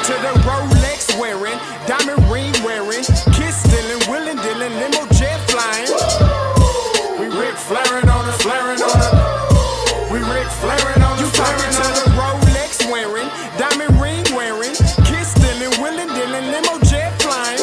to the Rolex wearing, diamond ring wearing, kiss stealing, willing dealing, limo jet flying. We Rick flaring on us, flaring on us. We Rick flaring on us, flaring on us. Rolex wearing, diamond ring wearing, kiss stealing, willing dealing, limo jet flying.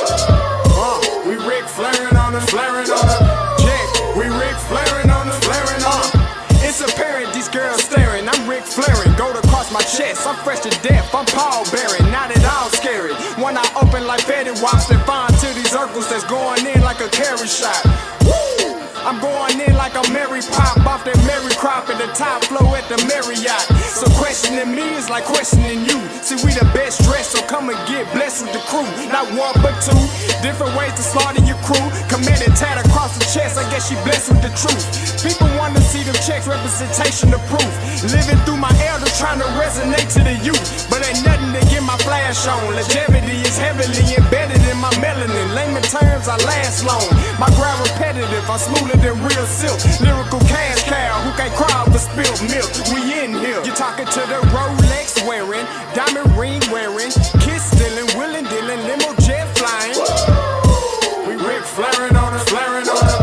We Rick flaring on us, flaring on us. Jet, we Rick flaring on us, flaring on us. It's apparent these girls staring. I'm Rick flaring, gold across my chest. I'm fresh to death, I'm Paul Bearing. Not at all scary. One eye open like Betty Wops and find to these circles that's going in like a carry shot. Woo! I'm going in like a Mary Pop off that Mary Crop at the top flow at the Marriott. So questioning me is like questioning you. See, we the best dressed, so come and get blessed with the crew. Not one but two, different ways to slaughter your crew. Committed tat across the chest, I guess she blessed with the truth. People want to see them checks, representation of proof. Living through my elders, trying to resonate to the youth. But ain't nothing to get my flash on. Longevity is heavily embedded in my melanin. Layman terms, I last long. My grind repetitive, I'm smoother than real silk. Lyrical cash cow, who can't cry over spilled milk. We in here. You're talking to the Rolex wearing, diamond ring wearing, kiss stealing, willing dealing, limo jet flying. We Rick flaring on us, flaring on us.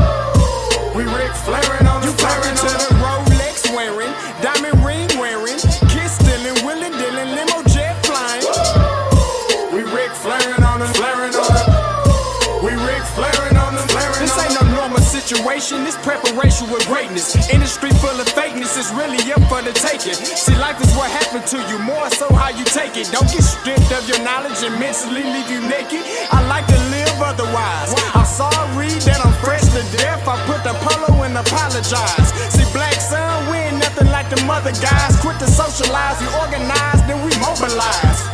We Rick flaring on us, flaring on us. The Rolex wearing, diamond ring wearing, kiss stealing, willing dealing, limo jet flying. We Rick flaring on us, flaring on us. We Rick flaring on us, flaring on us. This ain't no normal situation, this preparation with greatness. Industry full of fakeness is really up for the taking. See, life is what happened to you, more so how you take it. Don't get stripped of your knowledge and mentally leave you naked. I like to live otherwise. I'm sorry that I'm fresh to death. I put the polo and apologize. See, black son, we ain't nothing like the mother guys. Quit to socialize, we organize, then we mobilize.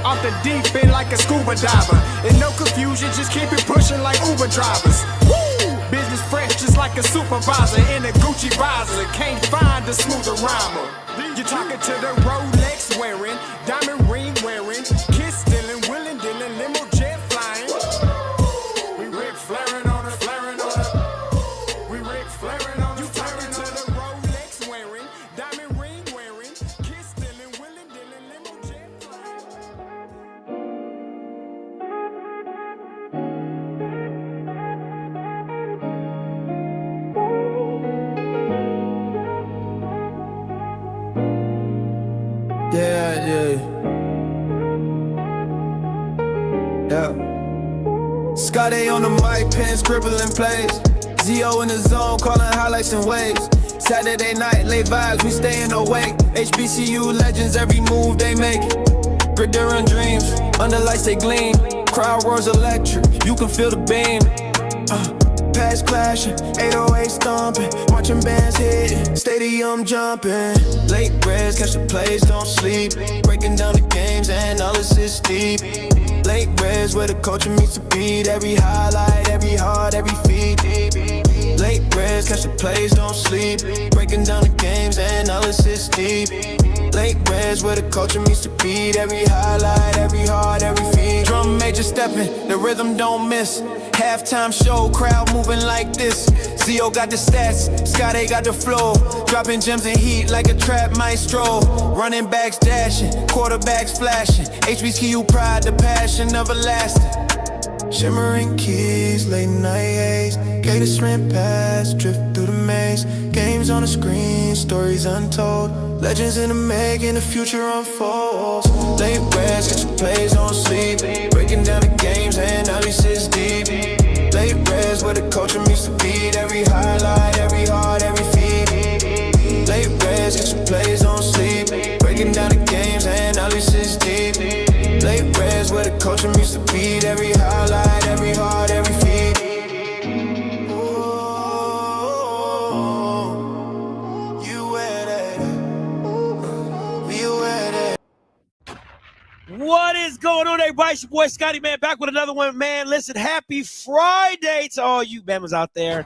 Off the deep end like a scuba diver. And no confusion, just keep it pushing like Uber drivers. Woo! Business fresh just like a supervisor in a Gucci visor. Can't find a smoother rhymer. You're talking to the Rolex wearing, diamond ring wearing, kiss stealing, willing dealing, limo jet flying. We Rick flaring on us, flaring on us. We Rick flaring on us. You talking to the Rolex wearing, diamond ring wearing, kiss stealing, willing dealing, limo jet flying. Yeah. Scottay on the mic, pen scribbling plays. Zo in the zone, calling highlights and waves. Saturday night, late vibes, we staying awake. HBCU legends, every move they make. Grambling dreams, under lights they gleam. Crowd roars electric, you can feel the beam. Past clashing, 808 stomping, marching bands hitting, stadium jumping. Late Readz, catch the plays, don't sleep. Breaking down the games, analysis deep. Late Readz, where the culture meets the beat. Every highlight, every heart, every feed. Late Readz, catch the plays, don't sleep. Breaking down the games, analysis deep. Late Readz, where the culture meets the beat. Every highlight, every heart, every feed. Drum major stepping, the rhythm don't miss. Halftime show, crowd moving like this. Zo got the stats, Scottay got the flow. Dropping gems and heat like a trap maestro. Running backs dashing, quarterbacks flashing. HBCU pride, the passion everlasting. Shimmering keys, late night haze. Gator sprint pass, drift through the maze. Games on the screen, stories untold. Legends in the making, the future unfolds. Late Readz, get your plays, don't sleep. Breaking down the games, analysis deep. Late Readz, where the culture meets the beat. Every highlight, every heart, every feed. Late Readz, get your plays, don't sleep. Breaking down the games, analysis deep. Late Readz, where the culture meets the beat. Every highlight, every heart, every feed. What is going on, everybody? It's your boy Scotty, man, back with another one, man. Listen, happy Friday to all you Bama's out there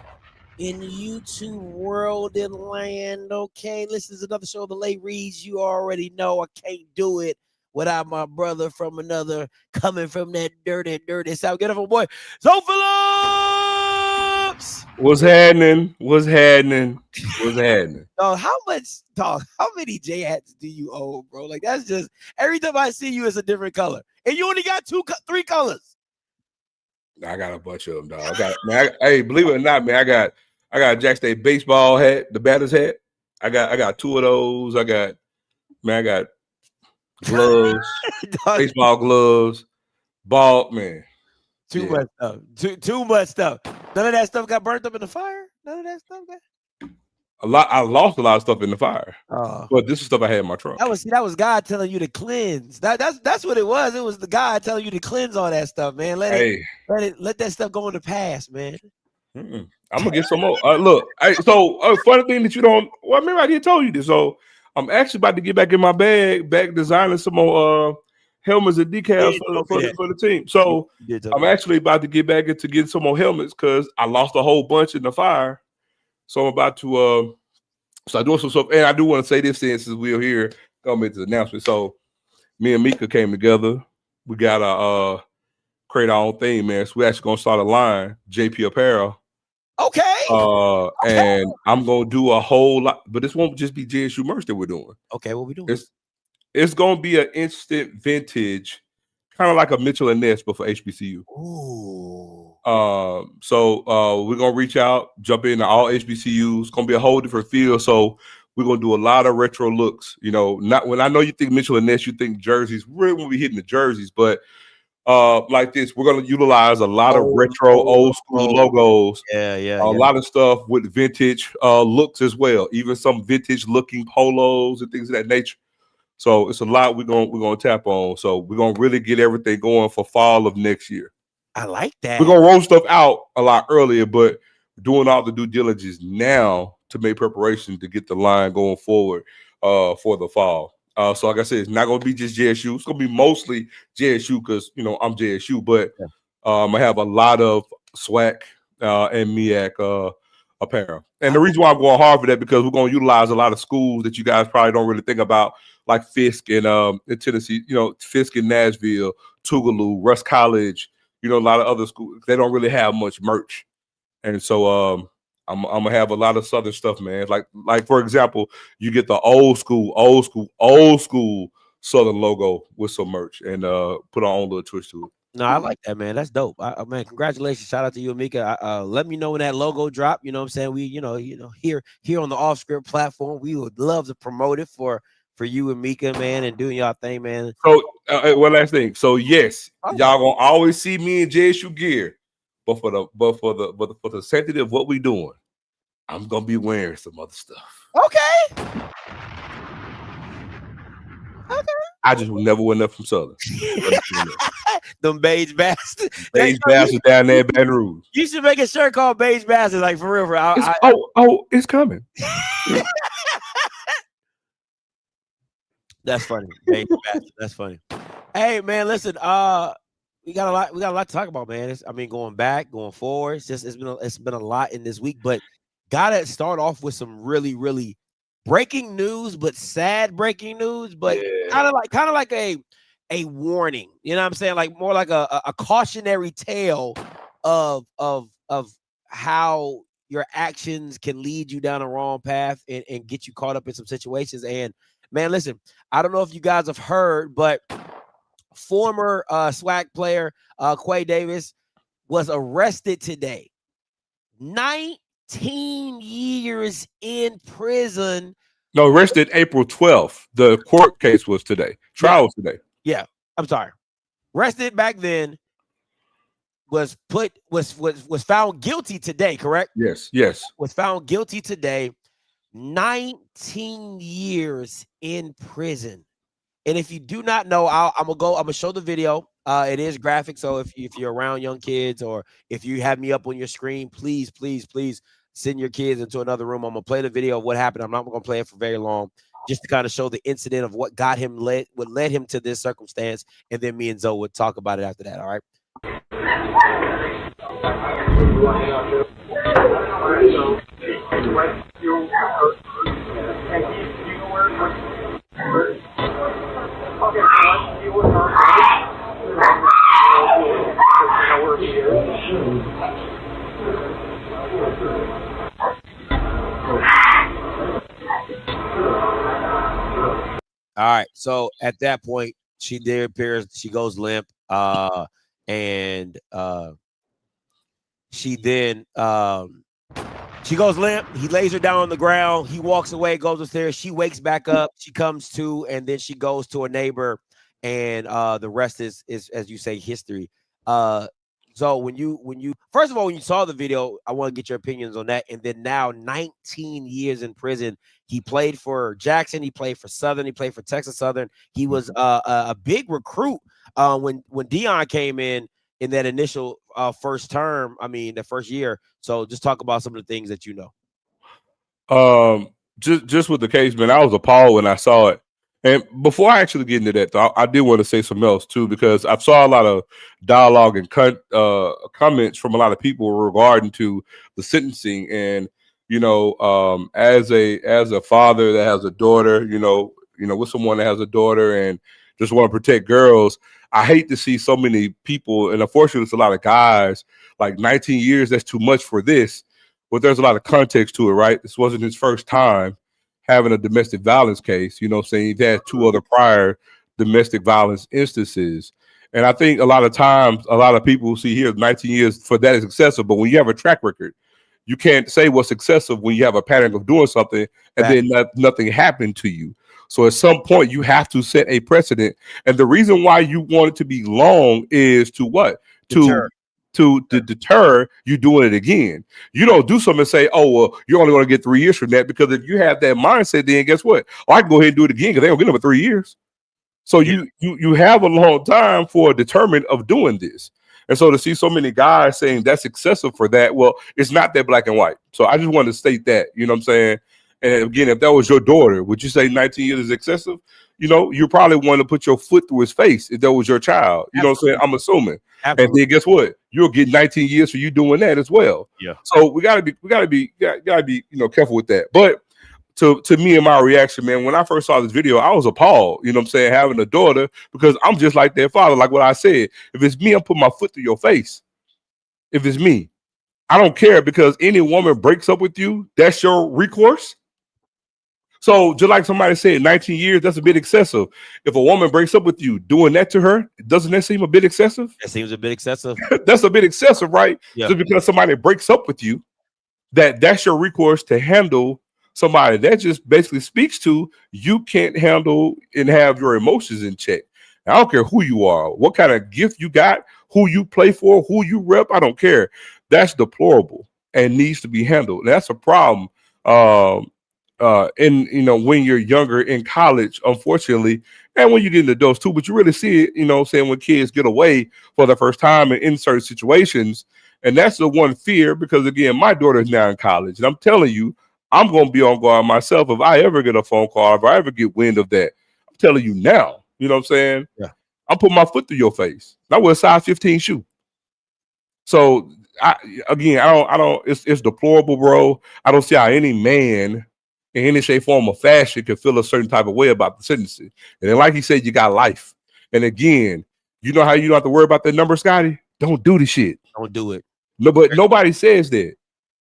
in YouTube world and land, okay? Listen, this is another show of the Late Readz. You already know I can't do it without my brother from another, coming from that dirty South. Get up, boy. Zo Phillips! What's happening? What's happening? What's happening? Dog, how many J hats do you own, bro? Like, that's just every time I see you, it's a different color, and you only got 3 colors. I got a bunch of them, dog. Hey, believe it or not, man, I got a Jack State baseball hat, the batter's hat. I got 2 of those. I got gloves, baseball gloves, ball, man. Too much stuff. Too much stuff. None of that stuff got burnt up in the fire. None of that stuff got. I lost a lot of stuff in the fire. But this is stuff I had in my trunk. That was God telling you to cleanse. That's what it was. It was the God telling you to cleanse all that stuff, man. Let that stuff go in the past, man. I'm gonna get some more. Look, funny thing that you don't. Well, maybe I did tell you this. So I'm actually about to get back in my bag, designing some more helmets and decals for the team. So I'm actually about to get back into getting some more helmets because I lost a whole bunch in the fire. So I'm about to start doing some stuff. And I do want to say this since we're here, going into the announcement. So me and Mika came together. We got to create our own thing, man. So we're actually going to start a line, JP Apparel. Okay. And I'm going to do a whole lot, but this won't just be JSU merch that we're doing. Okay, what we doing? It's going to be an instant vintage, kind of like a Mitchell and Ness, but for HBCU. Ooh. So we're gonna reach out, jump into all HBCUs. It's gonna be a whole different feel. So we're gonna do a lot of retro looks. You know, not when I know you think Mitchell and Ness, you think jerseys. We're gonna be hitting the jerseys, but like this, we're gonna utilize a lot of retro, old school logos. Yeah. A lot of stuff with vintage looks as well. Even some vintage looking polos and things of that nature. So it's a lot we're gonna tap on. So we're gonna really get everything going for fall of next year. I like that. We're gonna roll stuff out a lot earlier, but doing all the due diligence now to make preparation to get the line going forward for the fall. So like I said, it's not gonna be just JSU. It's gonna be mostly JSU because I'm JSU, but I have a lot of SWAC and MEAC apparel. And the reason why I'm going hard for that because we're gonna utilize a lot of schools that you guys probably don't really think about, like Fisk in Tennessee, Fisk in Nashville, Tougaloo, Russ College. A lot of other schools, they don't really have much merch. And so I'm gonna have a lot of Southern stuff, man. Like for example, you get the old school Southern logo with some merch and put our own little twist to it. No, I like that, man. That's dope. Man, congratulations. Shout out to you and Mika. Let me know when that logo drop. You know what I'm saying? We, here on the Off Script platform, we would love to promote it for you and Mika, man, and doing y'all thing, man. So one last thing. So yes, y'all gonna always see me in JSU gear, but for the sanctity of what we doing, I'm gonna be wearing some other stuff. Okay. I just will never wear nothing from Southern. Them beige bastards. Beige bastards down there in Baton Rouge. You should make a shirt called Beige Bastards, like for real. It's coming. That's funny. That's funny. Hey, man, listen. We got a lot to talk about, man. Going back, going forward. It's been a lot in this week, but gotta start off with some really, really breaking news, but sad breaking news, but kind of like a warning. You know what I'm saying? Like more like a cautionary tale of how your actions can lead you down a wrong path and get you caught up in some situations. And man, listen, I don't know if you guys have heard, but former SWAC player Scottay Davis was arrested today. 19 years in prison. No, arrested April 12th. The court case was today. Trial was today. Yeah, I'm sorry. Arrested back then. Was found guilty today, correct? Yes. Was found guilty today. 19 years in prison. And if you do not know, I'm gonna show the video. It is graphic, so if you're around young kids or if you have me up on your screen, please send your kids into another room. I'm gonna play the video of what happened. I'm not gonna play it for very long, just to kind of show the incident of what led him to this circumstance, and then me and Zo would talk about it after that. All right. All right. So at that point, she appears. She goes limp. And she then she goes limp. He lays her down on the ground. He walks away, goes upstairs. She wakes back up. She comes to, and then she goes to a neighbor, and the rest is as you say, history. So when you first of all, when you saw the video, I want to get your opinions on that. And then now 19 years in prison. He played for Jackson. He played for Southern. He played for Texas Southern. He was a big recruit when Dion came in that initial first term. I mean, the first year. So just talk about some of the things that you know. Just with the case, man, I was appalled when I saw it. And before I actually get into that, though, I did want to say something else too, because I've saw a lot of dialogue and comments from a lot of people regarding to the sentencing. And you know, as a father that has a daughter, you know, with someone that has a daughter and just want to protect girls, I hate to see so many people, and unfortunately, it's a lot of guys. Like 19 years, that's too much for this. But there's a lot of context to it, right? This wasn't his first time having a domestic violence case. You know what I'm saying? He's had 2 other prior domestic violence instances. And I think a lot of times, a lot of people see here 19 years for that is excessive. But when you have a track record, you can't say what's excessive when you have a pattern of doing something and then nothing happened to you. So at some point, you have to set a precedent. And the reason why you want it to be long is to what? To deter you doing it again. You don't do something and say, oh, well, you're only going to get 3 years from that, because if you have that mindset, then guess what? Oh, I can go ahead and do it again because they don't get another 3 years. So you have a long time for determined of doing this. And so to see so many guys saying that's excessive for that, well, it's not that black and white. So I just wanted to state that, you know what I'm saying? And again, if that was your daughter, would you say 19 years is excessive? You know, you probably want to put your foot through his face if that was your child. You know what I'm saying? I'm assuming. Absolutely. And then guess what? You'll get 19 years for you doing that as well. Yeah. So we gotta be careful with that. But to me and my reaction, man, when I first saw this video, I was appalled, you know what I'm saying, having a daughter, because I'm just like their father. Like what I said, if it's me, I'm putting my foot through your face. If it's me, I don't care, because any woman breaks up with you, that's your recourse. So just like somebody said, 19 years, that's a bit excessive. If a woman breaks up with you, doing that to her, doesn't that seem a bit excessive? It seems a bit excessive. That's a bit excessive, right? Yeah. Just because somebody breaks up with you, that's your recourse to handle somebody. That just basically speaks to you can't handle and have your emotions in check. I don't care who you are, what kind of gift you got, who you play for, who you rep. I don't care. That's deplorable and needs to be handled. And that's a problem. When you're younger in college, unfortunately, and when you get into adults too, but you really see it, you know, saying when kids get away for the first time in certain situations. And that's the one fear, because again, my daughter is now in college, and I'm telling you, I'm going to be on guard myself if I ever get a phone call, if I ever get wind of that. I'm telling you now, you know what I'm saying? Yeah. I'm putting my foot through your face. I wear a size 15 shoe. So it's deplorable, bro. I don't see how any man in any shape, form, or fashion can feel a certain type of way about the sentencing. And then, like he said, you got life. And again, you know how you don't have to worry about that number, Scotty? Don't do the shit. Don't do it. No, but nobody says that.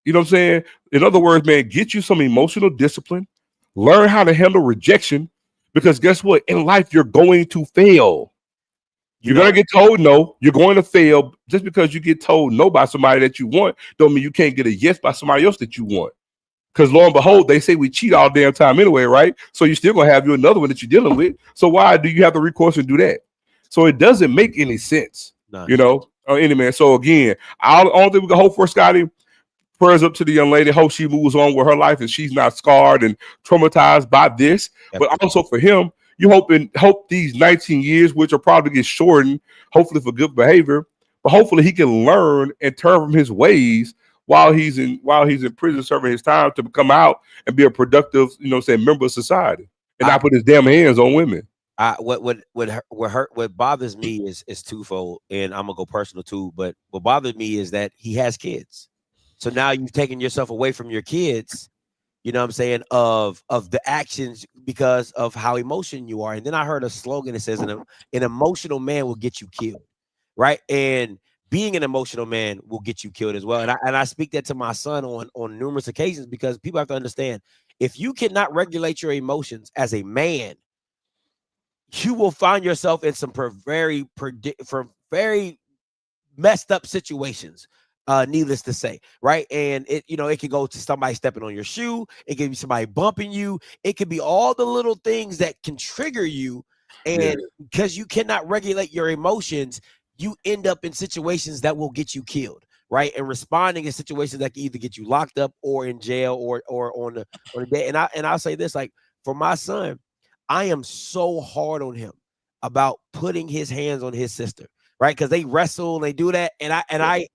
You know what I'm saying? In other words, man, get you some emotional discipline. Learn how to handle rejection, because guess what? In life, you're going to fail. You're going to get told no. You're going to fail. Just because you get told no by somebody that you want, don't mean you can't get a yes by somebody else that you want. Because lo and behold, they say we cheat all damn time anyway, right? So you're still going to have you another one that you're dealing with. So why do you have the recourse to do that? So it doesn't make any sense, you know, any man. So again, I don't think we can hope for, Scotty. Prayers up to the young lady. Hope she moves on with her life and she's not scarred and traumatized by this. Yep. But also for him, you hope these 19 years, which will probably get shortened, hopefully for good behavior, but hopefully he can learn and turn from his ways while he's in prison serving his time, to come out and be a productive, member of society, and not put his damn hands on women. What bothers me is twofold, and I'm gonna go personal too. But what bothers me is that he has kids. So now you've taken yourself away from your kids, you know what I'm saying, of the actions because of how emotional you are. And then I heard a slogan that says an emotional man will get you killed, right? And being an emotional man will get you killed as well. And I speak that to my son on numerous occasions, because people have to understand, if you cannot regulate your emotions as a man, you will find yourself in some very messed up situations. Needless to say, right? And it could go to somebody stepping on your shoe. It could be somebody bumping you. It could be all the little things that can trigger you. And because you cannot regulate your emotions, you end up in situations that will get you killed, right? And responding in situations that can either get you locked up or in jail or on the day. And I'll say this, like, for my son, I am so hard on him about putting his hands on his sister, right? Because they wrestle and they do that. And I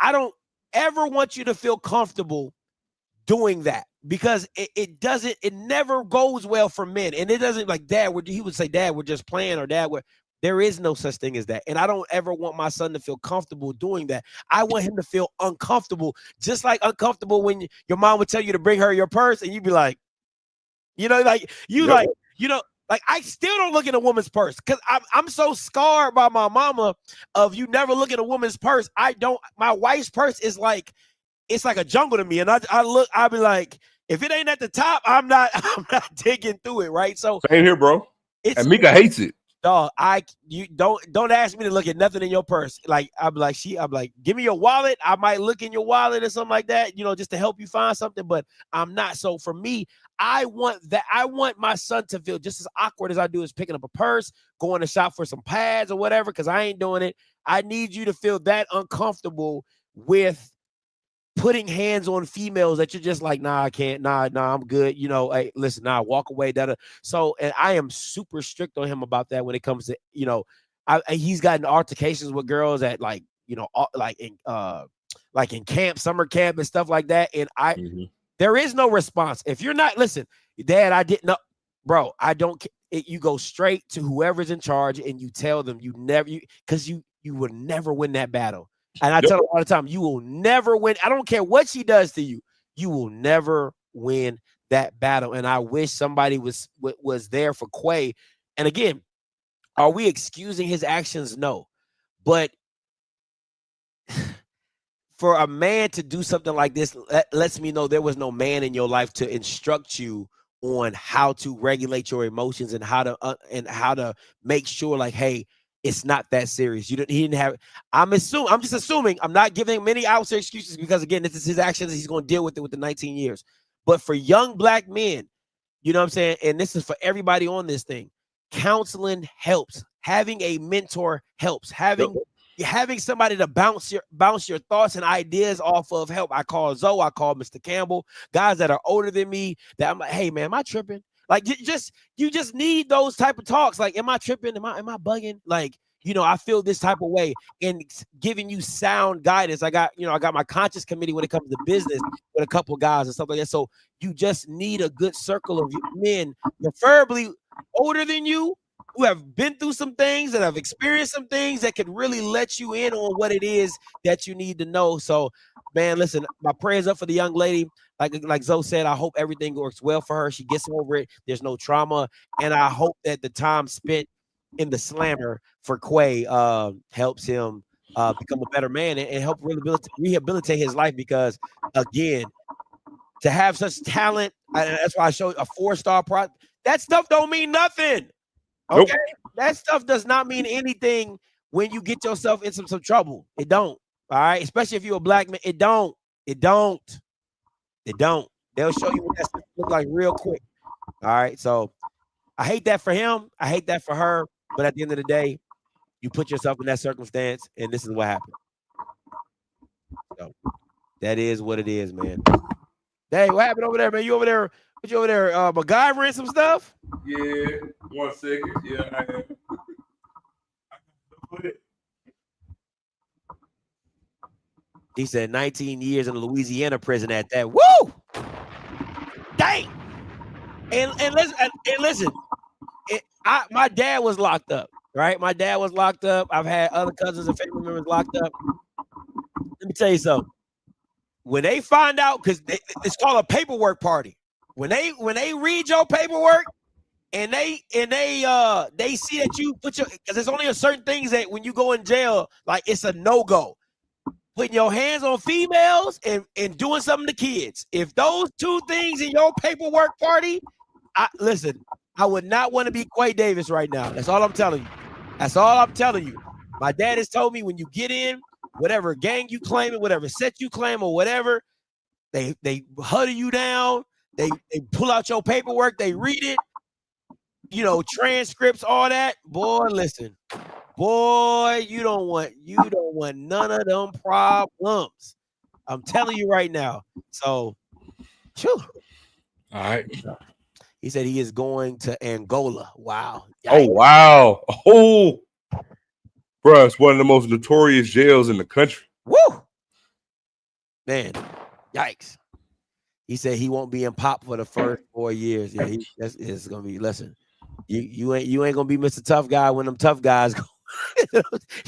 don't ever want you to feel comfortable doing that, because it never goes well for men. And it doesn't, like, he would say, Dad, we're just playing, or Dad, there is no such thing as that. And I don't ever want my son to feel comfortable doing that. I want him to feel uncomfortable, just like uncomfortable when your mom would tell you to bring her your purse and you'd be like, like I still don't look at a woman's purse, because I'm so scarred by my mama of you never look at a woman's purse. My wife's purse is like, it's like a jungle to me. And I'll be like, if it ain't at the top, I'm not digging through it, right? So same here, bro. And Mika hates it. Dog, you don't ask me to look at nothing in your purse. Like, I'm like, give me your wallet. I might look in your wallet or something like that, just to help you find something, but I'm not. So for me, I want my son to feel just as awkward as I do as picking up a purse, going to shop for some pads or whatever, because I ain't doing it. I need you to feel that uncomfortable with putting hands on females that you're just like, nah, I can't, nah, I'm good. Hey, listen, walk away. So, and I am super strict on him about that when it comes to, he's gotten altercations with girls at like in camp, summer camp and stuff like that. And there is no response. If you're not, listen, Dad, I didn't know, bro, I don't, you go straight to whoever's in charge and you tell them because you will never win that battle. And I tell her all the time, you will never win. I don't care what she does to you. You will never win that battle. And I wish somebody was there for Quay. And again, are we excusing his actions? No. But for a man to do something like this, lets me know there was no man in your life to instruct you on how to regulate your emotions and how to make sure, like, hey, it's not that serious. He didn't have. I'm just assuming. I'm not giving many outside excuses, because again, this is his actions. He's going to deal with it with the 19 years. But for young black men, you know what I'm saying? And this is for everybody on this thing. Counseling helps. Having a mentor helps. Having somebody to bounce your thoughts and ideas off of help. I call Zo. I call Mr. Campbell. Guys that are older than me. That I'm like, hey man, am I tripping? Like, you just need those type of talks. Like, am I tripping? Am I bugging? Like, I feel this type of way, and giving you sound guidance. I got my conscious committee when it comes to business with a couple guys and stuff like that. So you just need a good circle of men, preferably older than you, who have been through some things, that have experienced some things, that can really let you in on what it is that you need to know. So, man, listen, my prayers up for the young lady. Like Zo said, I hope everything works well for her. She gets over it. There's no trauma. And I hope that the time spent in the slammer for Quay helps him become a better man and help rehabilitate his life. Because, again, to have such talent, that's why I showed a 4-star product. That stuff don't mean nothing. Okay? Nope. That stuff does not mean anything when you get yourself in some trouble. It don't. All right? Especially if you're a black man. It don't. They'll show you what that stuff looks like real quick. All right. So I hate that for him. I hate that for her. But at the end of the day, you put yourself in that circumstance, and this is what happened. So that is what it is, man. Hey, what happened over there, man? You over there? What you over there? MacGyvering some stuff? Yeah. 1 second. Yeah, I am. He said 19 years in a Louisiana prison at that. Woo! Dang! And listen, my dad was locked up, right? My dad was locked up. I've had other cousins and family members locked up. Let me tell you something. When they find out, because it's called a paperwork party. When they read your paperwork, and they see that you put your, because there's only a certain things that when you go in jail, like it's a no-go. Putting your hands on females and doing something to kids. If those two things in your paperwork party, listen, I would not want to be Quay Davis right now. That's all I'm telling you. That's all I'm telling you. My dad has told me when you get in, whatever gang you claim it, whatever set you claim or whatever, they huddle you down, they pull out your paperwork, they read it, you know, transcripts, all that. Boy, listen. Boy, you don't want none of them problems. I'm telling you right now. So, phew. All right. He said he is going to Angola. Wow. Oh, wow. Oh, bro, it's one of the most notorious jails in the country. Woo! Man, yikes. He said he won't be in pop for the first 4 years. Yeah, it's gonna be. Listen, you ain't gonna be Mr. Tough Guy when them tough guys go.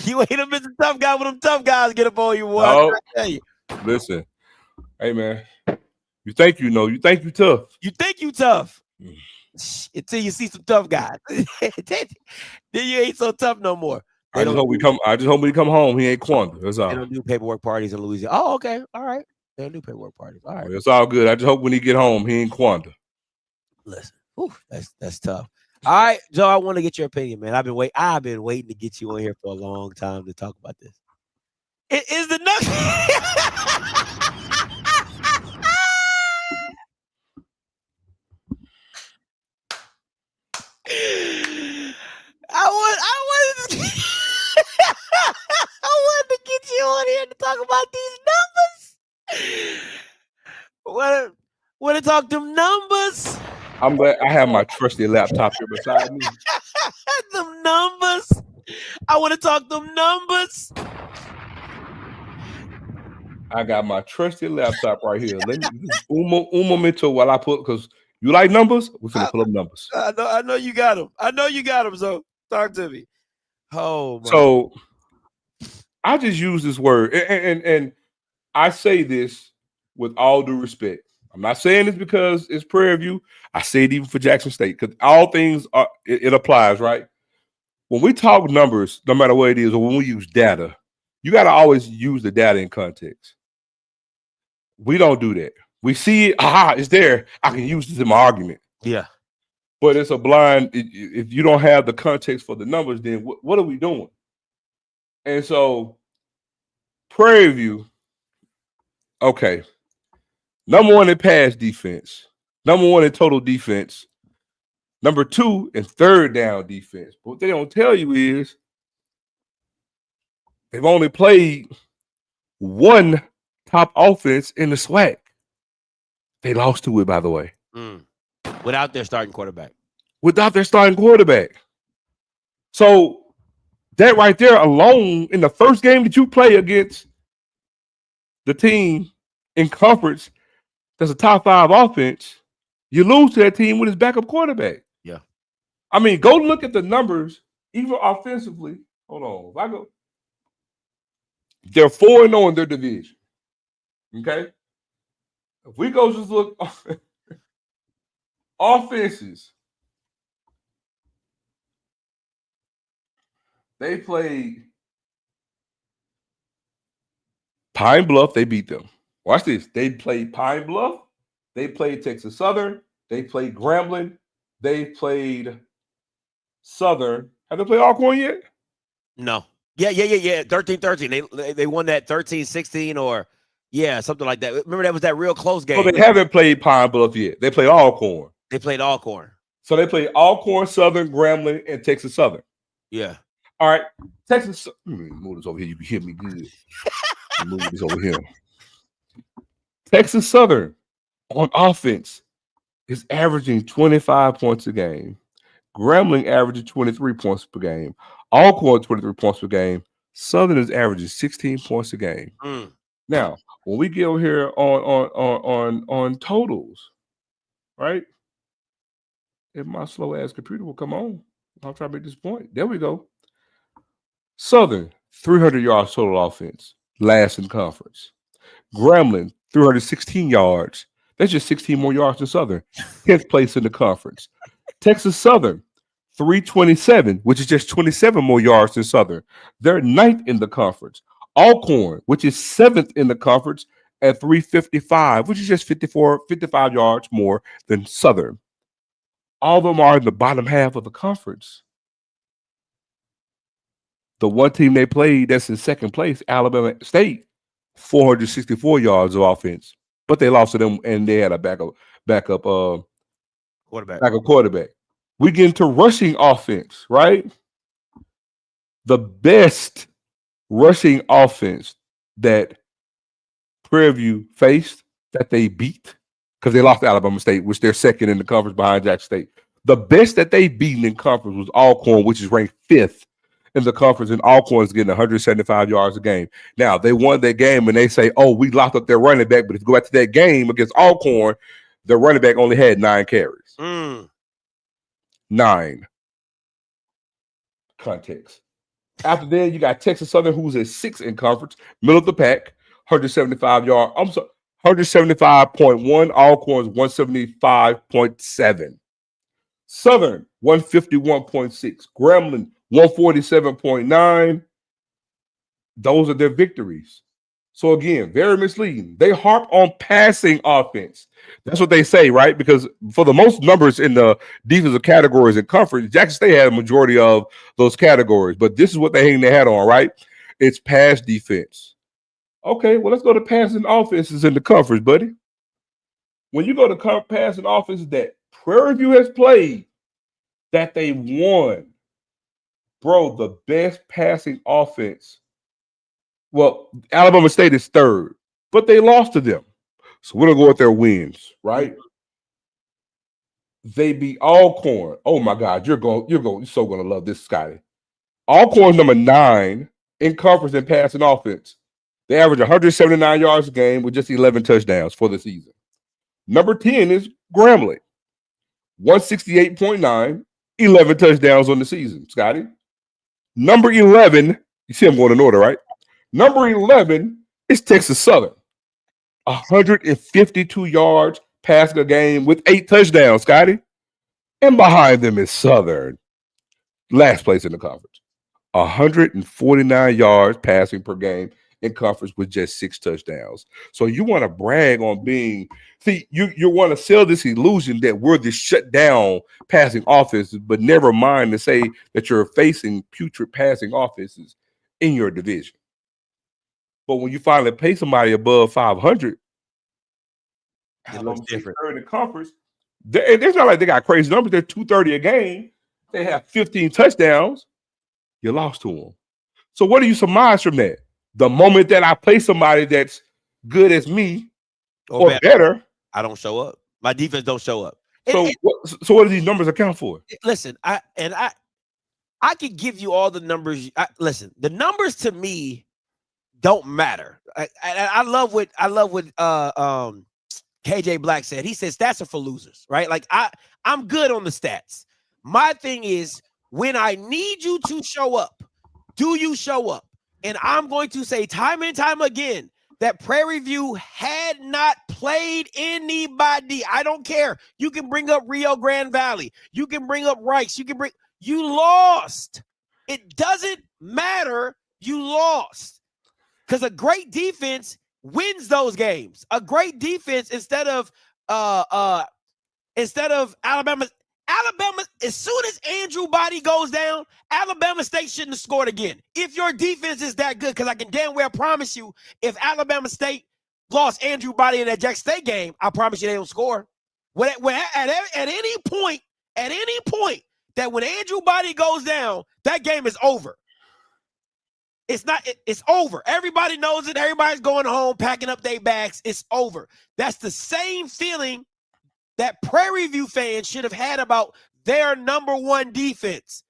You ain't a Mr. Tough Guy when them tough guys get up on you. Boy. No. I tell you. Listen, hey man, you think you know, you think you tough. You think you tough until you see some tough guys. Then you ain't so tough no more. I just hope we come home. He ain't Quanda. That's all. They don't do paperwork parties in Louisiana. Oh, okay. All right. They don't do paperwork parties. All right. It's all good. I just hope when he get home, he ain't Quanda. Listen, that's tough. All right, Joe, I want to get your opinion, man. I've been waiting to get you on here for a long time to talk about this. Is the Nuggets? I wanted to get you on here to talk about these numbers. Want to talk them numbers? I'm glad I have my trusty laptop here beside me. Them numbers. I want to talk them numbers. I got my trusty laptop right here. Let me un momento while I put, because you like numbers. We're gonna pull up numbers. I know you got them. I know you got them. So talk to me. Oh, my. So I just use this word, and I say this with all due respect. I'm not saying this because it's Prairie View. I say it even for Jackson State, because all things are it applies, right? When we talk numbers, no matter what it is, or when we use data, you got to always use the data in context. We don't do that. We see it, it's there. I can use this in my argument. Yeah. But it's a blind, if you don't have the context for the numbers, then what are we doing? And so, Prairie View, okay. Number one in pass defense. Number one in total defense. Number two in third down defense. But what they don't tell you is they've only played one top offense in the SWAC. They lost to it, by the way. Without their starting quarterback. So that right there alone, in the first game that you play against the team in conference that's a top 5 offense, you lose to that team with his backup quarterback. Yeah. I mean, go look at the numbers, even offensively. Hold on. If I go, they're 4-0 in their division. Okay? If we go just look offenses, they played Pine Bluff, they beat them. Watch this. They played Pine Bluff. They played Texas Southern. They played Grambling. They played Southern. Have they played Alcorn yet? No. Yeah. 13-13. They won that 13-16 or something like that. Remember that was that real close game. So they haven't played Pine Bluff yet. They played Alcorn. They played Alcorn. So they played Alcorn, Southern, Grambling, and Texas Southern. Yeah. All right. Texas. Move this over here. You can hear me good. Move this over here. Texas Southern on offense is averaging 25 points a game. Grambling averaging 23 points per game. Alcorn 23 points per game. Southern is averaging 16 points a game. Now, when we get over here on totals, right? If my slow ass computer will come on, I'll try to make this point. There we go. Southern 300 yards total offense, last in conference. Grambling 316 yards. That's just 16 more yards than Southern. 10th place in the conference. Texas Southern, 327, which is just 27 more yards than Southern. They're 9th in the conference. Alcorn, which is 7th in the conference at 355, which is just 55 yards more than Southern. All of them are in the bottom half of the conference. The one team they played that's in second place, Alabama State, 464 yards of offense, but they lost to them and they had a backup quarterback. We get into rushing offense, right? The best rushing offense that Prairie View faced that they beat, because they lost to Alabama State, which they're second in the conference behind Jackson State. The best that they beaten in conference was Alcorn, which is ranked 5th in the conference, and Alcorn is getting 175 yards a game. Now, they won that game, and they say, oh, we locked up their running back, but if you go back to that game against Alcorn, their running back only had 9 carries. 9. Context. After that, you got Texas Southern, who's at 6th in conference, middle of the pack, 175 yards. I'm sorry, 175.1. Alcorn's 175.7. Southern, 151.6. Grambling, 147.9. Those are their victories. So again, very misleading. They harp on passing offense. That's what they say, right? Because for the most numbers in the defensive categories in conference, Jackson State had a majority of those categories. But this is what they hang their hat on, right? It's pass defense. Okay, well, let's go to passing offenses in the conference, buddy. When you go to passing offenses that Prairie View has played, that they won, bro, the best passing offense. Well, Alabama State is 3rd, but they lost to them. So we're going to go with their wins, right? They beat Alcorn. Oh, my God, you're so going to love this, Scotty. Alcorn's number 9 in conference in passing offense. They average 179 yards a game with just 11 touchdowns for the season. Number 10 is Grambling, 168.9, 11 touchdowns on the season, Scotty. Number 11, you see I'm going in order, right? Number 11 is Texas Southern, 152 yards passing a game with 8 touchdowns, Scotty. And behind them is Southern, last place in the conference, 149 yards passing per game in conference with just 6 touchdowns. So you want to brag on being, you want to sell this illusion that we're the shut down passing offenses, but never mind to say that you're facing putrid passing offenses in your division. But when you finally pay somebody above 500, it looks different. In the conference, it's not like they got crazy numbers. They're 230 a game. They have 15 touchdowns. You lost to them. So what do you surmise from that? The moment that I play somebody that's good as me or better, I don't show up. My defense don't show up. So what do these numbers account for? Listen, I could give you all the numbers. Listen, the numbers to me don't matter. I love what KJ Black said. He said stats are for losers, right? Like I'm good on the stats. My thing is when I need you to show up, do you show up? And I'm going to say time and time again that Prairie View had not played anybody. I don't care. You can bring up Rio Grande Valley. You can bring up Rice. You lost. It doesn't matter. You lost. Because a great defense wins those games. A great defense instead of Alabama, as soon as Andrew Body goes down, Alabama State shouldn't have scored again. If your defense is that good, because I can damn well promise you, if Alabama State lost Andrew Body in that Jackson State game, I promise you they don't score. At any point that when Andrew Body goes down, that game is over. It's over. Everybody knows it. Everybody's going home, packing up their bags. It's over. That's the same feeling that Prairie View fans should have had about their number 1 defense.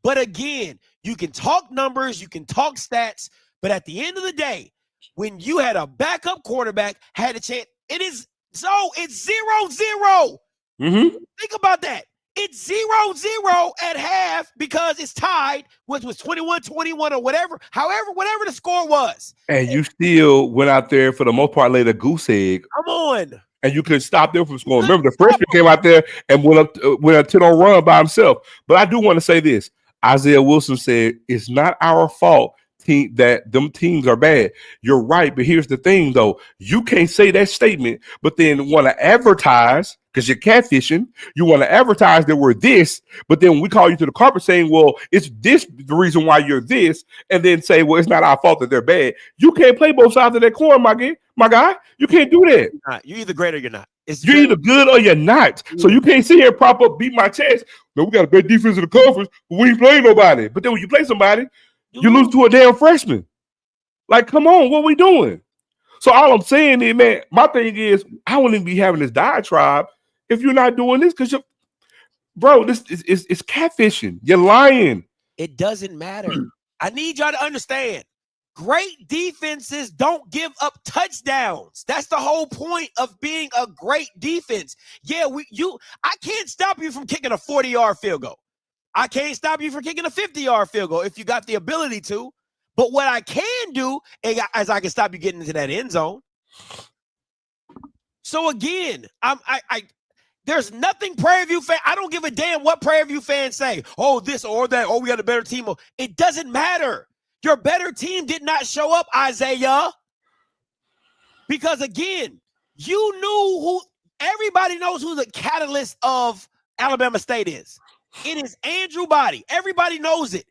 But again, you can talk numbers, you can talk stats, but at the end of the day, when you had a backup quarterback, had a chance, it's 0-0. Think about that. It's 0-0 at half because it's tied, which was 21-21 or whatever the score was. And you still went out there for the most part, laid a goose egg. Come on. and you could stop them from scoring. Remember, the freshman came out there and went a 10-0 run by himself. But I do want to say this. Isaiah Wilson said, it's not our fault that them teams are bad. You're right, but here's the thing, though. You can't say that statement, but then want to advertise, because you're catfishing. You want to advertise that we're this, but then we call you to the carpet saying, well, it's this the reason why you're this, and then say, well, it's not our fault that they're bad. You can't play both sides of that coin, my guy. You can't do that. You're either great or you're not. You're either good or you're not. So you can't sit here and prop up, beat my chest. No, we got a better defense in the conference, but we ain't playing nobody. But then when you play somebody, you lose to a damn freshman. Like, come on, what we doing? So all I'm saying is, man, my thing is, I wouldn't even be having this diatribe if you're not doing this, because bro, this is catfishing. You're lying. It doesn't matter. I need y'all to understand. Great defenses don't give up touchdowns. That's the whole point of being a great defense. Yeah, I can't stop you from kicking a 40-yard field goal. I can't stop you from kicking a 50-yard field goal if you got the ability to. But what I can do is I can stop you getting into that end zone. So again, there's nothing Prairie View fan. I don't give a damn what Prairie View fans say. Oh, this or that. Oh, we got a better team. It doesn't matter. Your better team did not show up, Isaiah. Because again, everybody knows who the catalyst of Alabama State is. It is Andrew Body. Everybody knows it.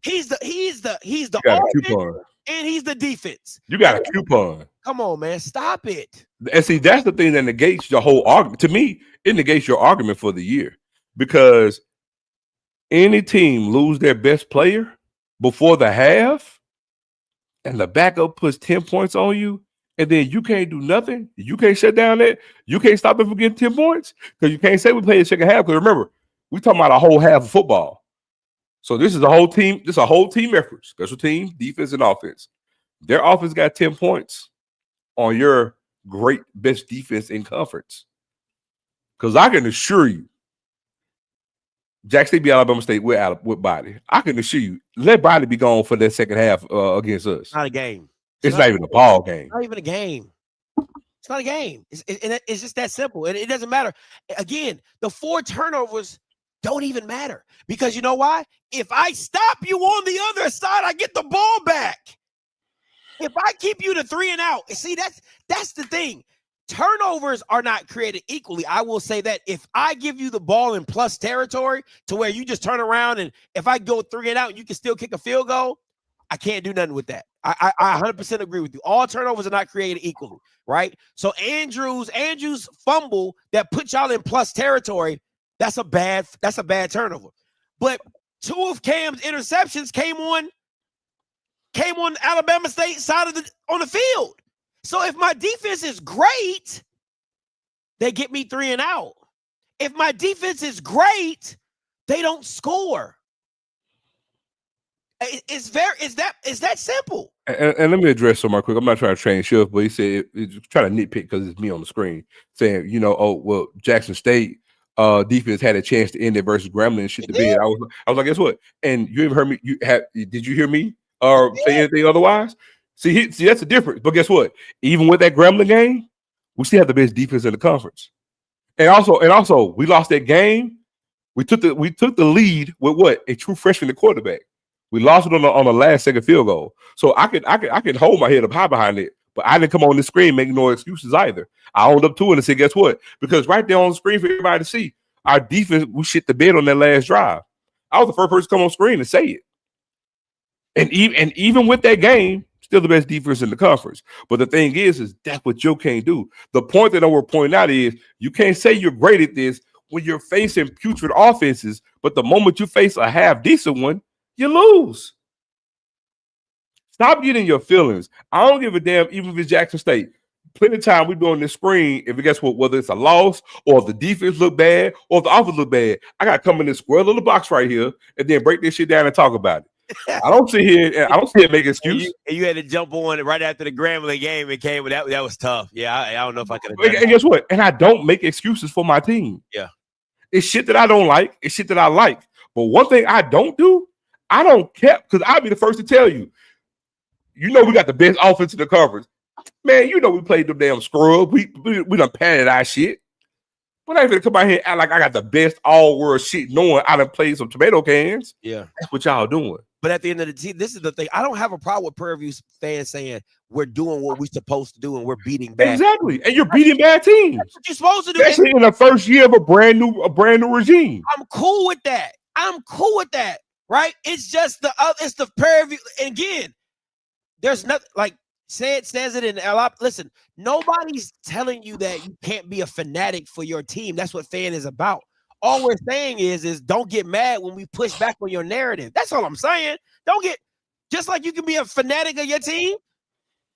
He's the offense and he's the defense. You got a coupon. Come on, man. Stop it. And see, that's the thing that negates your whole argument. To me, it negates your argument for the year. Because any team lose their best player before the half and the backup puts 10 points on you, and then you can't do nothing. You can't shut down that. You can't stop them from getting 10 points because you can't say we played the second half. Because remember, we're talking about a whole half of football. So this is a whole team. This is a whole team effort. Special teams, defense, and offense. Their offense got 10 points on your great best defense in conference. Because I can assure you, Jack State beat Alabama State with Body. I can assure you, let Body be gone for that second half against us. Not a game. It's not even a ball game. Not even a game. It's not a game. It's just that simple. And it doesn't matter. Again, the 4 turnovers don't even matter. Because you know why? If I stop you on the other side, I get the ball back. If I keep you to 3 and out, see, that's the thing. Turnovers are not created equally. I will say that if I give you the ball in plus territory to where you just turn around and if I go 3 and out, you can still kick a field goal, I can't do nothing with that. I 100% agree with you. All turnovers are not created equally, right? So Andrew's fumble that puts y'all in plus territory, that's a bad turnover. But 2 of Cam's interceptions came on Alabama State side on the field. So if my defense is great, they get me 3 and out. If my defense is great, they don't score. It's that simple. And let me address something quick. I'm not trying to train Schiff, but he said he's trying to nitpick because it's me on the screen saying, Jackson State defense had a chance to end it versus Grambling and shit the bed. I was like, guess what? And you ever heard me? Did you hear me say anything otherwise? See, that's the difference. But guess what? Even with that Grambling game, we still have the best defense in the conference. And also, we lost that game. We took the lead with what? A true freshman at quarterback. We lost it on the last second field goal. So I can hold my head up high behind it. But I didn't come on the screen making no excuses either. I owned up to it and said, guess what? Because right there on the screen for everybody to see, our defense, we shit the bed on that last drive. I was the first person to come on screen and say it. And even with that game, still the best defense in the conference. But the thing is that's what you can't do. The point that we're pointing out is you can't say you're great at this when you're facing putrid offenses, but the moment you face a half-decent one, you lose. Stop getting your feelings. I don't give a damn, even if it's Jackson State. Plenty of time we do on this screen, if guess what, whether it's a loss or if the defense look bad or if the offense look bad, I got to come in this square little box right here and then break this shit down and talk about it. I don't sit here make excuses. And you had to jump on it right after the Grambling game and came with that. That was tough. Yeah, I don't know if I could have done And guess what? And I don't make excuses for my team. Yeah. It's shit that I don't like. It's shit that I like. But one thing I don't do, I don't care, because I'll be the first to tell you, we got the best offense in the conference. Man, you know we played them damn scrub. We done padded our shit. But I ain't gonna come out here and act like I got the best all-world shit knowing I done played some tomato cans. Yeah. That's what y'all doing. But at the end of the day, this is the thing. I don't have a problem with Prairie View fans saying we're doing what we're supposed to do and we're beating bad. Exactly. And you're beating bad teams. That's what you're supposed to do. Especially in the first year of a brand new regime. I'm cool with that. Right? It's just it's the Prairie View. And again, there's nothing like says it in a lot. Listen, nobody's telling you that you can't be a fanatic for your team. That's what fan is about. All we're saying is don't get mad when we push back on your narrative. That's all I'm saying. Don't get just like you can be a fanatic of your team.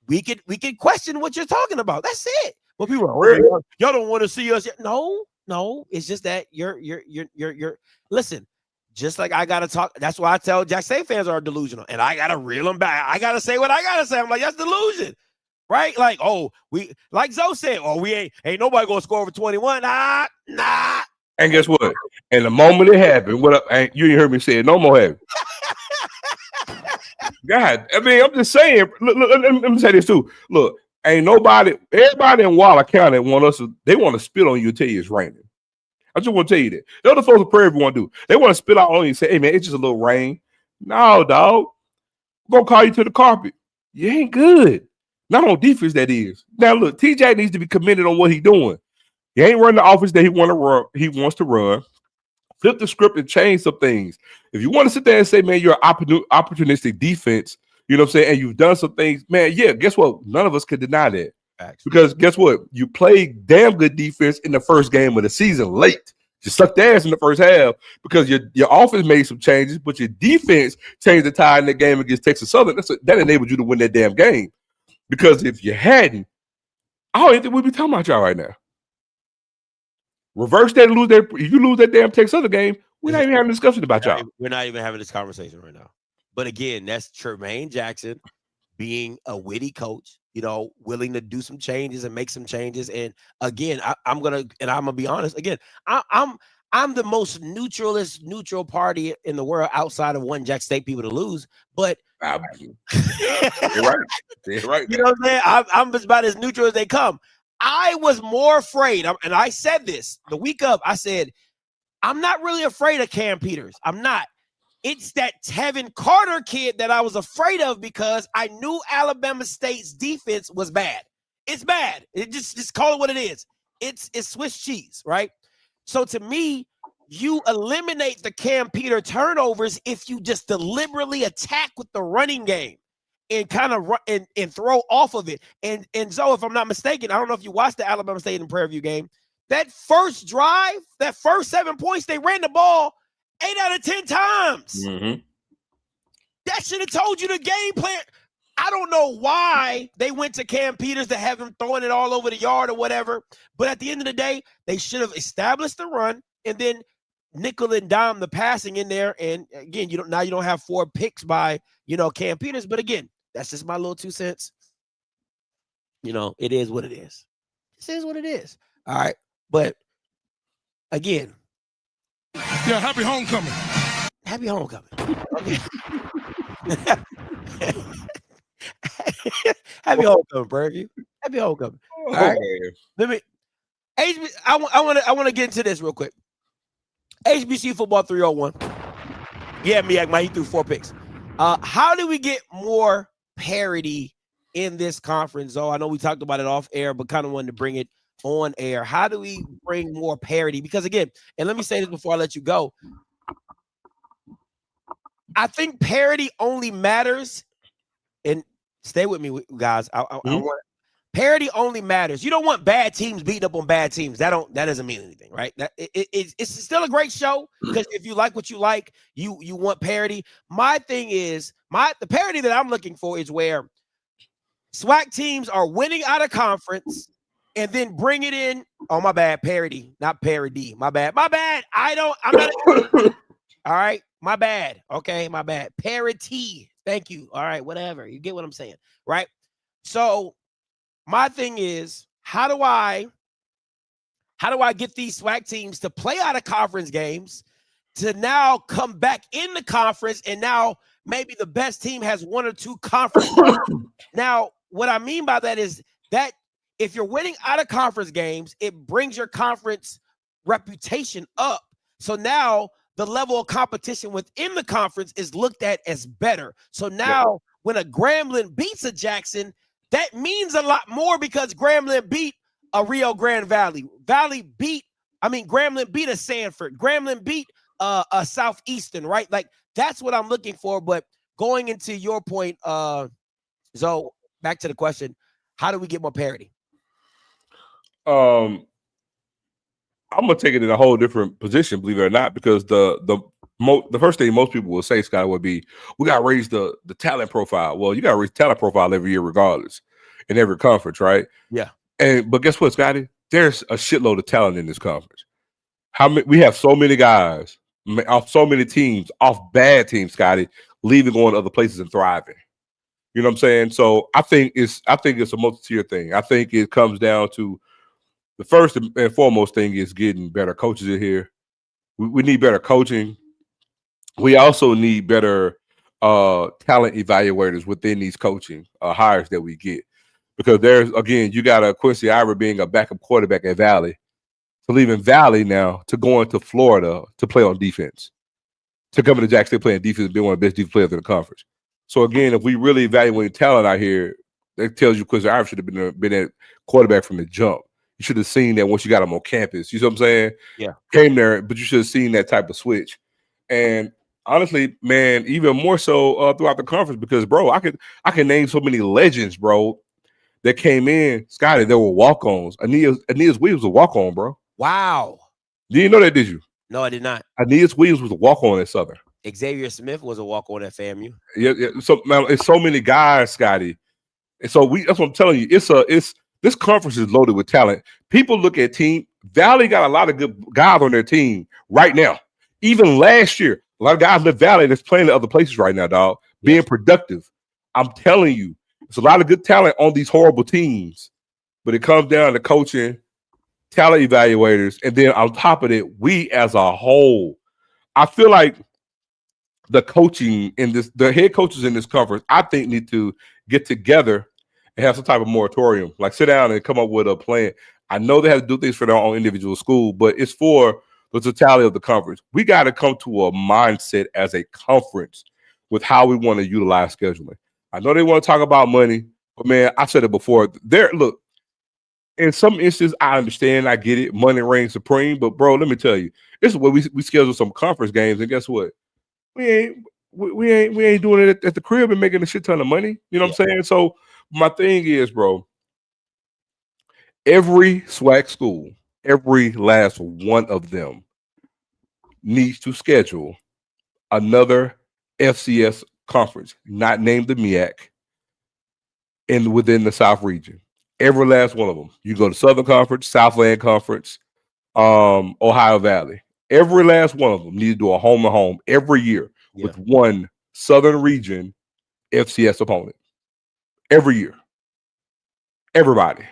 We can question what you're talking about. That's it. But people are y'all don't want to see us. No. It's just that you're listen. Just like I gotta talk. That's why I tell Jack State fans are delusional, and I gotta reel them back. I gotta say what I gotta say. I'm like, that's delusion, right? Like, we like Zo said, we ain't nobody gonna score over 21. Nah. And guess what? And the moment it happened, you didn't hear me say it no more happen. God, I mean, I'm just saying. Look, let me say this too. Look, everybody in Waller County want to spit on you and tell you it's raining. I just want to tell you that. That's what the folks in Prairie View want to do. They want to spit out on you and say, hey man, it's just a little rain. No, dog. We're gonna call you to the carpet. You ain't good. Not on defense, that is. Now look, TJ needs to be committed on what he's doing. He ain't running the offense that he wants to run. Flip the script and change some things. If you want to sit there and say, man, you're an opportunistic defense, you know what I'm saying, and you've done some things, man, yeah, guess what? None of us can deny that. Because guess what? You played damn good defense in the first game of the season late. You sucked ass in the first half because your offense made some changes, but your defense changed the tide in the game against Texas Southern. That enabled you to win that damn game. Because if you hadn't, I don't even think we'd be talking about y'all right now. Reverse that and lose that. If you lose that damn Texas Southern game, we're not even having a discussion about y'all. We're not even having this conversation right now. But again, that's Tremaine Jackson being a witty coach, willing to do some changes and make some changes. And again, I'm gonna be honest. Again, I'm the most neutral party in the world outside of one Jack State people to lose. But you're right. You're right. You know what I'm saying? I'm about as neutral as they come. I was more afraid, and I said this the week of. I said, I'm not really afraid of Cam Peters. I'm not. It's that Tevin Carter kid that I was afraid of because I knew Alabama State's defense was bad. It's bad. It just call it what it is. It's Swiss cheese, right? So to me, you eliminate the Cam Peter turnovers if you just deliberately attack with the running game and kind of run and throw off of it. And Zo, if I'm not mistaken, I don't know if you watched the Alabama State and Prairie View game. That first drive, that first 7 points, they ran the ball 8 out of 10 times. Mm-hmm. That should have told you the game plan. I don't know why they went to Cam Peters to have him throwing it all over the yard or whatever. But at the end of the day, they should have established the run and then nickel and dime the passing in there. And again, you don't have 4 picks by Cam Peters. But again, that's just my little 2 cents. It is what it is. This is what it is. All right. But again. Yeah, happy homecoming. Happy homecoming. Okay. Happy homecoming, Prairie View. Happy homecoming. All right. Let me. I want to get into this real quick. HBCU football 301. Yeah, MEAC, he threw 4 picks. How do we get more parity in this conference? I know we talked about it off air, but kind of wanted to bring it on air. How do we bring more parity? Because again, and let me say this before I let you go. I think parity only matters, and stay with me, guys. I want parity only matters. You don't want bad teams beating up on bad teams. That doesn't mean anything, right? It's still a great show because if you like what you like, you want parity. My thing is the parity that I'm looking for is where SWAC teams are winning out of conference and then bring it in. Oh, my bad. Parity, not parody. My bad. I'm not. All right. My bad. Okay. My bad. Parity. Thank you. All right. Whatever. You get what I'm saying, right? So my thing is, how do I get these SWAC teams to play out of conference games to now come back in the conference and now maybe the best team has 1 or 2 conference. Now, what I mean by that is that if you're winning out of conference games, it brings your conference reputation up. So now the level of competition within the conference is looked at as better. So now when a Grambling beats a Jackson, that means a lot more because Grambling beat a Rio Grande Valley. Grambling beat a Sanford. Grambling beat a Southeastern, right? Like that's what I'm looking for. But going into your point, Zo, back to the question, how do we get more parity? I'm gonna take it in a whole different position, believe it or not, because the first thing most people will say, Scott, would be, we gotta raise the talent profile. Well, you gotta raise talent profile every year, regardless, in every conference, right? Yeah. But guess what, Scotty? There's a shitload of talent in this conference. We have so many guys off so many teams, off bad teams, Scotty, leaving, going to other places and thriving. You know what I'm saying? So I think it's a multi-tier thing. I think it comes down to the first and foremost thing is getting better coaches in here. We need better coaching. We also need better talent evaluators within these coaching hires that we get. Because there's, again, you got a Quincy Ivor being a backup quarterback at Valley, to leaving Valley now to going to Florida to play on defense, to coming to Jackson State playing defense and being one of the best defense players in the conference. So, again, if we really evaluate talent out here, that tells you Quincy Ivor should have been at quarterback from the jump. You should have seen that once you got him on campus. You know what I'm saying? Yeah. Came there, but you should have seen that type of switch. And honestly, man, even more so throughout the conference, because, bro, I can name so many legends, bro, that came in. Scotty, there were walk-ons. Aeneas Williams was a walk-on, bro. Wow. Did you know that, did you? No, I did not. Aeneas Williams was a walk-on at Southern. Xavier Smith was a walk-on at FAMU. Yeah. So, man, it's so many guys, Scotty. And so that's what I'm telling you. This conference is loaded with talent. People look at team. Valley got a lot of good guys on their team right now. Even last year, a lot of guys left Valley that's playing in other places right now, dog, being productive. I'm telling you, there's a lot of good talent on these horrible teams, but it comes down to coaching, talent evaluators, and then on top of it, we as a whole. I feel like the head coaches in this conference, I think, need to get together and have some type of moratorium, like sit down and come up with a plan. I know they have to do things for their own individual school, but it's for the totality of the conference. We got to come to a mindset as a conference with how we want to utilize scheduling. I know they want to talk about money, but, man, I said it before. Look, in some instances, I understand, I get it. Money reigns supreme, but, bro, let me tell you, this is where we schedule some conference games, and guess what? We ain't doing it at the crib and making a shit ton of money. You know what I'm saying? So my thing is, bro, every SWAC school, every last one of them needs to schedule another FCS conference, not named the MEAC, within the South region. Every last one of them. You go to Southern Conference, Southland Conference, Ohio Valley. Every last one of them need to do a home and home every year with one Southern region FCS opponent. Every year. Everybody.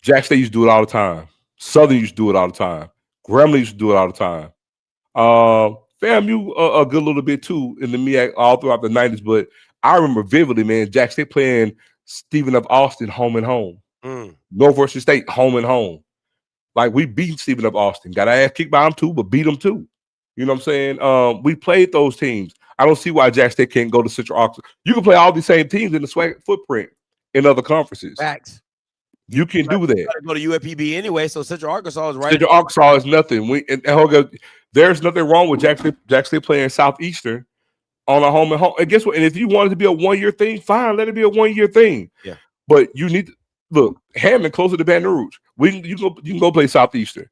Jack State used to do it all the time. Southern used to do it all the time. Grambling used to do it all the time. FAMU a good little bit too in the MEAC all throughout the 90s, but I remember vividly, man, Jack State playing Stephen F. Austin home and home. Northwestern State home and home. Like, we beat Stephen F. Austin. Got our ass kicked by them too, but beat them too. You know what I'm saying? We played those teams. I don't see why Jack State can't go to Central Arkansas. You can play all these same teams in the SWAC footprint in other conferences. Facts. You can do that. Go to UAPB anyway, so Central Arkansas is right. Central Arkansas is nothing. There's nothing wrong with Jack State playing Southeastern on a home and home. And guess what? And if you want it to be a 1-year thing, fine, let it be a 1-year thing. Yeah. But you need to look, Hammond closer to Baton Rouge. You can go play Southeastern.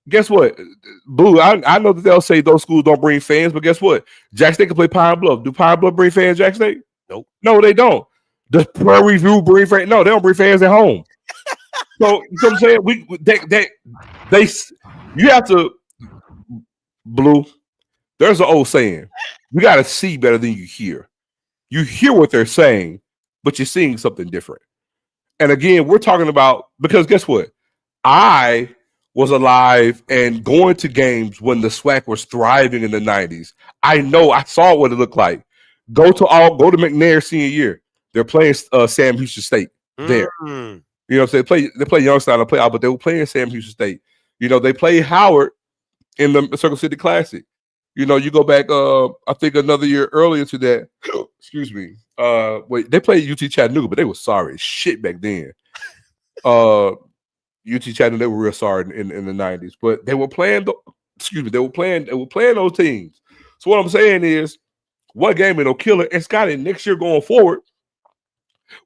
Guess what? Blue, I know that they'll say those schools don't bring fans, but guess what? Jack State can play Pine Bluff. Do Pine Bluff bring fans, Jack State? Nope. No, they don't. Does Prairie View bring fans? No, they don't bring fans at home. So, you know what I'm saying? You have to, Blue, there's an old saying. You got to see better than you hear. You hear what they're saying, but you're seeing something different. And again, we're talking about, because guess what? I was alive and going to games when the SWAC was thriving in the 90s. I know, I saw what it looked like. Go to McNair senior year. They're playing Sam Houston State there. Mm. You know what I'm saying? They play Youngstown, they play out, but they were playing Sam Houston State. You know, they play Howard in the Circle City Classic. You know, you go back, I think another year earlier to that. Excuse me. Wait, they played UT Chattanooga, but they were sorry as shit back then. UT Chattanooga, they were real sorry in the 90s, but they were playing. They were playing those teams. So what I'm saying is, one game it'll kill it. And Scotty, next year going forward,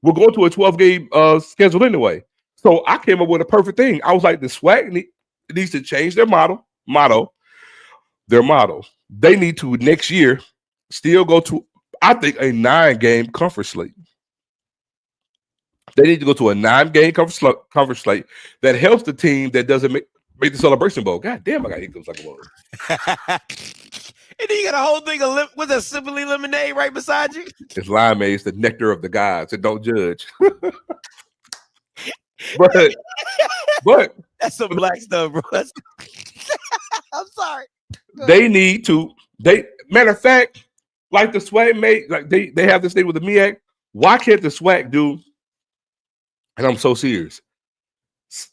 we're going to a 12-game schedule anyway. So I came up with a perfect thing. I was like, the SWAC needs to change their motto. They need to next year still go to, I think, a 9-game conference slate. They need to go to a 9-game conference slate that helps the team that doesn't make the Celebration Bowl. God damn, I got hiccups like a mother. And then you got a whole thing with a Simply Lemonade right beside you. It's limeade. It's the nectar of the gods. And don't judge. but that's some black stuff, bro. I'm sorry. They need to. Matter of fact, like the SWAC MEAC, like they have this thing with the MEAC. Why can't the SWAC do? And I'm so serious.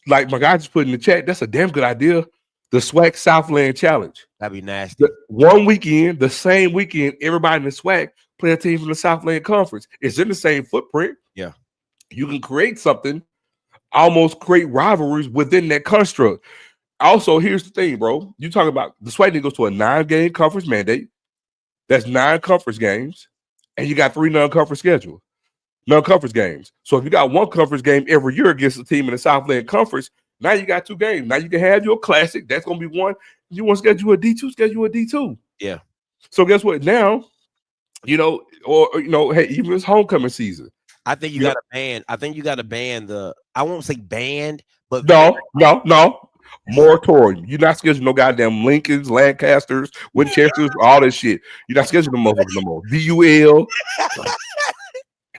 Like my guy just put in the chat, that's a damn good idea. The SWAC Southland Challenge. That'd be nasty. One weekend, the same weekend, everybody in the SWAC play a team from the Southland Conference. It's in the same footprint. Yeah. You can create something, almost create rivalries within that construct. Also, here's the thing, bro. You talking about the SWAC goes to a 9-game conference mandate. That's 9 conference games, and you got 3 non-conference schedules. Non-conference games. So if you got 1 conference game every year against a team in the Southland Conference, now you got 2 games. Now you can have your classic. That's going to be 1. You want to schedule a D2, schedule a D2. Yeah. So guess what? Now, hey, even it's homecoming season. I think you got to ban. I think you got to ban the. I won't say banned, but no. Moratorium. You're not scheduling no goddamn Lincolns, Lancasters, Winchesters, all that shit. You're not scheduling them motherfuckers no more. VUL.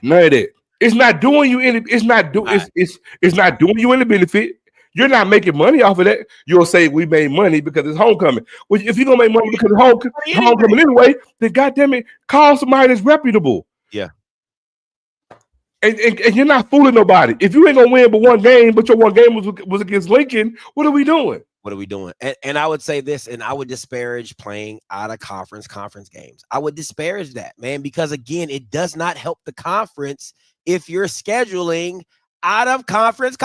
None of that. It's not doing you any. It's not doing you any benefit. You're not making money off of that. You'll say we made money because it's homecoming. Well, if you're gonna make money because it's homecoming anyway, then goddamn it, call somebody that's reputable. Yeah. And you're not fooling nobody. If you ain't gonna win but 1 game, but your 1 game was against Lincoln, what are we doing? What are we doing? And I would say this, and I would disparage playing out of conference games. I would disparage that, man, because again, it does not help the conference if you're scheduling out of conference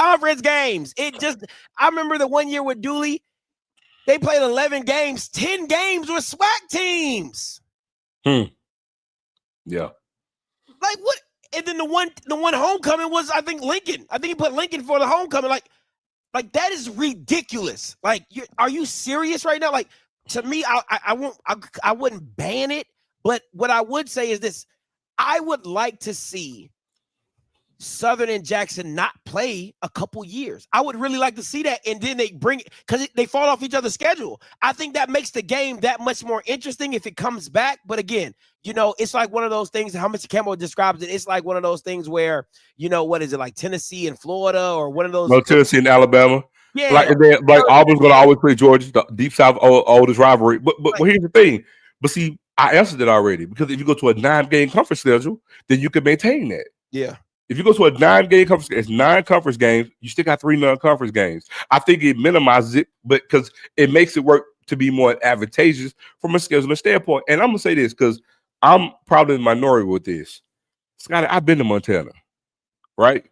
games. I remember the 1 year with Dooley, they played 11 games, 10 games with SWAC teams. Yeah. Like what? And then the one homecoming was, I think, Lincoln. I think he put Lincoln for the homecoming. Like that is ridiculous. Like, are you serious right now? Like, to me, I wouldn't ban it, but what I would say is this: I would like to see Southern and Jackson not play a couple years. I would really like to see that, and then they bring it because they fall off each other's schedule. I think that makes the game that much more interesting if it comes back. But again, it's like one of those things. How much Campbell describes it, it's like one of those things where what is it, like Tennessee and Florida, or one of those? No, Tennessee and Alabama. Yeah, like Auburn's gonna always play Georgia, the Deep South oldest rivalry. But here's the thing. But see, I answered it already, because if you go to a 9-game conference schedule, then you can maintain that. Yeah. If you go to a 9-game conference, it's 9 conference games. You still got 3 non-conference games. I think it minimizes it, but because it makes it work to be more advantageous from a scheduling standpoint. And I'm gonna say this because I'm probably in the minority with this. Scotty, I've been to Montana, right?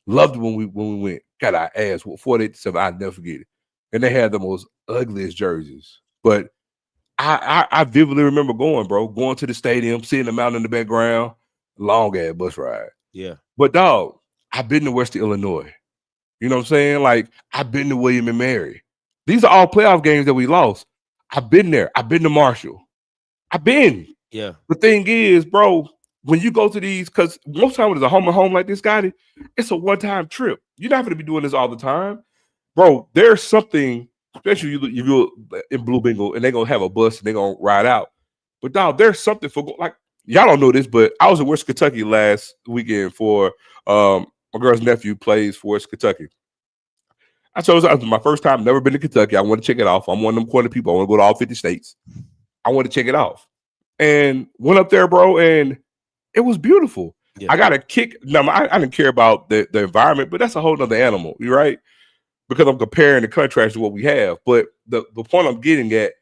Loved it when we went. Got our ass 48-7. I'll never forget it. And they had the most ugliest jerseys. But I vividly remember going to the stadium, seeing the mountain in the background, long ass bus ride. Yeah. But dog, I've been to Western Illinois. You know what I'm saying? Like, I've been to William and Mary. These are all playoff games that we lost. I've been there. I've been to Marshall. I've been. Yeah. The thing is, bro, when you go to these, because most time when it's a home and home like this, Scotty, it's a one-time trip. You're not going to be doing this all the time. Bro, there's something, especially if you're in Blue Bingo and they're going to have a bus and they're going to ride out. But dog, there's something for, like, y'all don't know this, but I was in West Kentucky last weekend for my girl's nephew plays for West Kentucky. I chose, it was my first time, never been to Kentucky. I want to check it off. I'm one of them corner people. I want to go to all 50 states. I want to check it off. And went up there, bro, and it was beautiful. Yeah. I got to kick. No, I didn't care about the environment, but that's a whole other animal. You're right. Because I'm comparing the contrast to what we have. But the point I'm getting at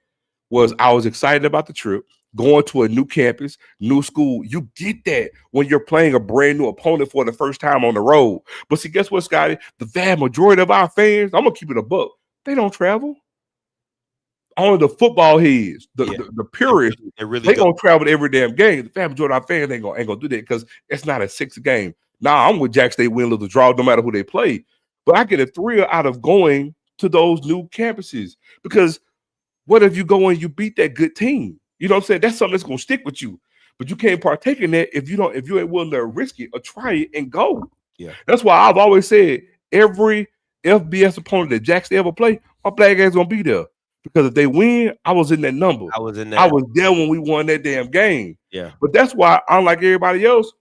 was I was excited about the trip, going to a new campus, new school. You get that when you're playing a brand new opponent for the first time on the road. But see, guess what, Scotty? The vast majority of our fans, I'm going to keep it a buck, they don't travel. Only the football heads, the purists, they gonna travel to every damn game. The vast majority of our fans ain't gonna do that because it's not a 6 game. Now I'm with Jack State win, lose, or draw, no matter who they play. But I get a thrill out of going to those new campuses because what if you go and you beat that good team? You know what I'm saying? That's something that's gonna stick with you. But you can't partake in that if you ain't willing to risk it or try it and go. Yeah, that's why I've always said every FBS opponent that Jack State ever play, my Black ass gonna be there. Because if they win, I was in that number. I was in there. I was there when we won that damn game. Yeah. But that's why, unlike everybody else,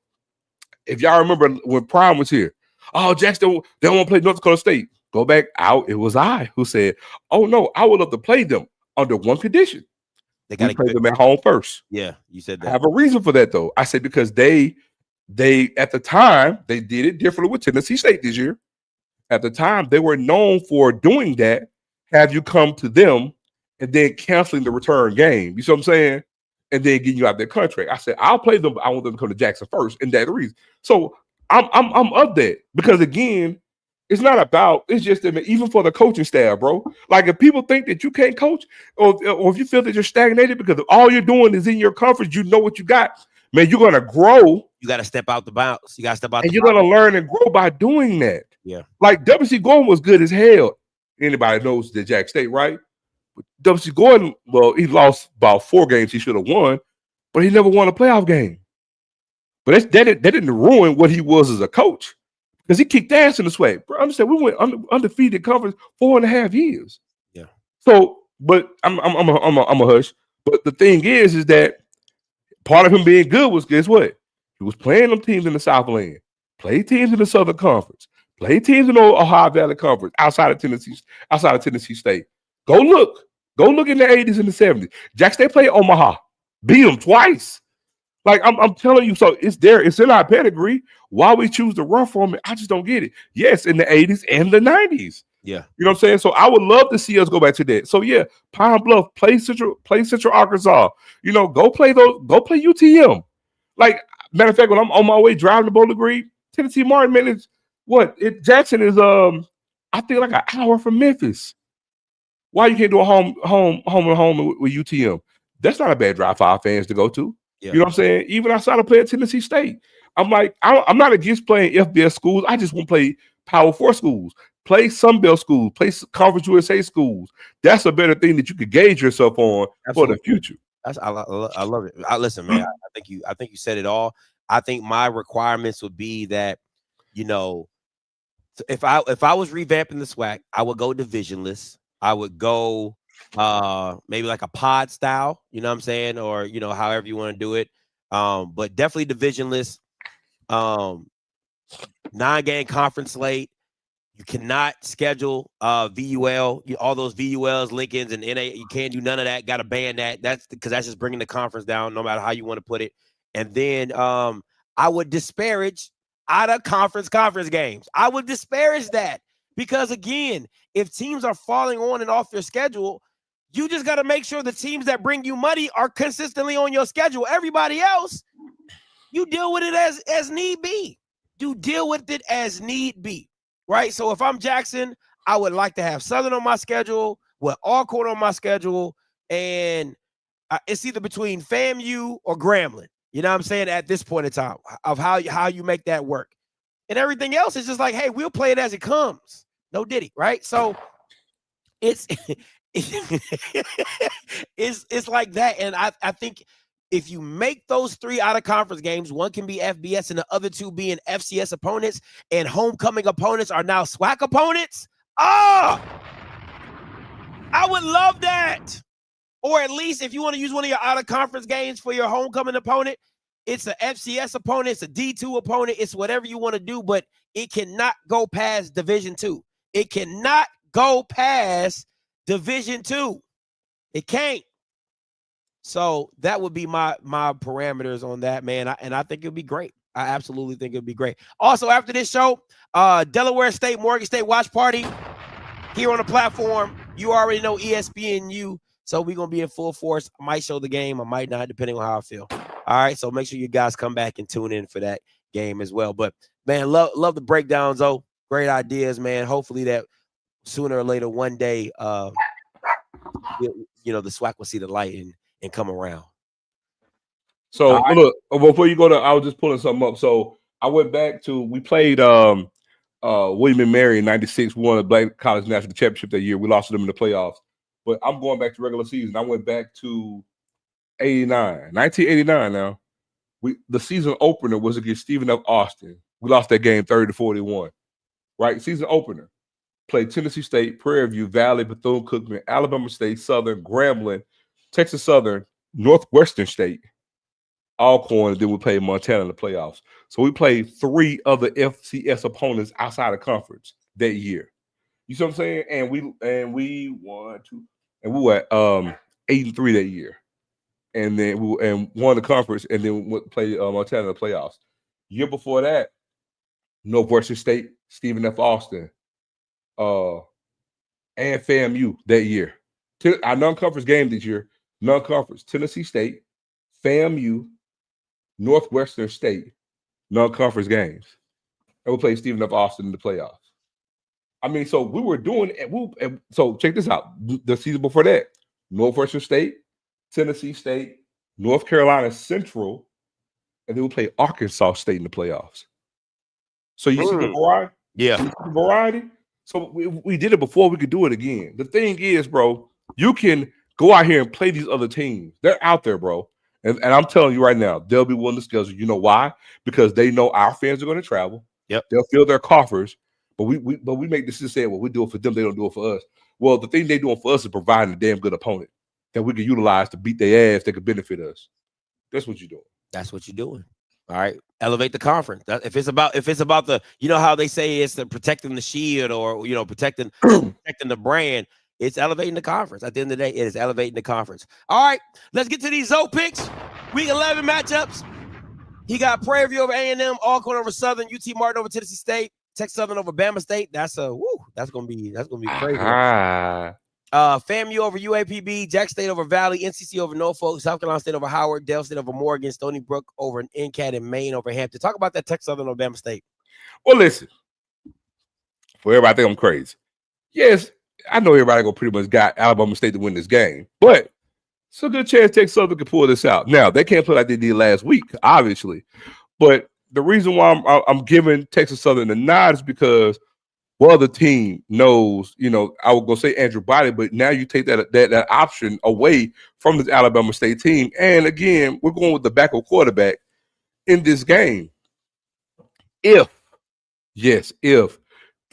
if y'all remember when Prime was here, oh, Jackson, they don't want to play North Dakota State. Go back out. It was I who said, oh, no, I would love to play them under one condition. They got to play them at home first. Yeah, you said that. I have a reason for that, though. I said because they at the time, they did it differently with Tennessee State this year. At the time, they were known for doing that. Have you come to them and then canceling the return game? You see what I'm saying? And then getting you out their contract. I said, I'll play them, but I want them to come to Jackson first. And that's the reason. So I'm of that. Because again, it's not about, it's just that even for the coaching staff, bro. Like if people think that you can't coach, or if you feel that you're stagnated because all you're doing is in your conference, you know what you got, man, you're gonna grow. You gotta step out the bounds. You gotta step out and you're gonna learn and grow by doing that. Yeah. Like W.C. Gordon was good as hell. Anybody knows the Jack State, right? But W.C. Gordon, well, he lost about 4 games he should have won, but he never won a playoff game. But that didn't ruin what he was as a coach because he kicked ass in the SWAC. Bro, understand? We went undefeated conference 4.5 years. Yeah. So, but I'm a hush. But the thing is that part of him being good was, guess what? He was playing them teams in the Southland, played teams in the Southern Conference, played teams in the Ohio Valley Conference outside of Tennessee State. Go look in the 80s and the 70s. Jack State played Omaha, beat them twice. Like I'm telling you, so it's there. It's in our pedigree. Why we choose to run from it, I just don't get it. Yes, in the 80s and the 90s. Yeah, you know what I'm saying. So I would love to see us go back to that. So yeah, Pine Bluff, play Central Arkansas. You know, go play UTM. Like matter of fact, when I'm on my way driving to Bowling Green, Tennessee Martin, man, Jackson is I think like an hour from Memphis. Why you can't do a home with UTM? That's not a bad drive for our fans to go to. Yeah. You know what I'm saying? Even outside of playing Tennessee State, I'm like, I'm not against playing FBS schools. I just want to play Power 4 schools, play Sunbelt schools, play Conference USA schools. That's a better thing that you could gauge yourself on for the future. I love it. Listen, man. I think you said it all. I think my requirements would be that, you know, if I was revamping the SWAC, I would go divisionless. I would go maybe like a pod style, you know what I'm saying? Or, you know, however you want to do it. But definitely divisionless, 9-game conference slate. You cannot schedule VUL, all those VULs, Lincolns, and NA. You can't do none of that. Got to ban that. That's because that's just bringing the conference down, no matter how you want to put it. And then I would disparage out of conference games. I would disparage that because, again, if teams are falling on and off your schedule, you just got to make sure the teams that bring you money are consistently on your schedule. Everybody else, you deal with it as need be. You deal with it as need be, right? So if I'm Jackson, I would like to have Southern on my schedule, with Alcorn on my schedule, and it's either between FAMU or Grambling. You know what I'm saying? At this point in time, of how you make that work. And everything else is just like, hey, we'll play it as it comes. No diddy, right? So it's it's like that. And I think if you make those 3 out-of-conference games, one can be FBS and the other 2 being FCS opponents, and homecoming opponents are now SWAC opponents, I would love that. Or at least if you want to use one of your out-of-conference games for your homecoming opponent, it's an FCS opponent, it's a D2 opponent, it's whatever you want to do, but it cannot go past Division II. It cannot go past Division II. It can't. So that would be my parameters on that, man. And I think it'll be great. I absolutely think it'd be great. Also, after this show, Delaware State, Morgan State watch party here on the platform. You already know ESPNU, so we're gonna be in full force. I might show the game, I might not, depending on how I feel. All right, so make sure you guys come back and tune in for that game as well. But man, love the breakdowns, though. Great ideas, man. Hopefully that sooner or later, one day, the SWAC will see the light and come around. So look, before you go to, I was just pulling something up. So I went back to, we played William and Mary in '96. We won the Black College National Championship that year. We lost to them in the playoffs. But I'm going back to regular season. I went back to 1989 now. The season opener was against Stephen F. Austin. We lost that game 30-41. Right? Season opener. Played Tennessee State, Prairie View, Valley, Bethune-Cookman, Alabama State, Southern, Grambling, Texas Southern, Northwestern State, Alcorn, and then we played Montana in the playoffs. So we played 3 other FCS opponents outside of conference that year. You see what I'm saying? And we won 2, and we were 8-3 that year. And then we won the conference, and then we played Montana in the playoffs. Year before that, Northwestern State, Stephen F. Austin, and FAMU that year. Our non-conference game this year, non-conference, Tennessee State, FAMU, Northwestern State, non-conference games. And we played Stephen F. Austin in the playoffs. I mean, so we were doing it. So check this out. The season before that, Northwestern State, Tennessee State, North Carolina Central, and then we played Arkansas State in the playoffs. So you see the variety? Yeah. You see the variety? So we did it before, we could do it again. The thing is, bro, you can go out here and play these other teams. They're out there, bro. And I'm telling you right now, they'll be willing to schedule. You know why? Because they know our fans are going to travel. Yep. They'll fill their coffers. But we make decisions saying, well, we do it for them, they don't do it for us. Well, the thing they're doing for us is providing a damn good opponent that we can utilize to beat their ass that could benefit us. That's what you're doing. That's what you're doing. All right. Elevate the conference. If it's about the, you know how they say it's the protecting the shield or, protecting the brand, it's elevating the conference. At the end of the day, it is elevating the conference. All right. Let's get to these Zo picks. Week 11 matchups. He got Prairie View over A&M, Alcorn over Southern, UT Martin over Tennessee State, Texas Southern over Bama State. That's gonna be crazy. FAMU over UAPB, Jack State over Valley, NCC over Norfolk, South Carolina State over Howard, Dale State over Morgan, Stony Brook over NCAT, and Maine over Hampton. Talk about that Texas Southern over Bama State. Well, listen, for everybody think I'm crazy. Yes, I know everybody gonna pretty much got Alabama State to win this game, but it's a good chance Texas Southern can pull this out. Now, they can't play like they did last week, obviously, but the reason why I'm giving Texas Southern the nod is because the team knows, I would go say Andrew Body, but now you take that option away from this Alabama State team. And again, we're going with the backup quarterback in this game. If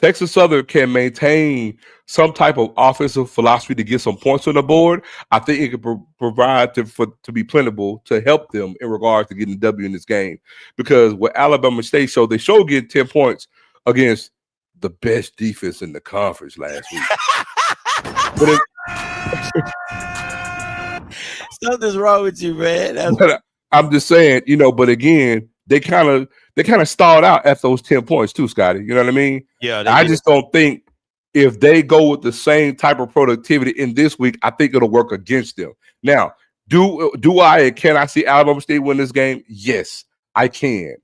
Texas Southern can maintain some type of offensive philosophy to get some points on the board, I think it could provide to be plentiful to help them in regards to getting W in this game. Because what Alabama State showed, they showed getting 10 points against the best defense in the conference last week. Something's wrong with you, man. I'm just saying, but again, they kind of stalled out at those 10 points too, Scotty. You know what I mean? Yeah. I just don't think if they go with the same type of productivity in this week, I think it'll work against them. Now, can I see Alabama State win this game? Yes, I can.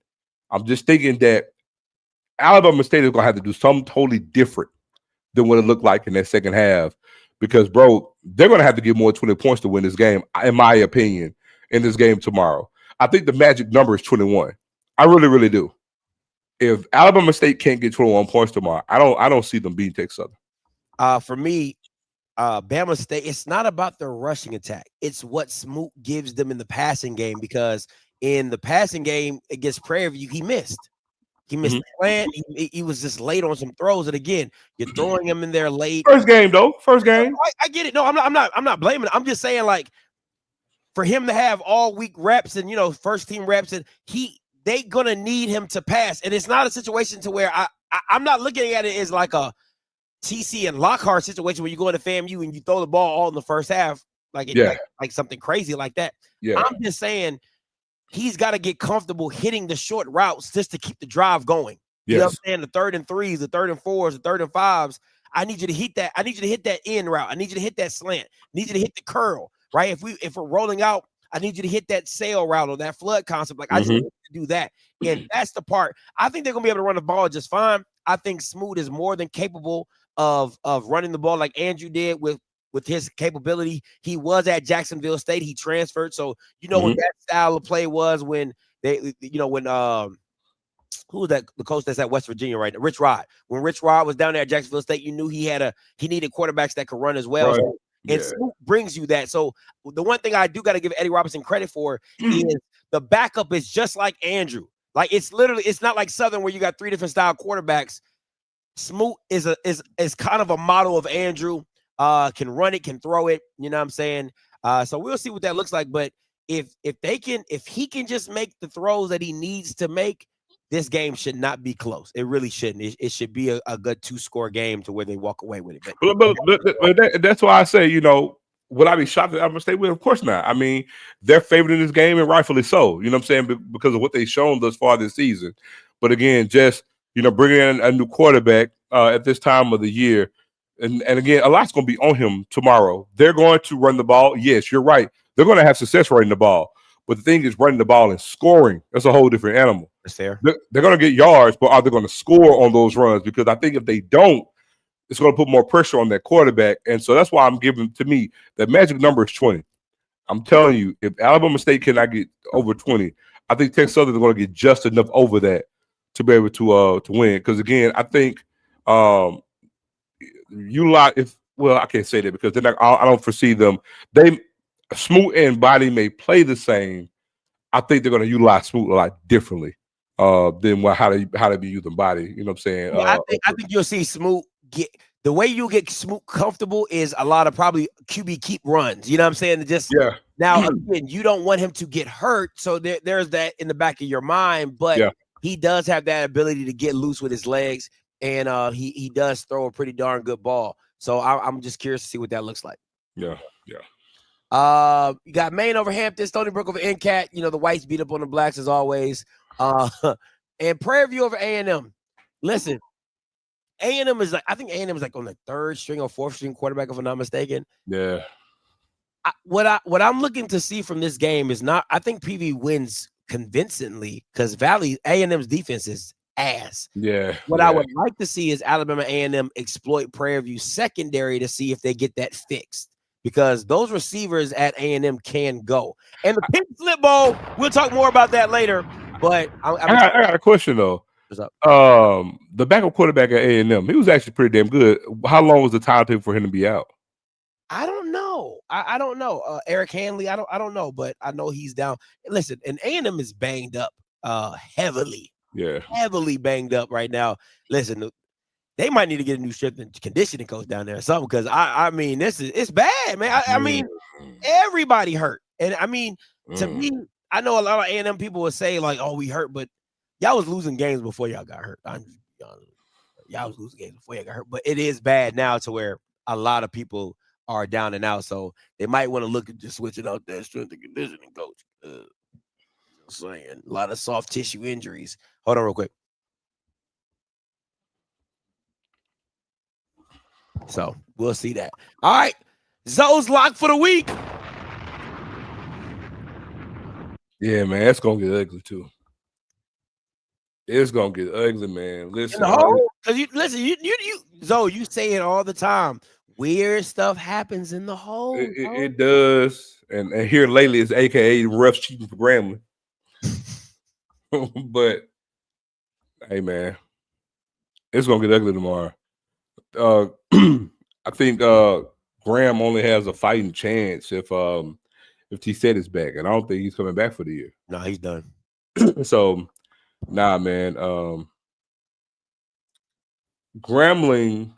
I'm just thinking that Alabama State is going to have to do something totally different than what it looked like in that second half because, bro, they're going to have to get more than 20 points to win this game, in my opinion, in this game tomorrow. I think the magic number is 21. I really, really do. If Alabama State can't get 21 points tomorrow, I don't see them beating Texas Southern. For me, Bama State, it's not about the rushing attack. It's what Smoot gives them in the passing game because in the passing game against Prairie View, he missed. He missed the plan. He was just late on some throws. And again, you're throwing him in there late. First game, though. First game. I get it. No, I'm not blaming it. I'm just saying, like, for him to have all week reps and first team reps, and they gonna need him to pass. And it's not a situation to where I'm not looking at it as like a TC and Lockhart situation where you go into FAMU and you throw the ball all in the first half, like something crazy like that. Yeah. I'm just saying he's got to get comfortable hitting the short routes just to keep the drive going. You know what I'm saying? The 3rd and 3s, the 3rd and 4s, the 3rd and 5s. I need you to hit that. I need you to hit that in route. I need you to hit that slant. I need you to hit the curl, right? If we're rolling out, I need you to hit that sail route or that flood concept. Like I just need to do that. And that's the part. I think they're gonna be able to run the ball just fine. I think Smoot is more than capable of running the ball like Andrew did with his capability. He was at Jacksonville State. He transferred. So you know what that style of play was when they, when who was that? The coach that's at West Virginia right now, Rich Rod. When Rich Rod was down there at Jacksonville State, you knew he needed quarterbacks that could run as well. Right. So, and Smoot brings you that. So the one thing I do got to give Eddie Robinson credit for is the backup is just like Andrew. Like it's not like Southern where you got 3 different style quarterbacks. Smoot is kind of a model of Andrew. Can run it, can throw it. You know what I'm saying? So we'll see what that looks like. But if he can just make the throws that he needs to make, this game should not be close. It really shouldn't. It should be a good 2-score game to where they walk away with it. But that's why I say, would I be shocked that Alabama State win? Of course not. I mean, they're favored in this game, and rightfully so. You know what I'm saying? Because of what they've shown thus far this season. But again, just bringing in a new quarterback at this time of the year, and again, a lot's going to be on him tomorrow. They're going to run the ball. Yes, you're right. They're going to have success running the ball. But the thing is, running the ball and scoring, that's a whole different animal. That's fair. They're going to get yards, but are they going to score on those runs? Because I think if they don't, it's going to put more pressure on that quarterback. And so that's why I'm giving, to me, the magic number is 20. I'm telling you, if Alabama State cannot get over 20, I think Texas Southern is going to get just enough over that to be able to win. Because, again, I think I can't say that because they're not, I don't foresee them. Smoot and Body may play the same. I think they're going to utilize Smoot a lot differently than how they be using Body. You know what I'm saying? Yeah, I think you'll see Smoot get the way you get Smoot comfortable is a lot of probably QB keep runs. You know what I'm saying? Now again, you don't want him to get hurt, so there's that in the back of your mind. But he does have that ability to get loose with his legs, and he does throw a pretty darn good ball. So I'm just curious to see what that looks like. Yeah. You got Maine over Hampton, Stony Brook over NCAT. The whites beat up on the blacks as always. And Prairie View over A&M. Listen, A&M is I think A&M is on the 3rd string or 4th string quarterback, if I'm not mistaken. Yeah. What I'm looking to see from this game is not. I think PV wins convincingly because A&M's defense is ass. Yeah. What I would like to see is Alabama A&M exploit Prairie View secondary to see if they get that fixed. Because those receivers at A&M can go. And the pink slip bowl, we'll talk more about that later. But I got a question, though. What's up? The backup quarterback at A&M, he was actually pretty damn good. How long was the timetable for him to be out? I don't know. I don't know. Eric Hanley, I don't know. But I know he's down. Listen, and A&M is banged up heavily. Yeah. Heavily banged up right now. Listen, they might need to get a new strength and conditioning coach down there or something because I mean it's bad, man. I mean everybody hurt, and I mean to me, I know a lot of A&M people would say like, "Oh, we hurt," but y'all was losing games before y'all got hurt. Y'all was losing games before y'all got hurt, but it is bad now to where a lot of people are down and out, so they might want to look at just switching out that strength and conditioning coach. Saying a lot of soft tissue injuries. Hold on, real quick. So we'll see that. All right. Zo's lock for the week. Yeah, man. It's going to get ugly, too. It's going to get ugly, man. Listen. Zo, you say it all the time. Weird stuff happens in the hole. It does. And here lately it's AKA refs cheating for Grambling. But, hey, man. It's going to get ugly tomorrow. I think Graham only has a fighting chance if T-Set is back, and I don't think he's coming back for the year. No, he's done. So, nah, man. Grambling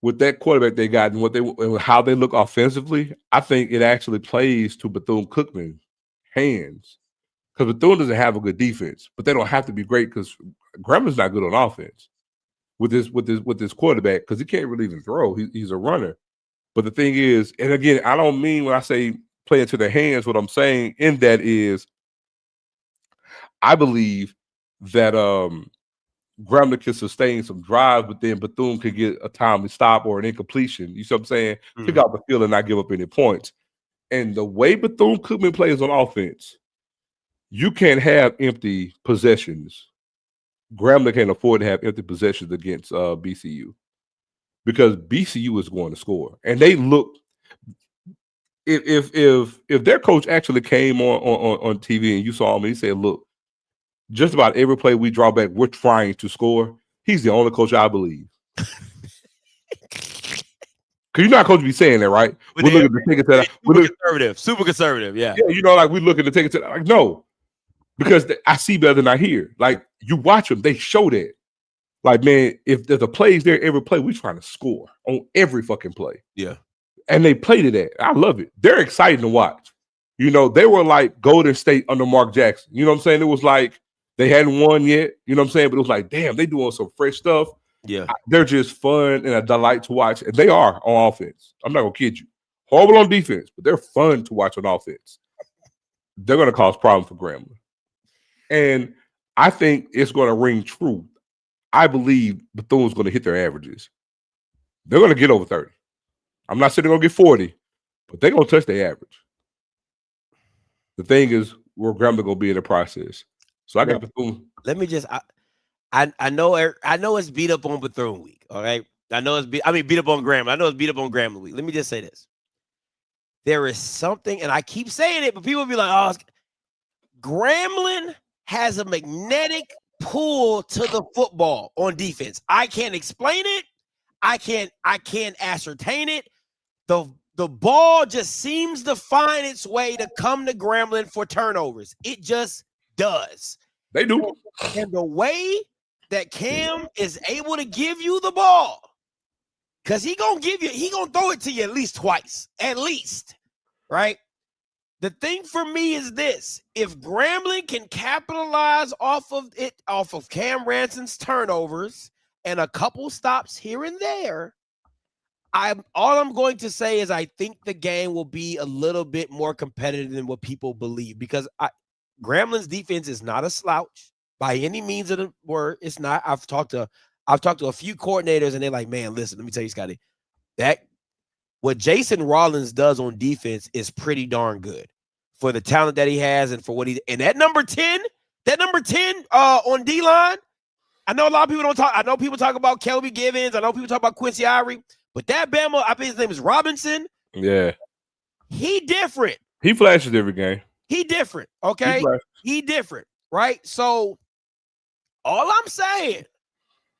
with that quarterback they got and how they look offensively, I think it actually plays to Bethune-Cookman hands because Bethune doesn't have a good defense, but they don't have to be great because Grambling's not good on offense. With this quarterback, because he can't really even throw. He's a runner. But the thing is, and again, I don't mean when I say play into their hands, what I'm saying in that is I believe that Grambling can sustain some drive, but then Bethune could get a timely stop or an incompletion. You see what I'm saying? Pick out the field and not give up any points. And the way Bethune-Cookman plays on offense, you can't have empty possessions. Grambling can't afford to have empty possessions against BCU because BCU is going to score. And they look if their coach actually came on TV and you saw him and he said, look, just about every play we draw back, we're trying to score. He's the only coach I believe. Because you're not supposed to be saying that, right? We're looking to take it to that. Super conservative, yeah. Yeah, you know, like we're looking to take it to that. Like, no, because I see better than I hear. Like, you watch them, they show that. Like, man, if there's a plays there, every play, we're trying to score on every fucking play. Yeah. And they played it at. I love it. They're exciting to watch. You know, they were like Golden State under Mark Jackson. You know what I'm saying? It was like they hadn't won yet. You know what I'm saying? But it was like, damn, they doing some fresh stuff. Yeah. They're just fun and a delight to watch. And they are on offense. I'm not going to kid you. Horrible on defense, but they're fun to watch on offense. They're going to cause problems for Grambling. And I think it's going to ring true. I believe Bethune's going to hit their averages. They're going to get over 30. I'm not saying they're going to get 40, but they're going to touch their average. The thing is, where Grambling going to be in the process. So I got Bethune. Let me just I know it's beat up on Bethune week. All right. I know it's beat up on Grambling. I know it's beat up on Grambling week. Let me just say this. There is something, and I keep saying it, but people be like, oh, Grambling has a magnetic pull to the football on defense. I can't explain it. I can't ascertain it. The ball just seems to find its way to come to Grambling for turnovers. It just does. They do. And the way that Cam is able to give you the ball, because he gonna throw it to you at least twice. At least. Right? The thing for me is this: if Grambling can capitalize off of Cam Ranson's turnovers and a couple stops here and there, all I'm going to say is I think the game will be a little bit more competitive than what people believe, because Grambling's defense is not a slouch by any means of the word. It's not. I've talked to a few coordinators and they're like, man, listen, let me tell you, Scotty, that what Jason Rollins does on defense is pretty darn good for the talent that he has and for what and that number 10 on D-line. I know a lot of people don't talk. I know people talk about Kelby Givens. I know people talk about Quincy Irie, but that Bama, I think his name is Robinson. Yeah. He different. He flashes every game. He different. Okay. He different. Right. So all I'm saying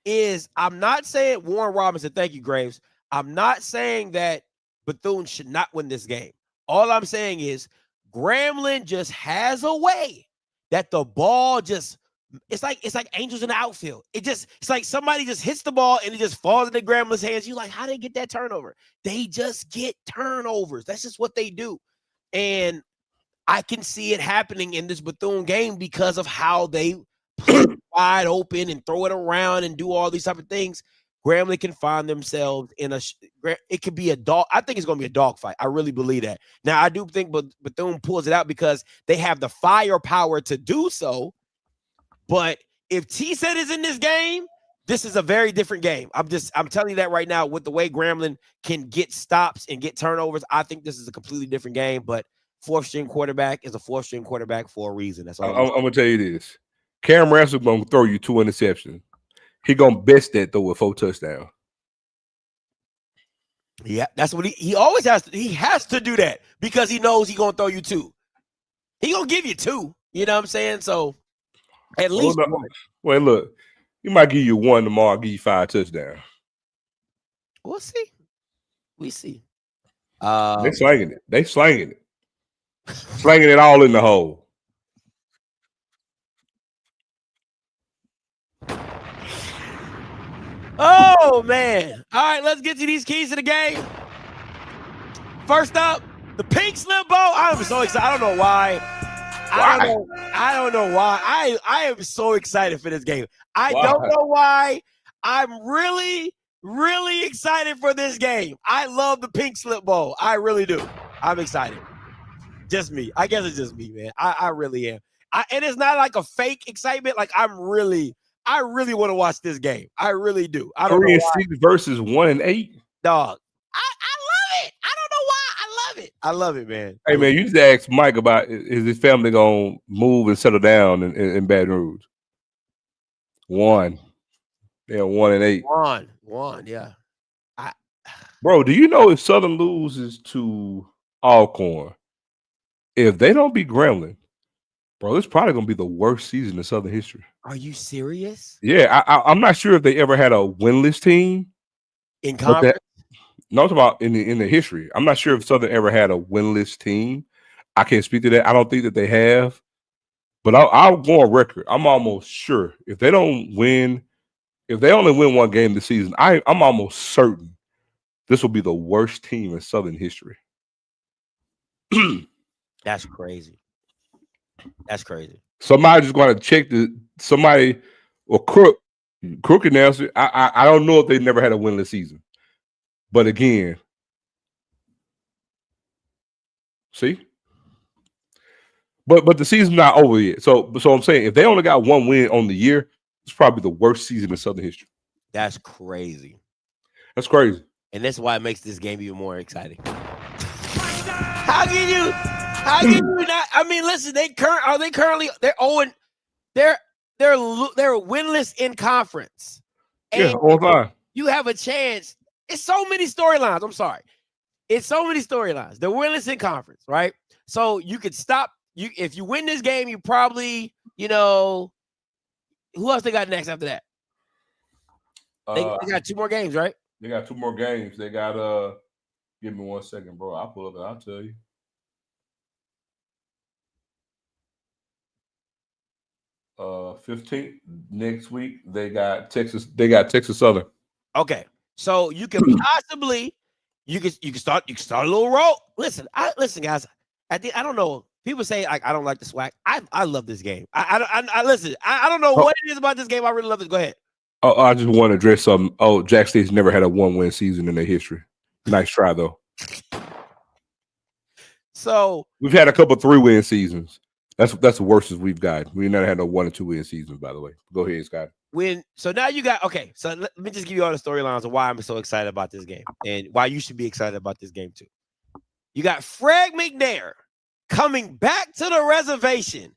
is I'm not saying Warren Robinson. Thank you, Graves. I'm not saying that Bethune should not win this game. All I'm saying is Grambling just has a way that the ball just, it's like angels in the outfield. It's like somebody just hits the ball and it just falls into Grambling's hands. You're like, how did they get that turnover? They just get turnovers. That's just what they do. And I can see it happening in this Bethune game because of how they play wide open and throw it around and do all these type of things. Grambling can find themselves in it could be a dog. I think it's going to be a dog fight. I really believe that. Now, I do think Bethune pulls it out because they have the firepower to do so. But if T-Set is in this game, this is a very different game. I'm telling you that right now. With the way Grambling can get stops and get turnovers, I think this is a completely different game. But fourth-string quarterback is a fourth-string quarterback for a reason. That's all. I'm going to tell you this. Cam Ransom going to throw you 2 interceptions. He going to best that though with 4 touchdowns. Yeah, that's what he always has to. He has to do that because he knows he's going to throw you 2. He going to give you 2. You know what I'm saying? So at least one. Well, look, he might give you 1 tomorrow, give you 5 touchdowns. We'll see. We see. They slanging it. They slanging it. Slanging it all in the hole. Oh, man. All right, let's get to these keys to the game. First up, the pink slip bowl. I'm so excited. I don't know why. I don't know why. I am so excited for this game. I don't know why. I'm really, really excited for this game. I love the pink slip bowl. I really do. I'm excited. Just me. I guess it's just me, man. I really am. And it's not like a fake excitement. Like I really want to watch this game. I really do. I don't know why. 3-6 versus 1-8. Dog. I love it. I don't know why. I love it. I love it, man. Hey man, you just ask Mike about is his family gonna move and settle down in Baton Rouge? One. They're 1-8. One, yeah. Bro, do you know if Southern loses to Alcorn, if they don't beat Grambling, bro, it's probably gonna be the worst season in Southern history. Are you serious? Yeah, I'm not sure if they ever had a winless team In conference? No, I'm talking about in the history. I'm not sure if Southern ever had a winless team. I can't speak to that. I don't think that they have. But I'll go on record. I'm almost sure if they don't win, if they only win one game this season, I'm almost certain this will be the worst team in Southern history. That's crazy. That's crazy. Somebody's just going to check somebody or Crook announced it. I don't know if they never had a winless season. But again, see? But the season's not over yet. So I'm saying if they only got one win on the year, it's probably the worst season in Southern history. That's crazy. That's crazy. And that's why it makes this game even more exciting. How can you not? I mean, listen, they're winless in conference. And yeah, all time. You have a chance. It's so many storylines. I'm sorry. It's so many storylines. They're winless in conference, right? So you could stop. If you win this game, you probably, who else they got next after that? They got 2 more games, right? They got 2 more games. They got give me 1 second, bro. I'll pull up and I'll tell you. Uh, 15th next week. They got Texas Southern. Okay. So you can possibly you can start a little roll. Listen, guys. I don't know. People say I don't like the SWAC. I love this game. I listen. I don't know what it is about this game. I really love it. Go ahead. Oh, I just want to address something. Oh, Jack State's never had a 1-win season in their history. Nice try though. So we've had a couple 3-win seasons. That's the worst as we've got. We never had no 1 or 2-win seasons, by the way. Go ahead, Scott. So now you got so let me just give you all the storylines of why I'm so excited about this game and why you should be excited about this game too. You got Fred McNair coming back to the reservation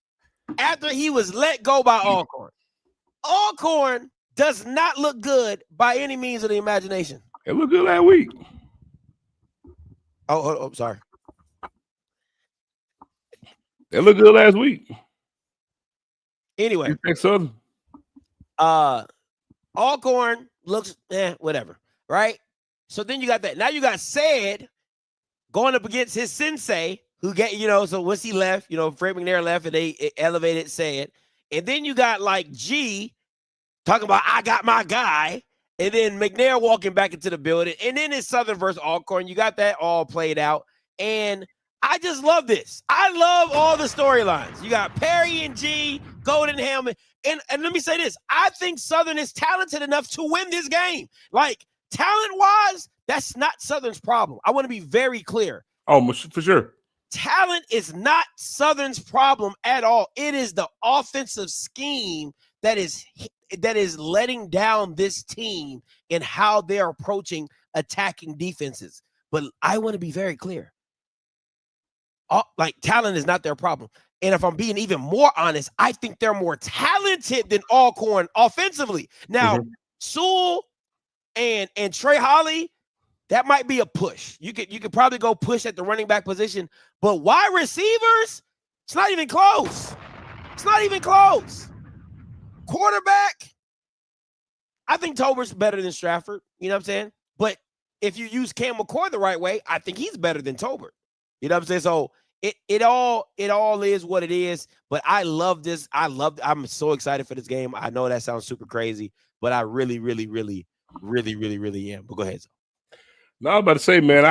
after he was let go by Alcorn. Alcorn does not look good by any means of the imagination. It looked good last week. Oh, sorry. It looked good last week. Anyway, Alcorn looks whatever, right? So then you got that. Now you got Said going up against his sensei, who so once he left, Fred McNair left and they elevated Said. And then you got like G talking about I got my guy, and then McNair walking back into the building, and then it's Southern versus Alcorn. You got that all played out, and I just love this. I love all the storylines. You got Perry and G, Golden Helmet, and let me say this: I think Southern is talented enough to win this game. Like talent-wise, that's not Southern's problem. I want to be very clear. Oh, for sure. Talent is not Southern's problem at all. It is the offensive scheme that is letting down this team in how they're approaching attacking defenses. But I want to be very clear. Talent is not their problem. And if I'm being even more honest, I think they're more talented than Alcorn offensively. Now, Sewell and Trey Holly, that might be a push. You could probably go push at the running back position, but wide receivers, it's not even close. It's not even close. Quarterback, I think Tober's better than Stratford. You know what I'm saying? But if you use Cam McCoy the right way, I think he's better than Tober. You know what I'm saying? So it all is what it is. But I love this. I'm so excited for this game. I know that sounds super crazy, but I really, really, really, really, really, really am. But go ahead. No, I was about to say, man,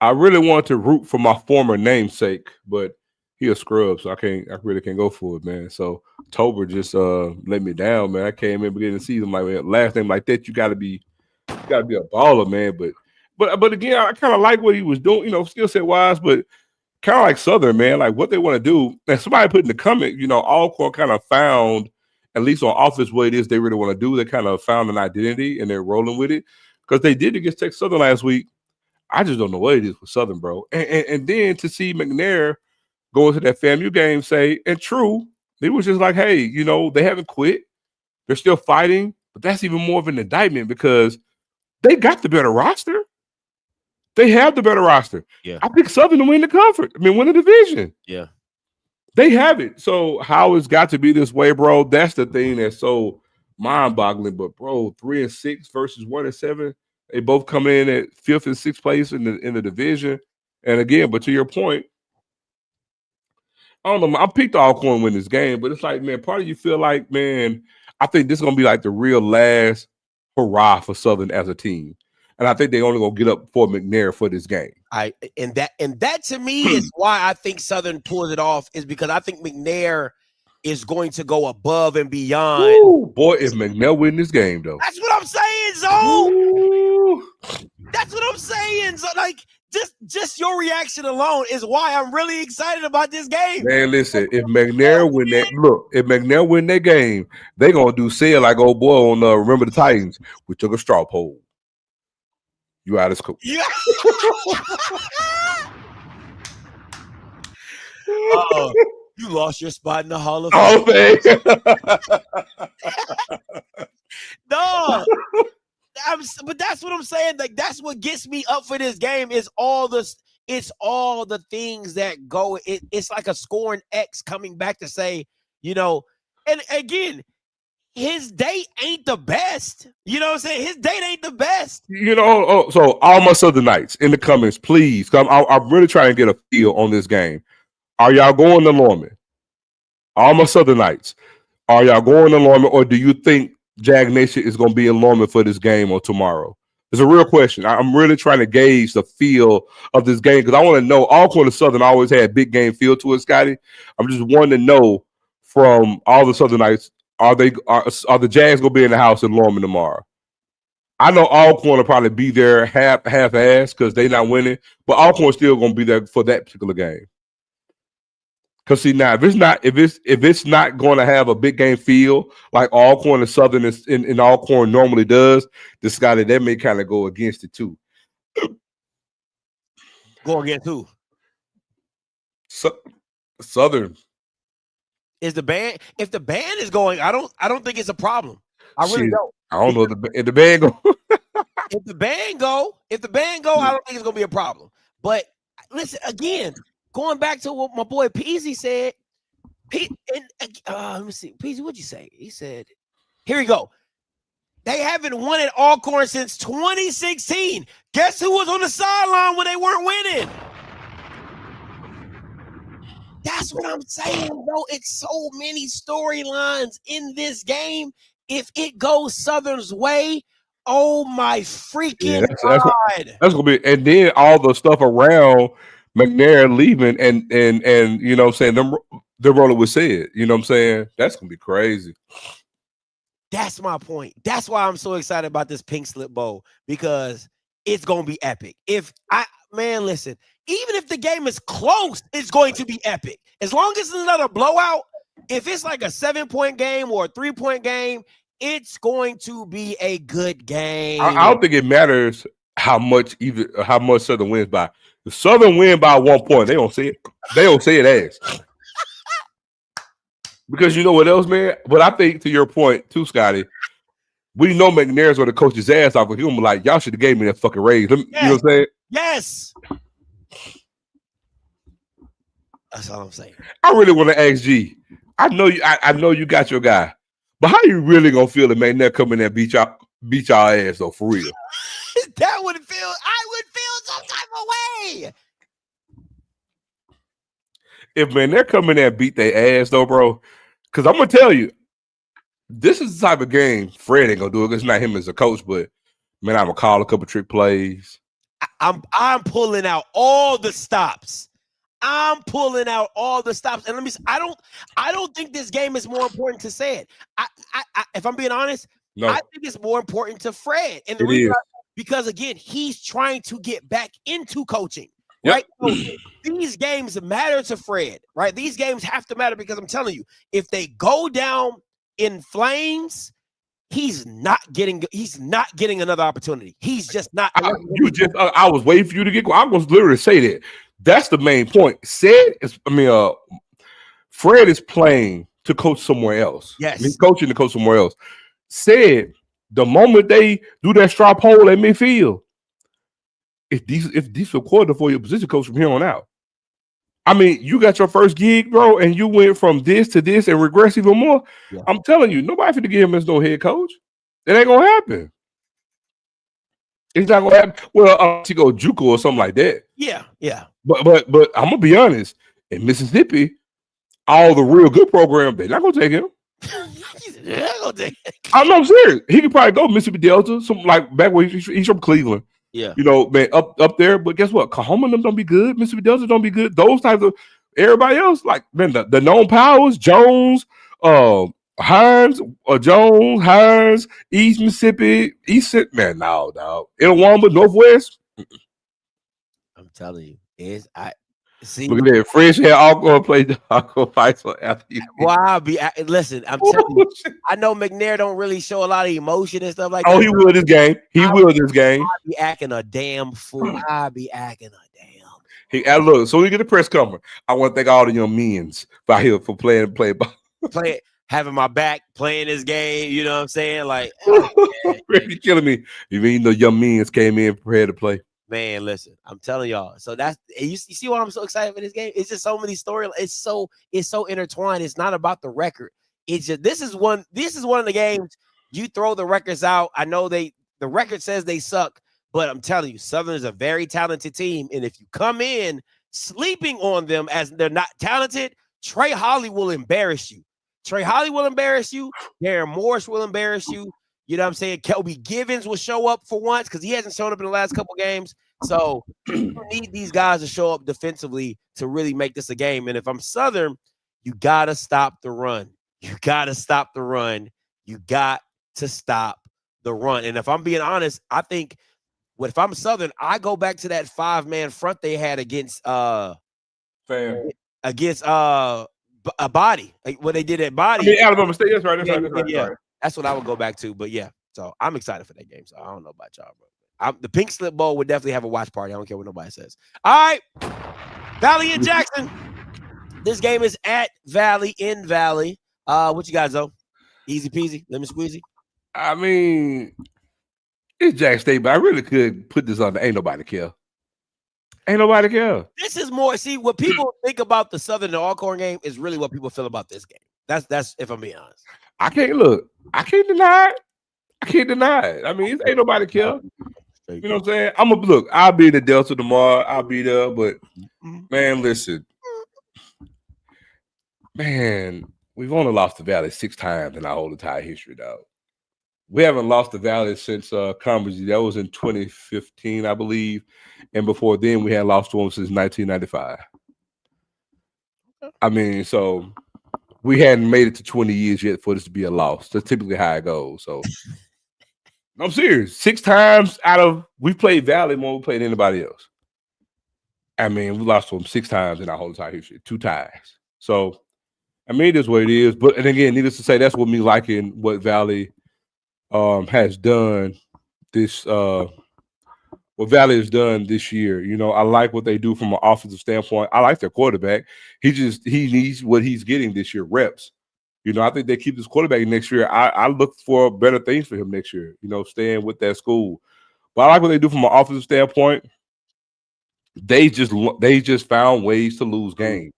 I really want to root for my former namesake, but he a scrub, so I really can't go for it, man. So Tober just let me down, man. I came in beginning of the season like, man, last name like that, you gotta be a baller, man. But again, I kind of like what he was doing, skill set wise, but kind of like Southern, man, like what they want to do. And somebody put in the comment, you know, Alcorn kind of found, at least on offense, what it is they really want to do. They kind of found an identity and they're rolling with it because they did against Texas Southern last week. I just don't know what it is with Southern, bro. And then to see McNair go into that FAMU game, say, and true, it was just like, hey, you know, they haven't quit. They're still fighting, but that's even more of an indictment because they got the better roster. They have the better roster. Yeah. I picked Southern to win the conference. I mean, win the division. Yeah. They have it. So how it's got to be this way, bro, that's the thing that's so mind-boggling. But, bro, 3-6 versus 1-7, they both come in at 5th and 6th place in the division. And, again, but to your point, I don't know. I picked Alcorn to win this game, but it's like, man, part of you feel like, man, I think this is going to be like the real last hurrah for Southern as a team. And I think they're only going to get up for McNair for this game. And that to me is why I think Southern pulls it off, is because I think McNair is going to go above and beyond. Ooh, boy, if McNair win this game, though. That's what I'm saying, Zo. That's what I'm saying. So, like, just your reaction alone is why I'm really excited about this game. Man, listen, if McNair win that game, they gonna do sale like old boy on Remember the Titans. We took a straw poll. You out of school. Yeah. You lost your spot in the Hall of Fame. No. But that's what I'm saying. Like, that's what gets me up for this game is all the things that go. It's like a scoring X coming back to say, you know, and again, his date ain't the best. You know what I'm saying? His date ain't the best. You know, so all my Southern Knights in the comments, please. I'm really trying to get a feel on this game. Are y'all going to Lorman? All my Southern Knights. Are y'all going to Lorman, or do you think Jag Nation is going to be in Lorman for this game or tomorrow? It's a real question. I'm really trying to gauge the feel of this game because I want to know. Alcorn and Southern always had big game feel to it, Scotty. I'm just wanting to know from all the Southern Knights, are the Jags going to be in the house in Lorman tomorrow? I know Alcorn will probably be there half-ass because they're not winning, but Alcorn's still going to be there for that particular game. Because see now, if it's not going to have a big game feel like Alcorn and Southern in Alcorn normally does, this guy that may kind of go against it too. Go against who? Southern. Is the band? If the band is going, I don't think it's a problem. I really don't. I don't know if the band go. If the band go, I don't think it's gonna be a problem. But listen again. Going back to what my boy Peasy said, let me see. Peasy, what'd you say? He said, here we go. They haven't won at Alcorn since 2016. Guess who was on the sideline when they weren't winning? That's what I'm saying, bro. It's so many storylines in this game. If it goes Southern's way, oh my freaking God. That's gonna be, and then all the stuff around McNair leaving and you know what I'm saying, they're rolling with said, you know what I'm saying? That's gonna be crazy. That's my point. That's why I'm so excited about this Pink Slip Bowl, because it's gonna be epic. Listen, even if the game is close, it's going to be epic. As long as it's another blowout, if it's like a 7-point game or a 3-point game, it's going to be a good game. I don't think it matters how much Southern wins by. If Southern win by 1 point, they don't say it. They don't say it as. Because you know what else, man? But I think to your point too, Scotty, we know McNair's going to coach his ass off. He'll be like, y'all should have gave me that fucking raise. You know what I'm saying? Yes. That's all I'm saying. I really want to ask G. I know you got your guy, but how you really gonna feel if McNair come in there and beat y'all ass though, for real? I would feel some type of way. If McNair come in there and beat their ass though, bro, because I'm gonna tell you, this is the type of game Fred ain't gonna do it. It's not him as a coach, but man, I'm gonna call a couple trick plays. I'm pulling out all the stops. And let me. I don't think this game is more important to say it. If I'm being honest, no. I think it's more important to Fred, and the it reason is. because again, he's trying to get back into coaching. right? So these games matter to Fred, right? These games have to matter because I'm telling you, if they go down in flames, he's not getting another opportunity. He's just not. I was waiting for you to get. I was literally say that. That's the main point. Fred is playing to coach somewhere else. Yes, he's coaching to coach somewhere else. Said the moment they do that straw poll at midfield, if these are quarter for your position coach from here on out. I mean, you got your first gig, bro, and you went from this to this and regress even more. Yeah. I'm telling you, nobody finna give him as no head coach. It ain't gonna happen. It's not gonna happen. Well, to go JUCO or something like that. Yeah. But I'm gonna be honest. In Mississippi, all the real good programs, they're not gonna take him. I'm serious. He could probably go Mississippi Delta, something like back where he's from Cleveland. Yeah, man, up there. But guess what? Kahoma and them don't be good. Mississippi Delta don't be good. Those types of everybody else, like man, the known powers, Jones, Hines, East Mississippi, man, no, dog. Itawamba, Northwest. I'm telling you, see. Look at that. Fresh hair, Alcorn played Alcorn fights after you. Well, listen. I'm telling you, I know McNair don't really show a lot of emotion and stuff like that. Oh, he will this game. I'll be acting a damn fool. Look, so we get the press cover. I want to thank all the young men's out here for playing having my back, playing this game. You know what I'm saying? Like, you're killing me. You mean the young men's came in prepared to play? Man, listen, I'm telling y'all. So you see why I'm so excited for this game? It's just so many storylines. It's so intertwined. It's not about the record. It's just this is one of the games you throw the records out. I know the record says they suck, but I'm telling you, Southern is a very talented team. And if you come in sleeping on them as they're not talented, Trey Holly will embarrass you. Darren Morris will embarrass you. You know what I'm saying? Kelby Givens will show up for once because he hasn't shown up in the last couple games. So you need these guys to show up defensively to really make this a game. And if I'm Southern, you got to stop the run. And if I'm being honest, I think if I'm Southern, I go back to that 5-man front they had against a Body. Like what they did at Body. Alabama State. That's right. Yeah. That's what I would go back to. But yeah, so I'm excited for that game. So I don't know about y'all, bro. The Pink Slip Bowl would definitely have a watch party. I don't care what nobody says. All right. Valley and Jackson. This game is at Valley in Valley. What you got, Zo? Easy peasy, lemon squeezy. I mean, it's Jack State, but I really could put this on the ain't nobody care. This is more, what people think about the Southern and Alcorn game is really what people feel about this game. That's if I'm being honest. I can't deny it. I mean, ain't nobody care. You know what I'm saying? I'll be in the Delta tomorrow. I'll be there, but man, listen. Man, we've only lost the Valley 6 times in our whole entire history, dog. We haven't lost the Valley since Converse. That was in 2015, I believe. And before then, we had lost to them since 1995. I mean, so we hadn't made it to 20 years yet for this to be a loss. That's typically how it goes. So I'm serious. 6 times we played Valley more than we played anybody else. I mean, we lost to them 6 times in our whole entire history, 2 ties. So, I mean, it is what it is. But, and again, needless to say, that's what me liking what Valley has done this what Valley has done this year. You know, I like what they do from an offensive standpoint. I like their quarterback. He needs what he's getting this year, reps. You know, I think they keep this quarterback next year. I look for better things for him next year, you know, staying with that school. But I like what they do from an offensive standpoint. They just found ways to lose games.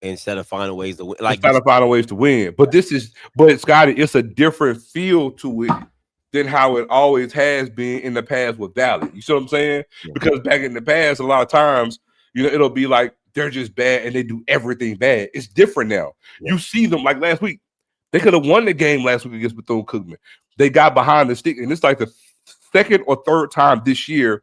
Instead of finding ways to win. But Scotty, it's a different feel to it than how it always has been in the past with Valley. You see what I'm saying? Yeah. Because back in the past, a lot of times, you know, it'll be like they're just bad and they do everything bad. It's different now. Yeah. You see them like last week. They could have won the game last week against Bethune-Cookman. They got behind the stick, and it's like the 2nd or 3rd time this year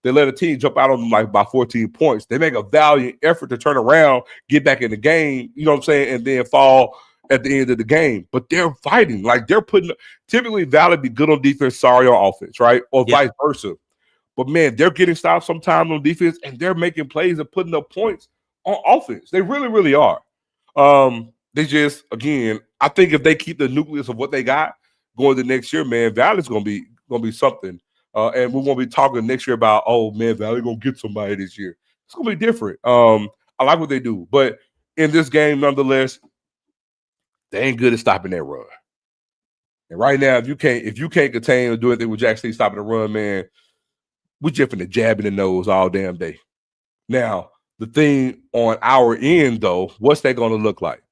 they let a team jump out on them like by 14 points. They make a valiant effort to turn around, get back in the game, you know what I'm saying, and then fall at the end of the game. But they're fighting. Like they're typically Valley be good on defense, sorry on offense, right? Or vice versa. But man, they're getting stops sometimes on defense, and they're making plays and putting up points on offense. They really, really are. They just, again, I think if they keep the nucleus of what they got going to next year, man, Valley's gonna be something. And we're gonna be talking next year about, oh man, Valley gonna get somebody this year. It's gonna be different. I like what they do, but in this game, nonetheless, they ain't good at stopping that run. And right now, if you can't contain or do anything with Jack State stopping the run, man, we're just finna jab in the nose all damn day. Now, the thing on our end, though, what's that gonna look like?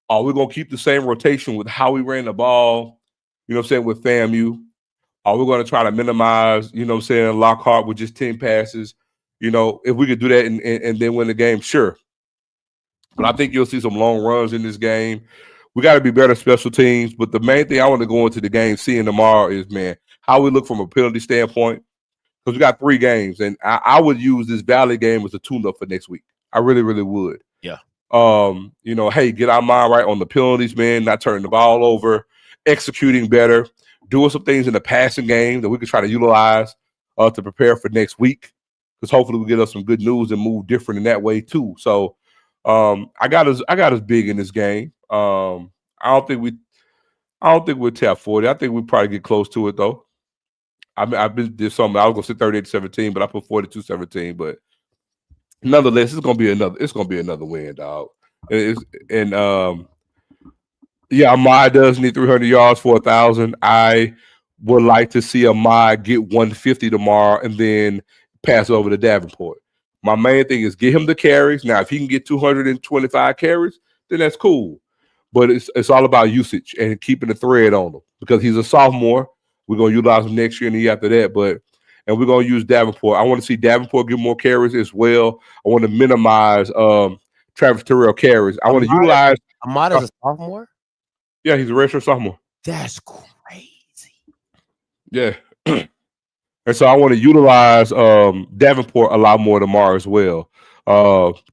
Are we gonna keep the same rotation with how we ran the ball? You know what I'm saying, with FAMU? Are we gonna try to minimize, you know what I'm saying, Lockhart with just 10 passes? You know, if we could do that and then win the game, sure. But I think you'll see some long runs in this game. We got to be better special teams. But the main thing I want to go into the game seeing tomorrow is, man, how we look from a penalty standpoint. Because we got 3 games, and I would use this Valley game as a tune-up for next week. I really, really would. Yeah. You know, hey, get our mind right on the penalties, man, not turning the ball over, executing better, doing some things in the passing game that we could try to utilize to prepare for next week. Because hopefully we get us some good news and move different in that way too. So I got us big in this game. I don't think we'll tap 40. I think we probably get close to it though. I've been did something. I was gonna say 38-17, but I put 42-17. But nonetheless, it's gonna be another win, dog. Yeah, Ahmad does need 300 yards for 1,000. I would like to see Ahmad get 150 tomorrow and then pass over to Davenport. My main thing is get him the carries. Now, if he can get 225 carries, then that's cool. But it's all about usage and keeping the thread on him because he's a sophomore. We're going to utilize him next year and the year after that. And we're going to use Davenport. I want to see Davenport get more carries as well. I want to minimize Travis Terrell carries. I want to utilize Ahmad as a sophomore? Yeah, he's a redshirt sophomore. That's crazy. Yeah. And so I want to utilize Davenport a lot more tomorrow as well.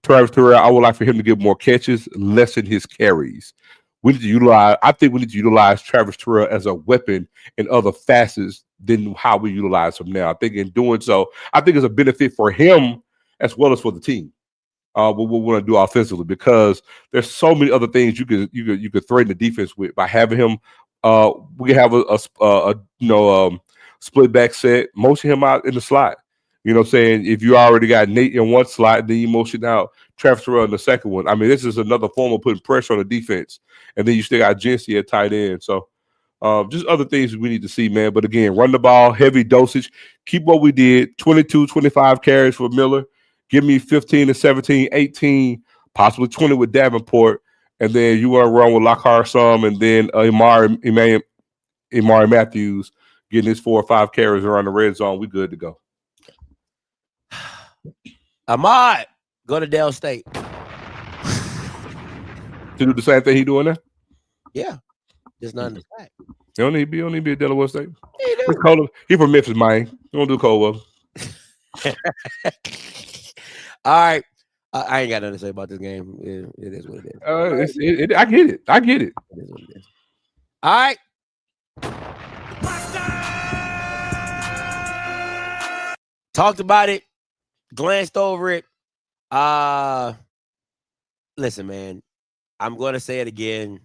Travis Terrell, I would like for him to get more catches, lessen his carries. I think we need to utilize Travis Terrell as a weapon in other facets than how we utilize him now. I think in doing so, I think it's a benefit for him as well as for the team. What we want to do offensively because there's so many other things you could threaten the defense with by having him. We have a split back set, motion him out in the slot. You know what I'm saying? If you already got Nate in one slot, then you motion out Travis Terrell in the second one. I mean, this is another form of putting pressure on the defense. And then you still got Jency at tight end. So just other things we need to see, man. But again, run the ball, heavy dosage. Keep what we did, 22, 25 carries for Miller. Give me 15 to 17, 18, possibly 20 with Davenport. And then you want to run with Lockhart some. And then Imari Matthews getting his 4 or 5 carries around the red zone. We good to go. Ahmad, go to Delaware State. To do the same thing he doing there? Yeah. Just not in the SWAC. He don't need to be at Delaware State. He from Memphis, man. He don't do Coldwell. All right. I ain't got nothing to say about this game. It is what it is. I get it. It is what it is. All right. Talked about it. Glanced over it. Listen, man. I'm going to say it again.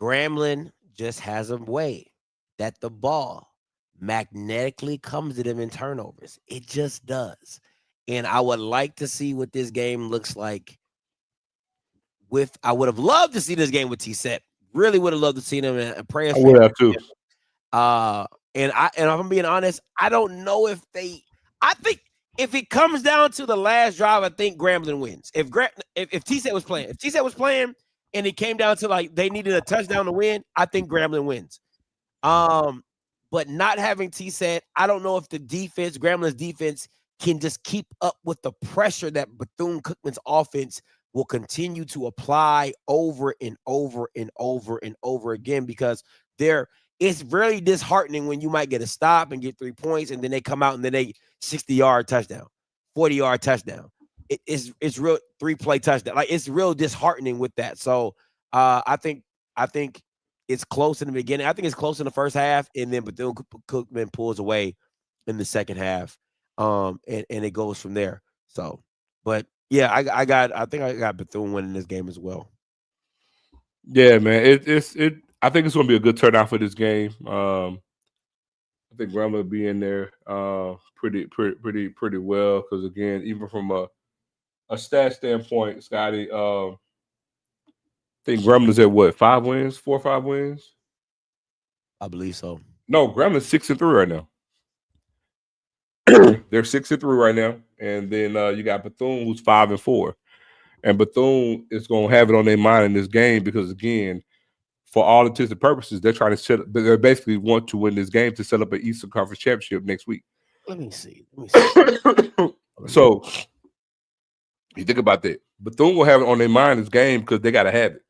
Grambling just has a way that the ball magnetically comes to them in turnovers. It just does. And I would like to see what this game looks like I would have loved to see this game with T-Set. Really would have loved to see them and pray. I would have too. And if I'm being honest, I don't know if I think if it comes down to the last drive, I think Grambling wins. If T-Set was playing, and it came down to like they needed a touchdown to win, I think Grambling wins. But not having T-Set, I don't know if Grambling's defense can just keep up with the pressure that Bethune-Cookman's offense will continue to apply over and over and over and over again because it's really disheartening when you might get a stop and get 3 points and then they come out and then they 60-yard touchdown, 40-yard touchdown. It's real 3-play touchdown. Like it's real disheartening with that. So I think it's close in the beginning. I think it's close in the first half, and then Bethune-Cookman pulls away in the second half. And it goes from there. So, but yeah, I think I got Bethune winning this game as well. Yeah, man. I think it's gonna be a good turnout for this game. I think Grambling will be in there pretty well, because again, even from a stat standpoint, Scotty, I think Grambling's at what, 4 or 5 wins? I believe so. No, Grambling's 6-3 right now. They're 6-3 right now, and then you got Bethune, who's 5-4, and Bethune is gonna have it on their mind in this game because, again, for all intents and purposes, they're trying to they basically want to win this game to set up an Eastern Conference championship next week. Let me see. So you think about that. Bethune will have it on their mind this game because they got to have it.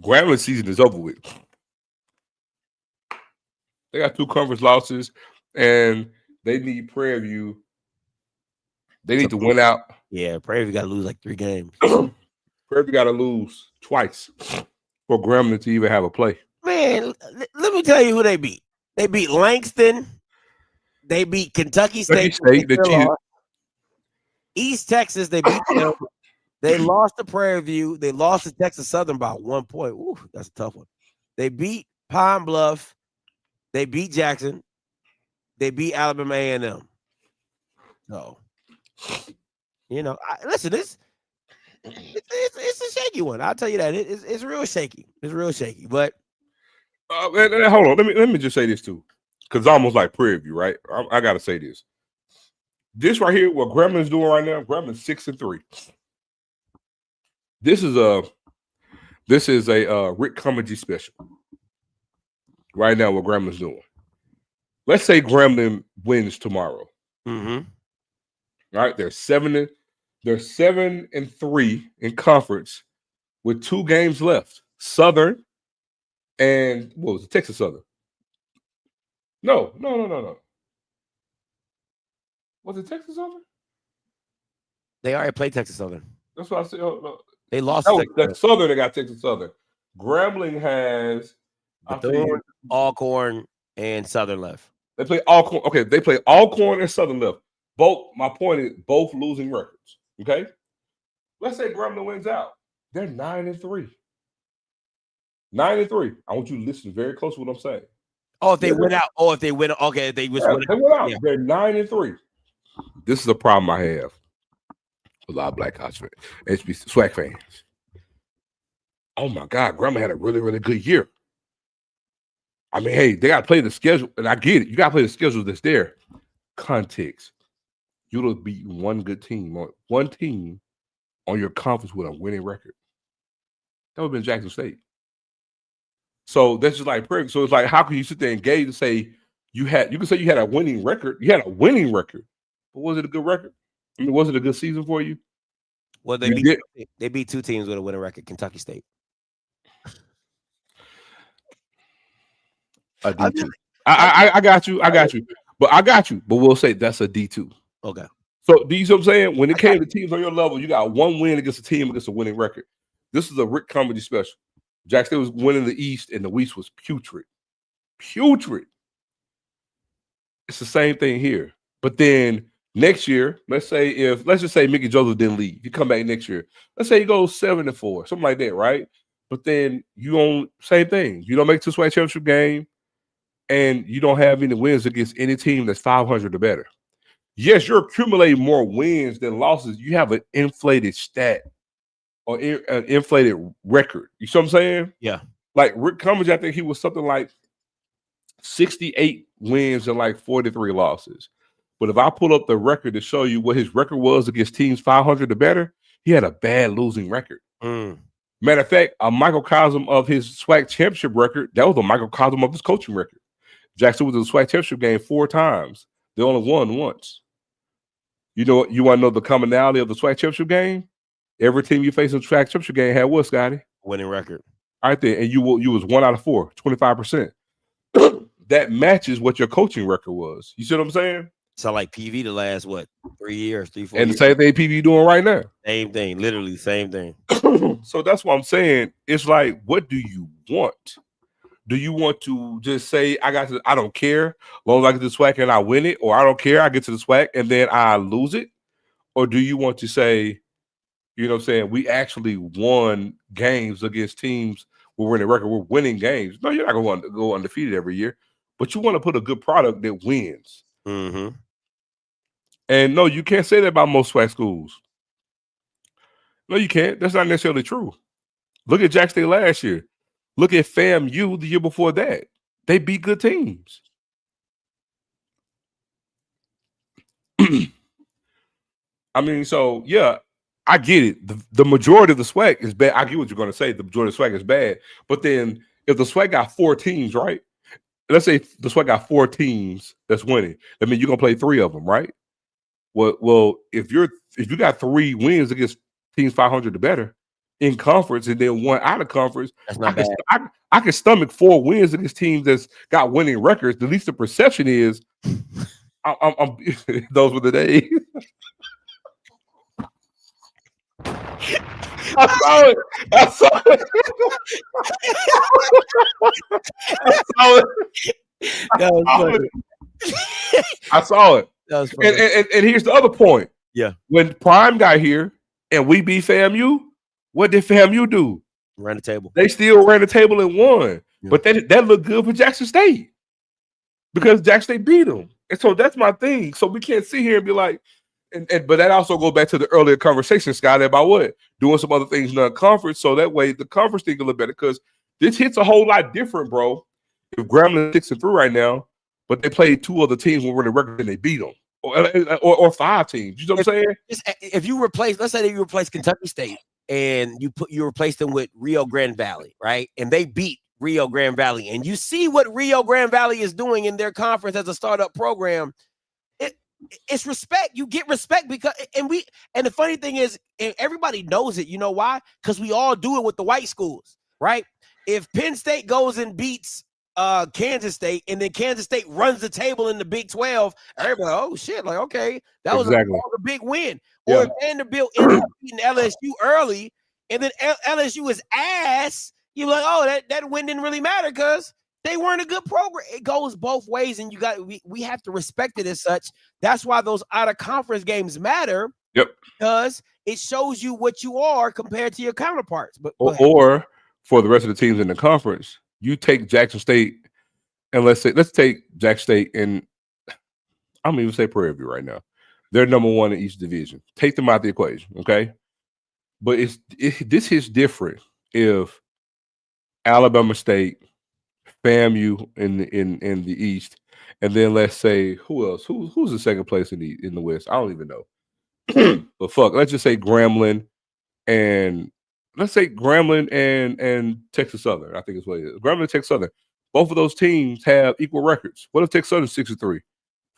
Grambling season is over with. They got 2 conference losses, and they need Prairie View. They need to win out. Yeah, Prairie View got to lose like 3 games. Prairie View got to lose twice for Grambling to even have a play. Man, let me tell you who they beat. They beat Langston. They beat Kentucky State. East Texas, they beat them. They lost to Prairie View. They lost to Texas Southern by 1 point. Ooh, that's a tough one. They beat Pine Bluff. They beat Jackson. They beat Alabama A&M. So, listen, it's a shaky one. I'll tell you that. It's real shaky. It's real shaky. But hold on. Let me just say this too, because it's almost like Prairie View, right? I got to say this. This right here, what Grambling's doing right now, Grambling's 6-3. This is a Rick Cummings special. Right now, what Grambling's doing. Let's say Grambling wins tomorrow. Mm-hmm. Right, they're 7-3 in conference with 2 games left. Southern and what was it? Texas Southern. No. Was it Texas Southern? They already played Texas Southern. That's what I said. Oh, no. They lost. That's Southern. They got Texas Southern. Grambling has Bethune, Alcorn, and Southern left. They play Alcorn. Okay, they play Alcorn and Southern left. My point is, both losing records. Okay, let's say Grambling wins out. They're 9-3. 9-3. I want you to listen very close to what I'm saying. Oh, if they win out. Oh, if they win. Okay, if they win out. Yeah. They're 9-3. This is a problem I have with a lot of Black College fans, HBCU SWAC fans. Oh my God, Grambling had a really, really good year. I mean, hey, they got to play the schedule, and I get it. You got to play the schedule that's there. Context. You'll have beaten one team on your conference with a winning record. That would have been Jackson State. So that's just like Prairie. So it's like, how can you sit there and engage and say you can say you had a winning record. You had a winning record, but was it a good record? I mean, was it a good season for you? Well, they beat 2 teams with a winning record. Kentucky State. A D2. I got you. But we'll say that's a D2. Okay. So do you see what I'm saying? When it came to teams on your level, you got 1 win against a team against a winning record. This is a Rick Comedy special. Jack State was winning the East, and the West was putrid. Putrid. It's the same thing here. But then next year, let's just say Mickey Joseph didn't leave. You come back next year. Let's say you go 7-4, something like that, right? But then same thing. You don't make the SWAC championship game, and you don't have any wins against any team that's 500 or better. Yes, you're accumulating more wins than losses. You have an inflated stat or an inflated record. You see what I'm saying? Yeah. Like Rick Cummings, I think he was something like 68 wins and like 43 losses. But if I pull up the record to show you what his record was against teams 500 or better, he had a bad losing record. Matter of fact, a microcosm of his SWAC championship record, that was a microcosm of his coaching record. Jackson was in the SWAC championship game 4 times. They only won once. You want to know the commonality of the SWAC championship game? Every team you face in the SWAC championship game had what, Scotty? Winning record. Right there. And you was 1 out of 4, 25%. That matches what your coaching record was. You see what I'm saying? So like PV the last 3 years, 3-4 years. And the same thing PV doing right now. Same thing, literally same thing. So that's what I'm saying. It's like, what do you want? Do you want to just say I don't care, as long as I get to the SWAC and I win it, or I don't care, I get to the SWAC and then I lose it? Or do you want to say, you know what I'm saying, we actually won games against teams where we're in the record, we're winning games? No, you're not going to go undefeated every year, but you want to put a good product that wins. Mm-hmm. And no, you can't say that about most SWAC schools. No, you can't. That's not necessarily true. Look at Jack State last year. Look at FAMU the year before that. They beat good teams. I mean, so yeah, I get it. The majority of the SWAC is bad. I get what you're going to say. The majority of the SWAC is bad. But then if the SWAC got 4 teams, right? Let's say the SWAC got 4 teams that's winning. I mean, you're going to play 3 of them, right? Well, if you got 3 wins against teams 500 or better in conference and then 1 out of conference, that's not bad. I can stomach 4 wins against teams that's got winning records. At least the perception is I'm those were the days. I saw it. I saw it. I saw it. That was funny. And here's the other point. Yeah. When Prime got here and we beat FAMU, what did FAMU do? Ran the table. They still ran the table and won. Yeah. But that looked good for Jackson State because Jackson State beat them. And so that's my thing. So we can't sit here and be like, but that also goes back to the earlier conversation, Scott, about what? Doing some other things in the conference. So that way the conference thing can look better because this hits a whole lot different, bro. If Grambling 6-3 right now, but they played 2 other teams when we're in the record and they beat them. Or 5 teams. You know what I'm saying? If you replace, let's say that you replace Kentucky State and you replace them with Rio Grande Valley, right? And they beat Rio Grande Valley, and you see what Rio Grande Valley is doing in their conference as a startup program. It's respect. You get respect because and the funny thing is, everybody knows it. You know why? Because we all do it with the white schools, right? If Penn State goes and beats Kansas State, and then Kansas State runs the table in the Big 12, everybody, oh shit, like okay, that was a big win. Yeah. Or if Vanderbilt ends up beating LSU early, and then LSU is ass, you're like, oh, that win didn't really matter because they weren't a good program. It goes both ways, and we have to respect it as such. That's why those out of conference games matter. Yep, because it shows you what you are compared to your counterparts. But or for the rest of the teams in the conference. You take Jackson State, and let's take Jackson State, and I'm even say Prairie View right now. They're number 1 in each division. Take them out of the equation, okay? But this is different if Alabama State, FAMU in the East, and then let's say who else? Who's the second place in the West? I don't even know. But fuck, let's just say Grambling and. Let's say Grambling and Texas Southern. I think is what it is. Grambling and Texas Southern. Both of those teams have equal records. What if Texas Southern 6-3?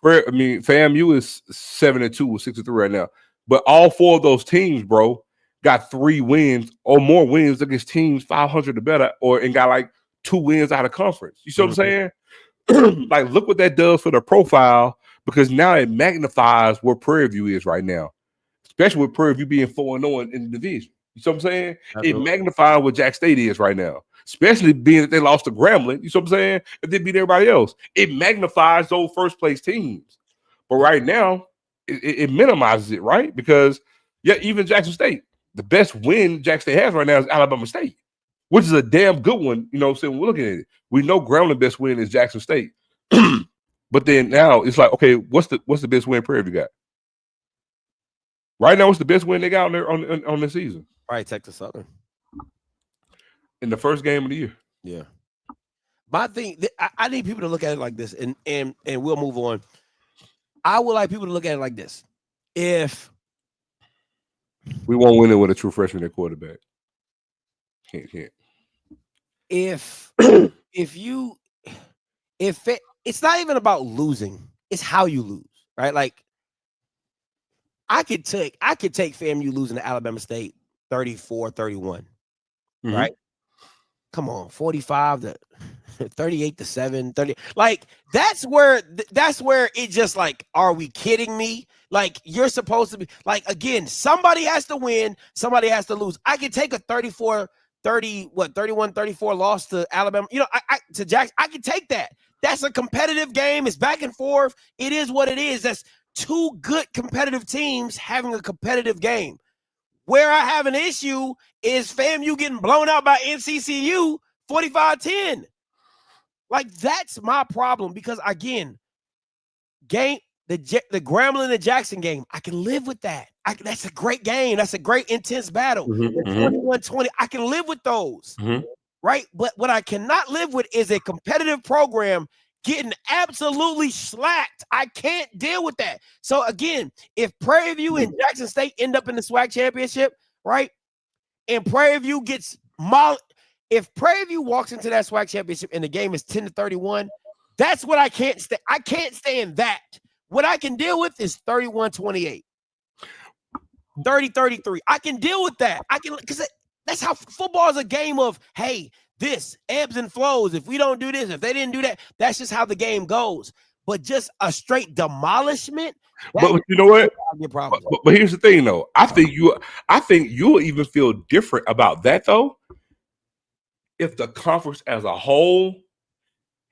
FAMU is 7-2 with 6-3 right now. But all 4 of those teams, bro, got 3 wins or more wins against teams 500 or better, and got like 2 wins out of conference. You see what I'm saying? Like, look what that does for the profile because now it magnifies where Prairie View is right now, especially with Prairie View being 4-0 in the division. You see what I'm saying? Absolutely. It magnifies what Jack State is right now, especially being that they lost to Grambling. You see what I'm saying? If they beat everybody else, it magnifies those first place teams. But right now, it minimizes it, right? Because even Jackson State, the best win Jack State has right now is Alabama State, which is a damn good one. You know what I'm saying? We're looking at it. We know Grambling best win is Jackson State, but then now it's like, okay, what's the best win Prairie View got? Right now, what's the best win they got on this season? Right, Texas Southern in the first game of the year. Yeah, my thing, I need people to look at it like this, and we'll move on. I would like people to look at it like this: if we won't win it with a true freshman at quarterback, can't. If it's not even about losing, it's how you lose, right? Like I could take FAMU losing to Alabama State 34-31, right? Come on, 45 to 38 to 7, 30. Like that's where it just like, are we kidding me? Like you're supposed to be like, again, somebody has to win, somebody has to lose. I could take a 34 31-34 loss to Alabama. You know, to Jackson, I can take that. That's a competitive game. It's back and forth. It is what it is. That's two good competitive teams having a competitive game. Where I have an issue is FAMU getting blown out by NCCU 45-10. Like, that's my problem because, again, the Grambling and Jackson game, I can live with that. That's a great game. That's a great intense battle. 21-20, I can live with those, right? But what I cannot live with is a competitive program getting absolutely slacked. I can't deal with that. So, again, if Prairie View and Jackson State end up in the SWAC championship, right, and Prairie View gets if Prairie View walks into that SWAC championship and the game is 10-31, that's what I can't stand. I can't stand that. What I can deal with is 31-28, 30-33. I can deal with that. Because that's how football is a game of, hey, this ebbs and flows. If we don't do this, if they didn't do that, that's just how the game goes. But just a straight demolishment. But you know what? But here's the thing, though. I think you'll even feel different about that, though, if the conference as a whole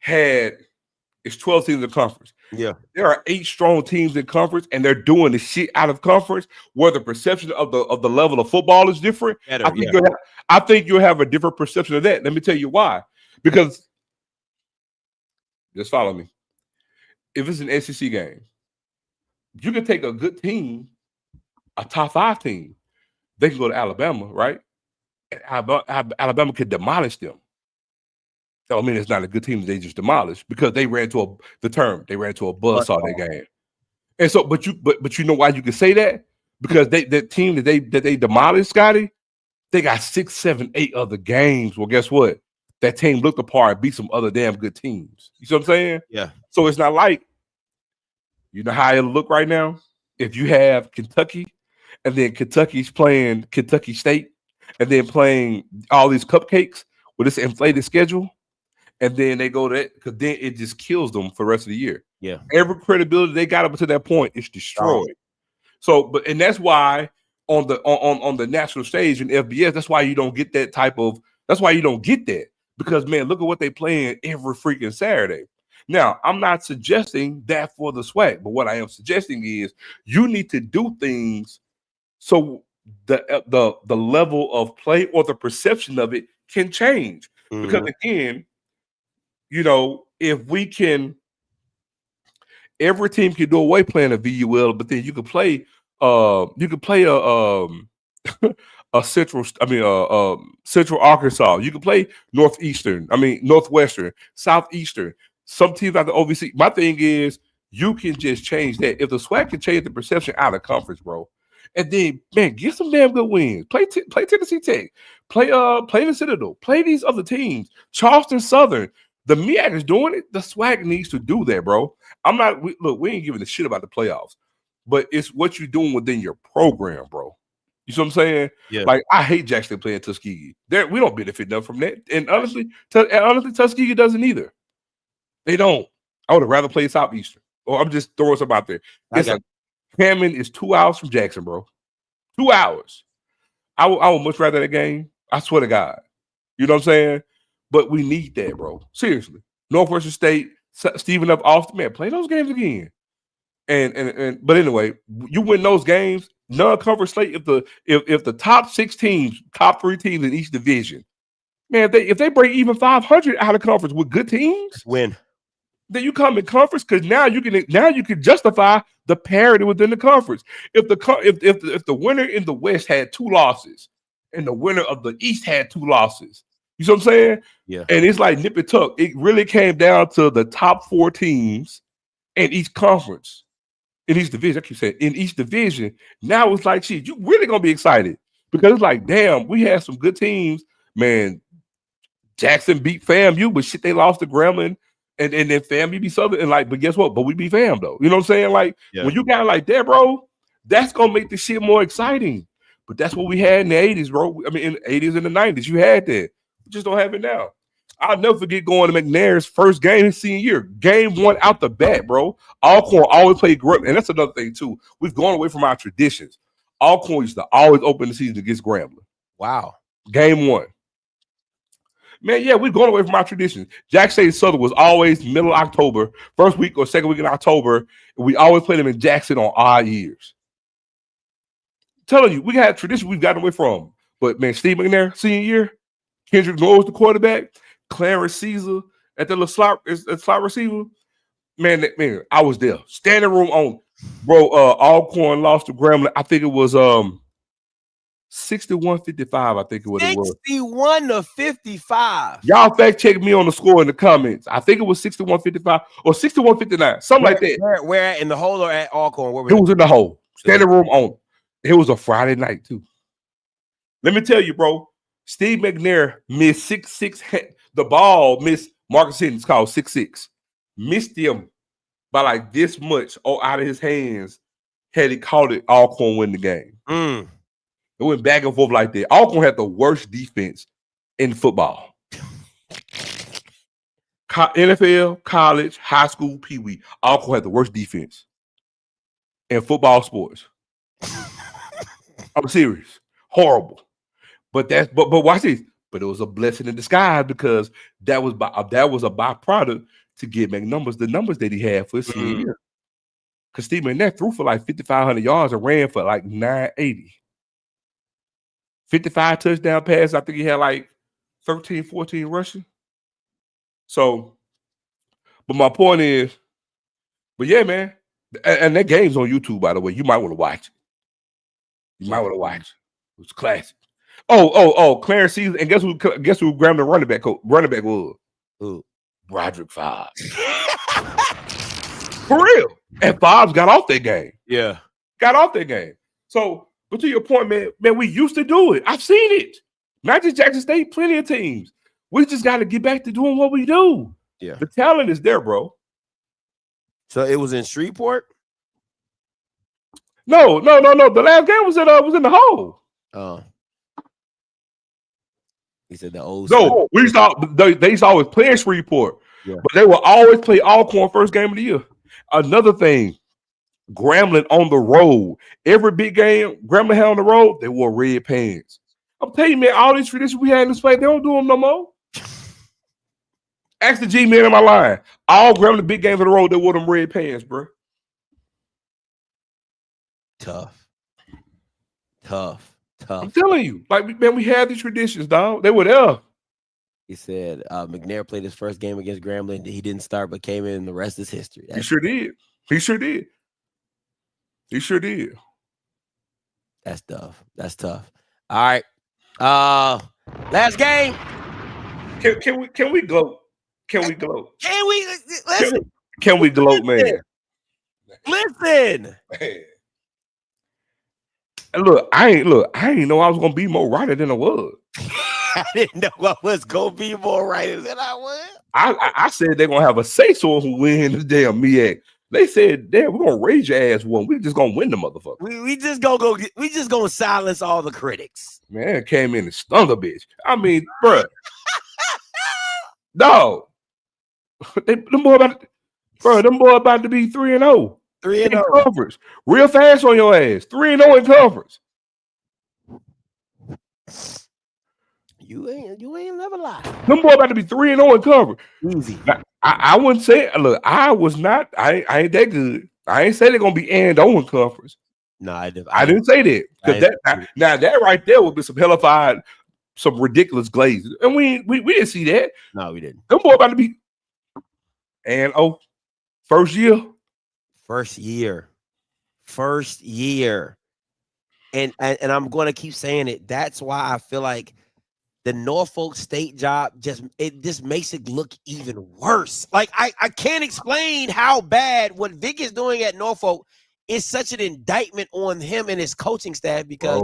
it's 12 teams in conference. Yeah. There are 8 strong teams in conference, and they're doing the shit out of conference where the perception of the level of football is different. I think you'll have a different perception of that. Let me tell you why. Because, just follow me. If it's an SEC game, you can take a good team, a top 5 team. They can go to Alabama, right? Alabama could demolish them. So, I mean, it's not a good team that they just demolished because they ran to a buzzsaw that game. And so, but you know why you can say that? Because that team that they demolished, Scotty, they got 6, 7, 8 other games. Well, guess what? That team looked apart and beat some other damn good teams. You see what I'm saying? Yeah. So it's not like, you know how it'll look right now? If you have Kentucky and then Kentucky's playing Kentucky State and then playing all these cupcakes with this inflated schedule, and then they go to that, because then it just kills them for the rest of the year. Yeah. Every credibility they got up to that point is destroyed. So, and that's why on the national stage in FBS, that's why you don't get that because, man, look at what they playing every freaking Saturday. Now, I'm not suggesting that for the SWAC, but what I am suggesting is you need to do things so the level of play or the perception of it can change. Because again, you know, if we can, every team can do away playing a VUL, but then you could play a Central Arkansas. You can play Northwestern, Southeastern. Some teams like the OVC. My thing is, you can just change that. If the SWAC can change the perception out of conference, bro, and then, man, get some damn good wins. Play Tennessee Tech. Play the Citadel. Play these other teams. Charleston Southern. The MEAC is doing it. The SWAC needs to do that, bro. We ain't giving a shit about the playoffs, but it's what you're doing within your program, bro. You see what I'm saying? Yeah. Like, I hate Jackson playing Tuskegee. We don't benefit enough from that. And honestly, Tuskegee doesn't either. They don't. I would have rather played Southeastern. Or I'm just throwing something out there. Hammond is 2 hours from Jackson, bro. 2 hours. I would much rather that game. I swear to God. You know what I'm saying? But we need that, bro. Seriously. Northwestern State, Stephen F. Austin, man, play those games again. But anyway, you win those games, non-conference slate. If the top 6 teams, top 3 teams in each division, man, if they break even 500 out of conference with good teams, win. Then you come in conference because now you can justify the parity within the conference. If the winner in the West had 2 losses and the winner of the East had 2 losses. You see what I'm saying? Yeah. And it's like nip and tuck. It really came down to the top 4 teams in each conference, in each division. I keep saying in each division. Now it's like, shit, you really gonna be excited because it's like, damn, we had some good teams, man. Jackson beat FAMU, but shit, they lost to Grambling, and then FAMU beat Southern, and like, but guess what? But we beat FAM though. You know what I'm saying? Like, when you got like that, bro, that's gonna make the shit more exciting. But that's what we had in the 80s, bro. I mean, in the 80s and the 90s, you had that. We just don't have it now. I'll never forget going to McNair's first game his senior year. Game 1 out the bat, bro. Alcorn always played Grambling. And that's another thing, too. We've gone away from our traditions. Alcorn used to always open the season against Grambling. Wow. Game 1. Man, yeah, we're going away from our traditions. Jackson State Southern was always middle of October, first week or second week in October. We always play them in Jackson on odd years. I'm telling you, we got tradition we've gotten away from. But man, Steve McNair, senior year, Kendrick Norris, the quarterback, Clarence Caesar at the slot receiver. Man, I was there. Standing room on, bro. Alcorn lost to Grambling. I think it was 61-55. I think it was. 61-55. Y'all fact check me on the score in the comments. I think it was 61-55 or 61-59, something like that. Where at, in the hole or at Alcorn? It was in the hole. Standing room on. It was a Friday night too. Let me tell you, bro. Steve McNair missed 6'6". The ball missed Marcus Henry's called 6'6". Missed him by like this much out of his hands. Had he caught it, Alcorn win the game. It went back and forth like that. Alcorn had the worst defense in football. NFL, college, high school, pee-wee. Alcorn had the worst defense in football sports. I'm serious. Horrible. But watch this. But it was a blessing in disguise because that was a byproduct to get McNumbers the numbers that he had for his senior year. Because Steve McNair threw for like 5,500 yards and ran for like 980. 55 touchdown passes. I think he had like 13, 14 rushing. So, but my point is, but yeah, man. And that game's on YouTube, by the way. You might want to watch it. You might want to watch it. It was classic. Oh, Clarence Caesar. And guess who Grambling running back was? Who? Broderick Fobbs. For real. And Fobbs got off that game. Yeah. Got off that game. So, but to your point, man, we used to do it. I've seen it. Not just Jackson State, plenty of teams. We just got to get back to doing what we do. Yeah. The talent is there, bro. So it was in Shreveport? No. The last game was in the hole. Oh. He said the old. No, they used to always play in Shreveport, but they will always play Alcorn first game of the year. Another thing, Grambling on the road. Every big game Grambling had on the road, they wore red pants. I'm telling you, man, all these traditions we had in this place, they don't do them no more. Ask the G-man in my line. All Grambling big games on the road, they wore them red pants, bro. Tough. I'm telling you, like, man, we had these traditions, dog. They were there. He said McNair played his first game against Grambling. He didn't start, but came in. The rest is history. He sure did. That's tough. All right. Last game. Can we gloat? Can we gloat? Listen. Can we gloat, man? Listen. Man. Look, I ain't know I was gonna be more right than I was. I didn't know I was gonna be more right than I was. I said they're gonna have a say-so who win the damn MEAC. They said, damn, we're gonna raise your ass one. We just gonna win the motherfucker. We just gonna silence all the critics. Man, came in and stung a bitch. I mean, bro. Dog. Them boy about to be 3-0. 3-0 conference. Real fast on your ass. 3-0 in conference. You ain't never lie. Them boy about to be 3-0 in conference. Easy. Now, I wouldn't say, look, I ain't that good. I ain't say they're gonna be and in conference. No, I didn't say that. Now that right there would be some hellified, some ridiculous glazes. And we didn't see that. No, we didn't. Them boy about to be first year. And I'm going to keep saying it. That's why I feel like the Norfolk State job just makes it look even worse. Like I can't explain how bad what Vic is doing at Norfolk is such an indictment on him and his coaching staff because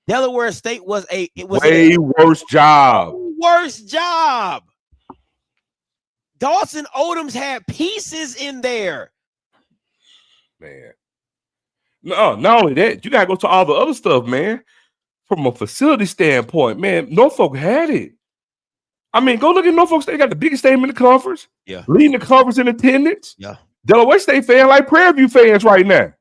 Delaware State was a worse job. Worst job. Dawson Odoms had pieces in there. Man. No, not only that, you gotta go to all the other stuff, man. From a facility standpoint, man, Norfolk had it. I mean, go look at Norfolk State. They got the biggest stadium in the conference. Yeah. Leading the conference in attendance. Yeah. Delaware State fan like Prairie View fans right now.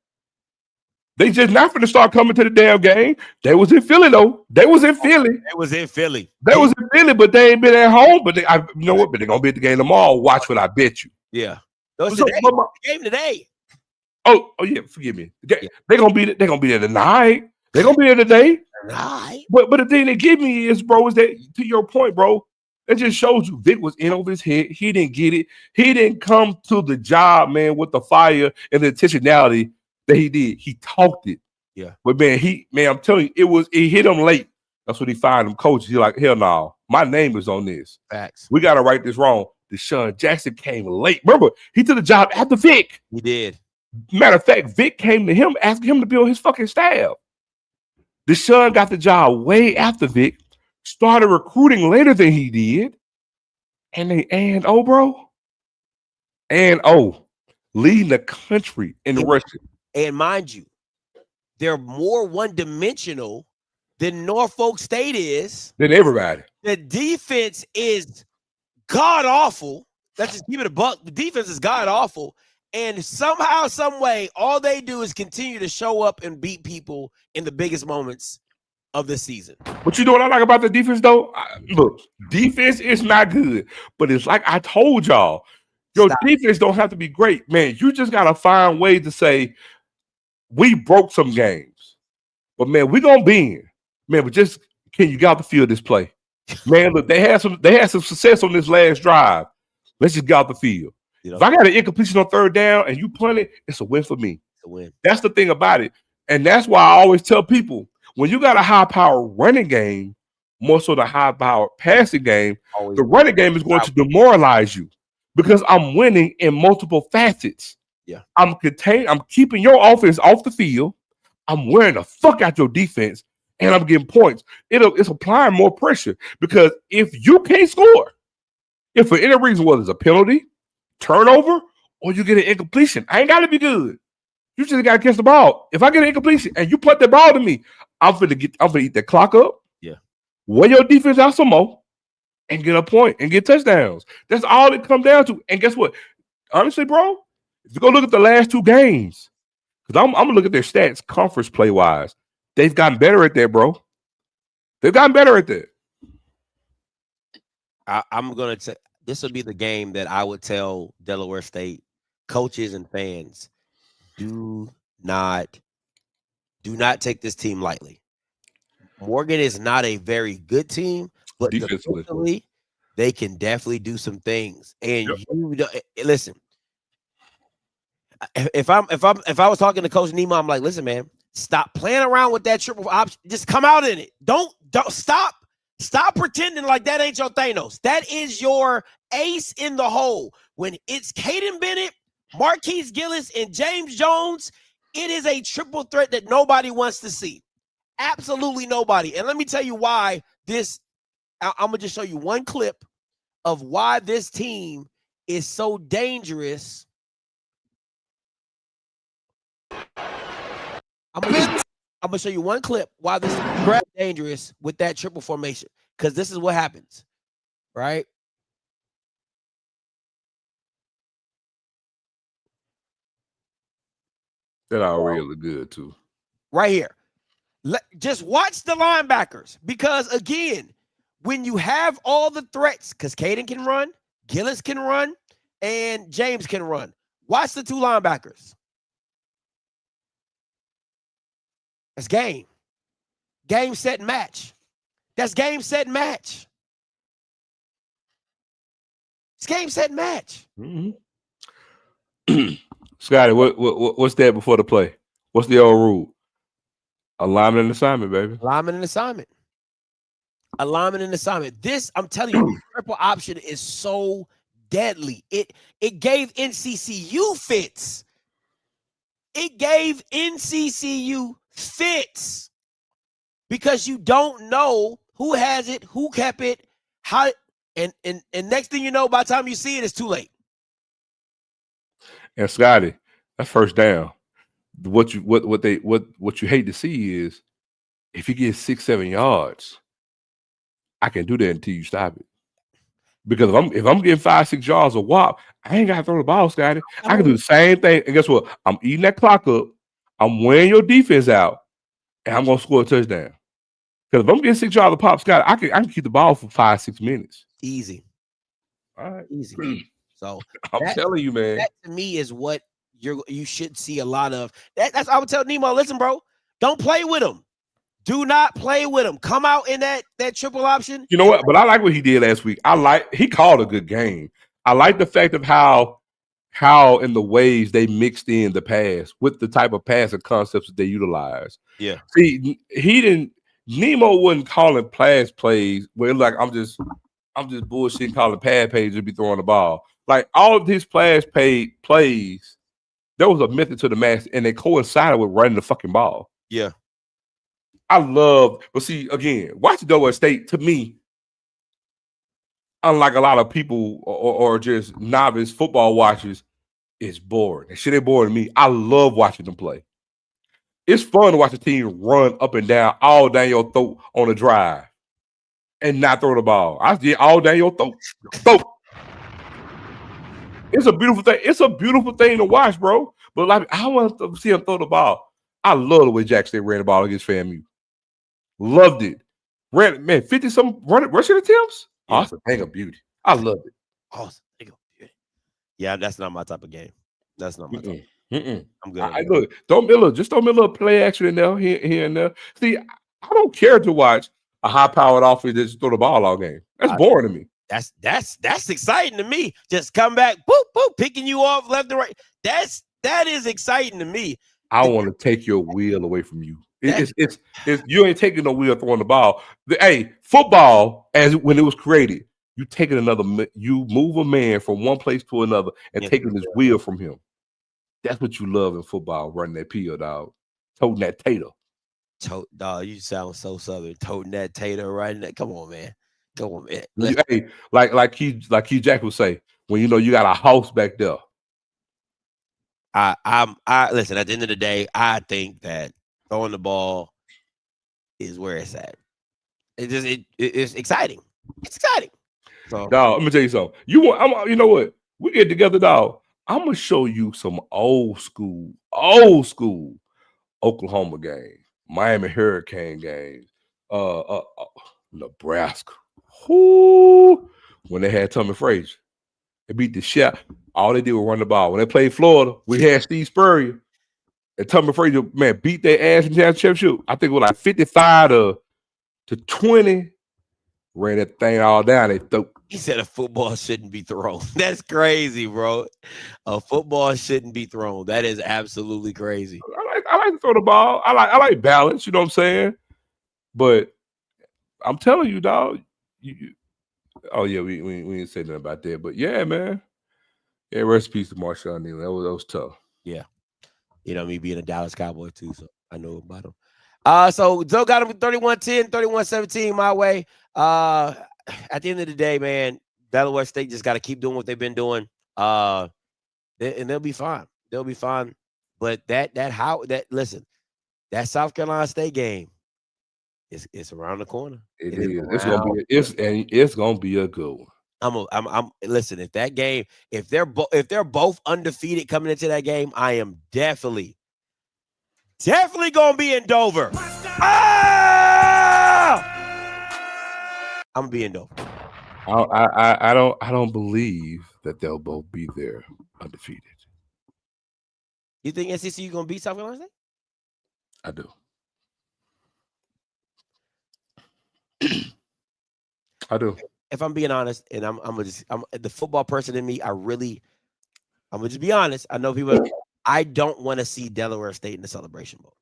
They just not finna start coming to the damn game. They was in Philly though. They was in Philly. It was in Philly. They was in Philly, but they ain't been at home. But you know what? But they're gonna be at the game tomorrow. Watch what I bet you. Yeah. Those today. The game today. Oh yeah. Forgive me. They're gonna be there tonight. They're gonna be there today. Tonight. But the thing they give me is, bro, is that to your point, bro. It just shows you Vic was in over his head. He didn't get it. He didn't come to the job, man, with the fire and the intentionality that he did. He talked it. Yeah. But man, I'm telling you, it hit him late. That's what he fired him coaches. He's like, hell no, my name is on this. Facts. We gotta right this wrong. Deshaun Jackson came late. Remember, he took the job after Vic. He did. Matter of fact, Vic came to him asking him to be on his fucking staff. Deshaun got the job way after Vic. Started recruiting later than he did. Leading the country in the rushing. And mind you, they're more one-dimensional than Norfolk State is. Than everybody. The defense is god-awful. Let's just keep it a buck. The defense is god-awful. And somehow, some way, all they do is continue to show up and beat people in the biggest moments of the season. But you know what I like about the defense, though? Look, defense is not good, but it's like I told y'all, your defense don't have to be great, man. You just gotta find ways to say we broke some games, but man, we gonna be in, man. But just can you get out the field this play, man? Look, they had some success on this last drive. Let's just get out the field. If I got an incompletion on third down and you punt it, it's a win for me. It's a win. That's the thing about it, and that's why I always tell people. When you got a high-power running game, more so the high-power passing game, the running game is going to demoralize you because I'm winning in multiple facets. Yeah, I'm keeping your offense off the field. I'm wearing the fuck out your defense, and I'm getting points. It's applying more pressure because if you can't score, if for any reason, whether it's a penalty, turnover, or you get an incompletion, I ain't got to be good. You just got to catch the ball. If I get an incompletion and you put the ball to me, I'm gonna eat that clock up. Yeah. Wear your defense out some more and get a point and get touchdowns. That's all it comes down to. And guess what? Honestly, bro, if you go look at the last two games, because I'm gonna look at their stats conference play wise, they've gotten better at that, bro. They've gotten better at that. I'm gonna say this will be the game that I would tell Delaware State coaches and fans: do not take this team lightly. Morgan is not a very good team, but defensively, they can definitely do some things. And listen, if I was talking to Coach Nemo, I'm like, listen, man, stop playing around with that triple option. Just come out in it. Don't stop pretending like that ain't your Thanos. That is your ace in the hole. When it's Caden Bennett, Marquise Gillis, and James Jones, it is a triple threat that nobody wants to see. Absolutely nobody. And let me tell you why this. I'm going to just show you one clip of why this team is so dangerous. I'm going to show you one clip why this is dangerous with that triple formation. Because this is what happens, right? That already look good too. Right here. Just watch the linebackers because, again, when you have all the threats, because Caden can run, Gillis can run, and James can run. Watch the two linebackers. That's game. Game, set, match. That's game, set, match. It's game, set, match. Mm-hmm. Scotty, what's that before the play? What's the old rule? Alignment and assignment, baby. Alignment and assignment. Alignment and assignment. This, I'm telling you, triple option is so deadly. It gave NCCU fits. It gave NCCU fits because you don't know who has it, who kept it, how, and next thing you know, by the time you see it, it's too late. And Scotty, that first down. What you hate to see is if you get 6-7 yards, I can do that until you stop it. Because if I'm getting 5-6 yards of whop, I ain't gotta throw the ball, Scotty. I can do the same thing. And guess what? I'm eating that clock up. I'm wearing your defense out, and I'm gonna score a touchdown. Because if I'm getting $6 pop, Scott, I can keep the ball for 5-6 minutes. Easy. All right. Easy. So I'm telling you, man. That to me is what you should see a lot of. That's I would tell Nemo, listen, bro, don't play with him. Do not play with him. Come out in that triple option. You know what? But I like what he did last week. He called a good game. I like the fact of how in the ways they mixed in the pass with the type of passing concepts that they utilize. Yeah. See, Nemo wasn't calling pass plays where like I'm just bullshitting calling pad pages to be throwing the ball. Like all of his plays, there was a method to the madness, and they coincided with running the fucking ball. Yeah. But see, again, watching Delaware State, to me, unlike a lot of people or just novice football watchers, it's boring. That shit ain't boring to me. I love watching them play. It's fun to watch a team run up and down, all down your throat on a drive and not throw the ball. I see all down your throat. It's a beautiful thing. It's a beautiful thing to watch, bro. But like, I want to see him throw the ball. I love the way Jack State ran the ball against FAMU. Loved it. Ran, man, 50-some rushing attempts. Yeah. Awesome. Thing of beauty. I loved it. Awesome. Thing of beauty. Yeah, that's not my type of game. That's not my type. I'm good. Look, throw me a little play action in there, here and there. See, I don't care to watch a high-powered offense that just throw the ball all game. That's boring to me. That's exciting to me. Just come back, boop, boop, picking you off left and right. That is exciting to me. I want to take your wheel away from you. It's you ain't taking no wheel throwing the ball. Football, as when it was created, you move a man from one place to another and taking his wheel from him. That's what you love in football, running that peel, dog. Toting that tater. Dog, you sound so southern. Toting that tater, right? Come on, man. Hey, like Key Jack would say, when you know you got a house back there. I listen, at the end of the day, I think that throwing the ball is where it's at. It's exciting. It's exciting. So, dog, let me tell you something. You know what? We get together, dog. I'm gonna show you some old school Oklahoma games, Miami Hurricane games, Nebraska. Whoo, when they had Tommy Frazier, they beat the shit. All they did was run the ball. When they played Florida, we had Steve Spurrier and Tommy Frazier, man, beat their ass in the championship. I think it was like 55 to 20. Ran that thing all down. They threw. He said a football shouldn't be thrown. That's crazy, bro. A football shouldn't be thrown. That is absolutely crazy. I like to throw the ball. I like balance. You know what I'm saying? But I'm telling you, dog. We didn't say nothing about that. But yeah, man. Yeah, rest in peace to Marshawn Neal. That was tough. Yeah. You know, me being a Dallas Cowboy too, so I know about him. So Zo got him 31-10, 31-17 my way. At the end of the day, man, Delaware State just got to keep doing what they've been doing. And they'll be fine. They'll be fine. But listen, that South Carolina State game it's around the corner. It is. It's gonna be a good one. I'm listen, if they're both undefeated coming into that game, I am definitely gonna be in Dover. I'm gonna be in Dover. I don't believe that they'll both be there undefeated. You think SCCU gonna beat South Carolina State? I do. I do. If I'm being honest, and I'm the football person in me, I'm gonna just be honest. I know people. I don't want to see Delaware State in the Celebration Bowl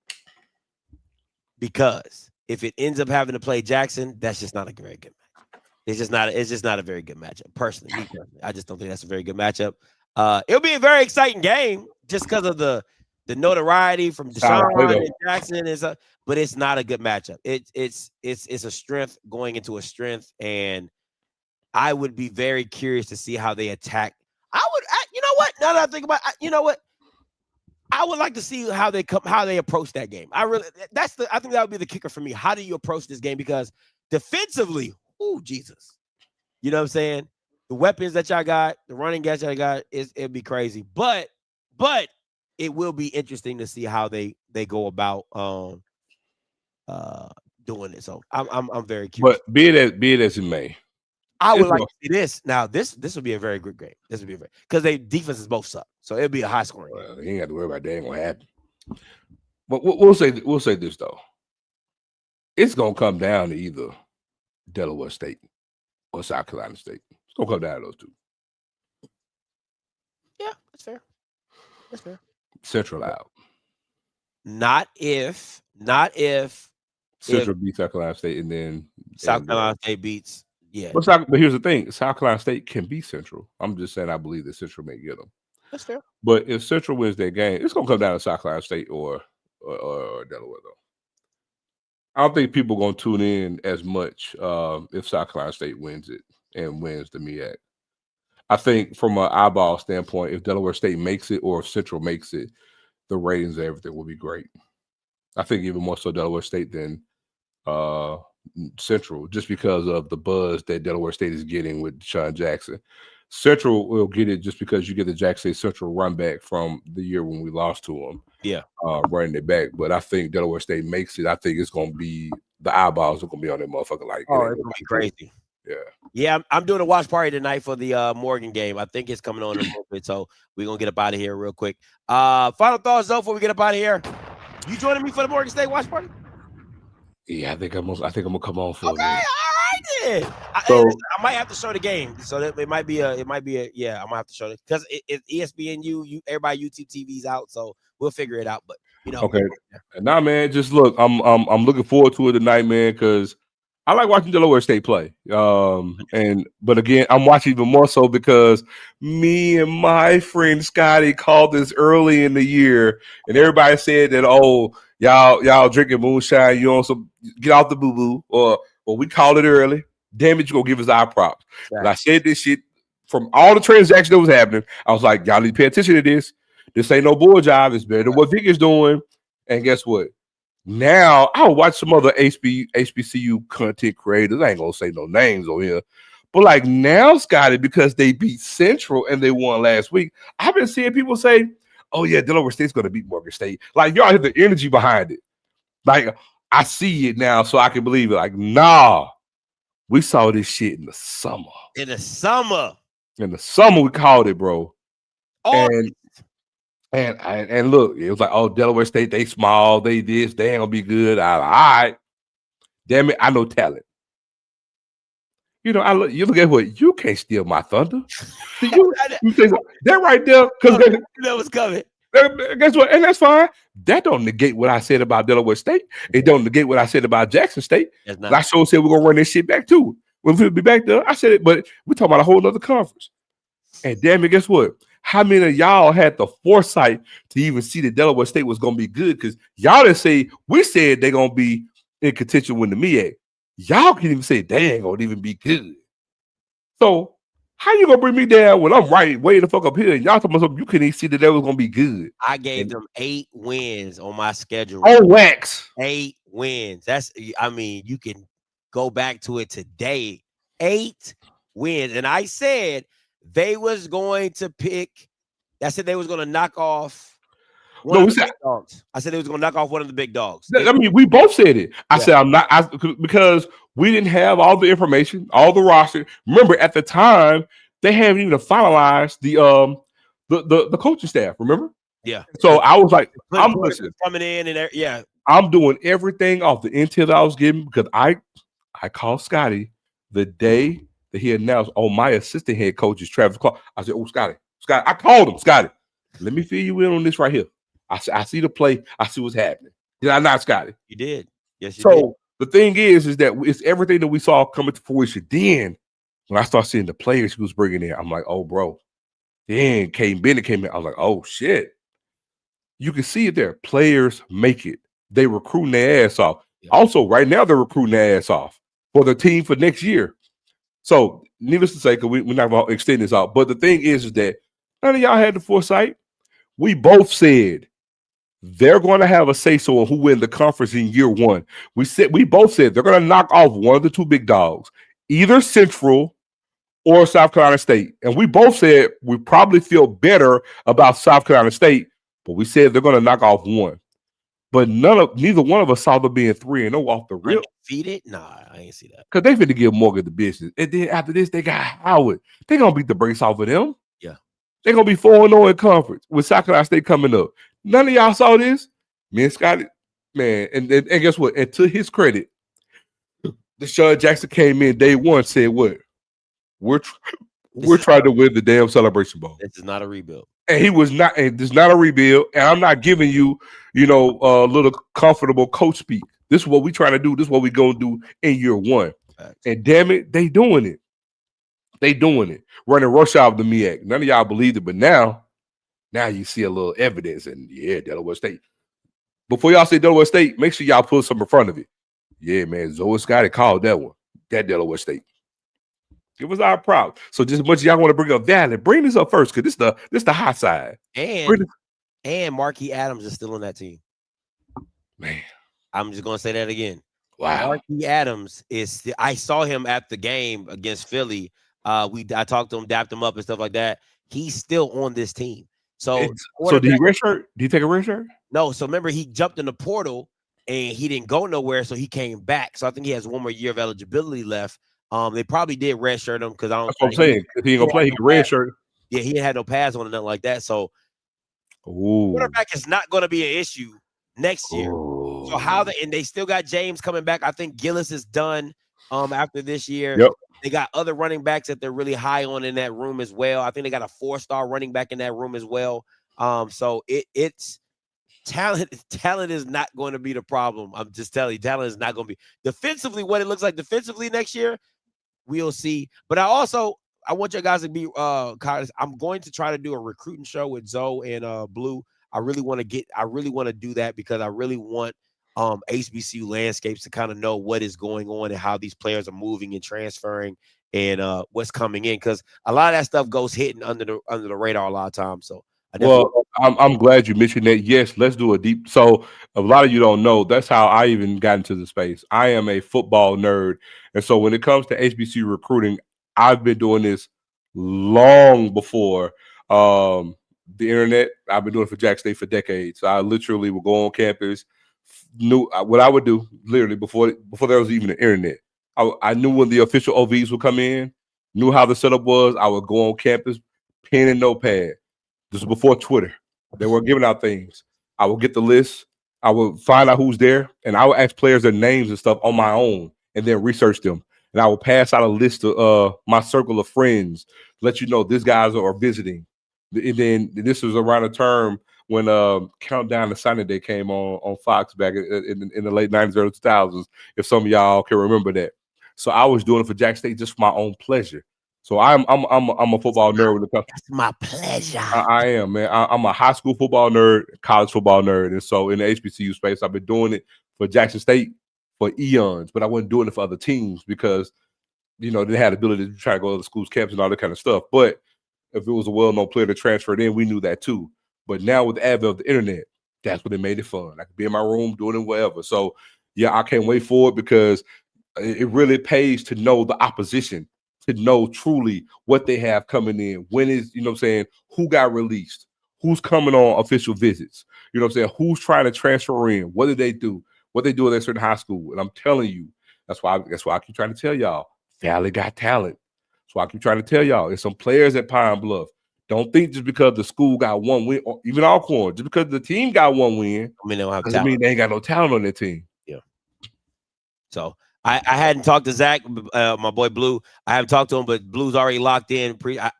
because if it ends up having to play Jackson, that's just not a very good match. It's just not a very good matchup. Personally, I just don't think that's a very good matchup. It'll be a very exciting game just because of the notoriety from Deshaun and Jackson but it's not a good matchup. It's a strength going into a strength, and I would be very curious to see how they attack. You know what? Now that I think about it, you know what? I would like to see how they approach that game. I think that would be the kicker for me. How do you approach this game? Because defensively, Jesus. You know what I'm saying? The weapons that y'all got, the running guys y'all got, it'd be crazy. But it will be interesting to see how they go about doing it. So I'm very curious. But be it as it may, I would like to see this. Now, this will be a very good game. This will be because they defenses both suck. So it'll be a high scoring game. You ain't got to worry about that. Ain't gonna happen. But we'll say this though. It's gonna come down to either Delaware State or South Carolina State. It's gonna come down to those two. Yeah, that's fair. That's fair. Central out. Not if Central beats South Carolina State, and then South Carolina State beats. Yeah. But here's the thing: South Carolina State can beat Central. I'm just saying I believe that Central may get them. That's fair. But if Central wins that game, it's gonna come down to South Carolina State or Delaware though. I don't think people are gonna tune in as much if South Carolina State wins it and wins the MEAC. I think from an eyeball standpoint, if Delaware State makes it or if Central makes it, the ratings and everything will be great. I think even more so Delaware State than Central, just because of the buzz that Delaware State is getting with Deshaun Jackson. Central will get it just because you get the Jackson Central run back from the year when we lost to them. Yeah. Running it back. But I think Delaware State makes it. I think it's going to be the eyeballs are going to be on that motherfucker. Like, it's going to be crazy. Yeah. Yeah, I'm doing a watch party tonight for the Morgan game. I think it's coming on in a little bit, so we're going to get up out of here real quick. Final thoughts, though, before we get up out of here. You joining me for the Morgan State watch party? Yeah, I think I'm gonna come on for it. Okay, all right then. I might have to show the game, so that it might be a I'm gonna have to show it because it's ESPNU. Everybody YouTube TV's out, so we'll figure it out. But okay, nah, man, just look, I'm looking forward to it tonight, man, because I like watching Delaware State play. But again, I'm watching even more so because me and my friend Scottay called this early in the year, and everybody said that, oh, y'all drinking moonshine, you on some get off the boo-boo, or we called it early. Damn it, you gonna give us our props. Right. And I said this shit from all the transactions that was happening. I was like, y'all need to pay attention to this. This ain't no bull job. It's better than what Vic is doing. And guess what? Now I'll watch some other HBCU content creators. I ain't gonna say no names on here, but like now, Scotty, because they beat Central and they won last week, I've been seeing people say, "Oh yeah, Delaware State's gonna beat Morgan State." Like y'all have the energy behind it. Like I see it now, so I can believe it. Like nah, we saw this shit in the summer. In the summer, we called it, bro. And look, it was like, oh, Delaware State, they small, they this, they ain't gonna be good. All right, damn it, I know talent. You look at what you can't steal my thunder. You say that right there, because that was coming. Guess what? And that's fine. That don't negate what I said about Delaware State. It don't negate what I said about Jackson State. I sure said we're gonna run this shit back too. We'll be back there. I said it, but we're talking about a whole other conference. And damn it, guess what? How many of y'all had the foresight to even see that Delaware State was going to be good? Because y'all didn't say, we said they're going to be in contention with the MEAC. Y'all can't even say they ain't going to even be good. So how you going to bring me down when I'm right way the fuck up here? And y'all talking about something you couldn't even see that they was going to be good. I gave them 8 wins on my schedule. Oh, wax. 8 wins. You can go back to it today. 8 wins. And I said, they was going to pick. I said they was going to knock off one of the big dogs. I said they was going to knock off one of the big dogs. I mean, we both said it. I said I'm not because we didn't have all the information, all the roster. Remember, at the time, they haven't even finalized the coaching staff. Remember? Yeah. So I was like, I'm listening. Coming in and yeah, I'm doing everything off the intel that I was getting because I called Scottay the day that he announced, oh, my assistant head coach is Travis Clark. I said, oh, Scotty, I called him, Scotty. Let me fill you in on this right here. I see the play. I see what's happening. Did I not, Scotty? You did. Yes, you did. So the thing is that it's everything that we saw coming to fruition. Then when I start seeing the players he was bringing in, I'm like, oh, bro. Then Bennett came in. I was like, oh, shit. You can see it there. Players make it. They recruiting their ass off. Yeah. Also, right now, they're recruiting their ass off for the team for next year. So, needless to say, because we're not going to extend this out. But the thing is that none of y'all had the foresight. We both said they're going to have a say-so on who win the conference in year one. We both said they're going to knock off one of the 2 big dogs, either Central or South Carolina State. And we both said we probably feel better about South Carolina State but we said they're going to knock off one. But neither one of us saw them being 3-0 off the rip. Undefeated? Nah, I ain't see that. Because they finna give Morgan the business. And then after this, they got Howard. They going to beat the brakes off of them. Yeah. They're going to be 4-0 in conference with Scottay State coming up. None of y'all saw this. Me and Scotty, man. And guess what? And to his credit, Deshaun Jackson came in day one, said what? We're trying to win the damn Celebration Bowl. This is not a rebuild. And he was not, and this is not a rebuild. And I'm not giving you, a little comfortable coach speak. This is what we trying to do. This is what we going to do in year one. Thanks. And damn it, they doing it. They doing it. Running rush out of the MEAC. None of y'all believed it, but now you see a little evidence. And yeah, Delaware State. Before y'all say Delaware State, make sure y'all put something in front of it. Yeah, man, Zo and Scotty called that one. That Delaware State. It was our proud. So just as much as y'all want to bring up Valley, bring this up first because this the hot side. And Marquis Adams is still on that team. Man. I'm just gonna say that again. Wow. Marquis Adams I saw him at the game against Philly. I talked to him, dapped him up and stuff like that. He's still on this team. So did he redshirt? Did he take a redshirt? No, so remember he jumped in the portal and he didn't go nowhere, so he came back. So I think he has one more year of eligibility left. They probably did redshirt him because I don't. That's what I'm saying. If he ain't gonna play, he can redshirt. Yeah, he had no pads on or nothing like that. So quarterback is not going to be an issue next year. Ooh. So and they still got James coming back. I think Gillis is done after this year. Yep. They got other running backs that they're really high on in that room as well. I think they got a 4-star running back in that room as well. So it's talent. Talent is not going to be the problem. I'm just telling you, talent is not going to be defensively. What it looks like defensively next year, we'll see. But I want you guys to be I'm going to try to do a recruiting show with Zo and Blue. I really want to do that because I really want HBCU landscapes to kind of know what is going on and how these players are moving and transferring and what's coming in, because a lot of that stuff goes hitting under the radar a lot of times. So I'm glad you mentioned that. Yes, let's do a deep. So a lot of you don't know that's how I even got into the space. I am a football nerd, and so when it comes to HBCU recruiting, I've been doing this long before the internet. I've been doing it for Jack State for decades. So I literally would go on campus, knew what I would do literally before there was even an internet. I knew when the official OVs would come in, knew how the setup was. I would go on campus, pen and notepad. This was before Twitter. They were giving out things. I would get the list. I would find out who's there, and I would ask players their names and stuff on my own, and then research them. And I would pass out a list of my circle of friends, let you know these guys are visiting. And then this was around the term when Countdown to Signing Day came on Fox back in the late 90s, early 2000s, if some of y'all can remember that. So I was doing it for Jack State just for my own pleasure. So I'm a football nerd when it comes. That's my pleasure. I am, man. I'm a high school football nerd, college football nerd, and so in the HBCU space, I've been doing it for Jackson State for eons, but I wasn't doing it for other teams because they had the ability to try to go to the school's campus and all that kind of stuff. But if it was a well-known player that transferred in, we knew that too. But now with the advent of the internet, that's what it made it fun. I could be in my room doing it wherever. So yeah, I can't wait for it because it really pays to know the opposition, to know truly what they have coming in. When is, who got released, who's coming on official visits, who's trying to transfer in, what did they do, what they do at that certain high school. And I'm telling you, that's why I keep trying to tell y'all, Valley got talent. That's why I keep trying to tell y'all, there's some players at Pine Bluff. Don't think just because the school got one win, or even Alcorn, just because the team got one win, they don't have doesn't mean they ain't got no talent on their team. Yeah. So I hadn't talked to Zach, my boy Blue. I haven't talked to him, but Blue's already locked in. I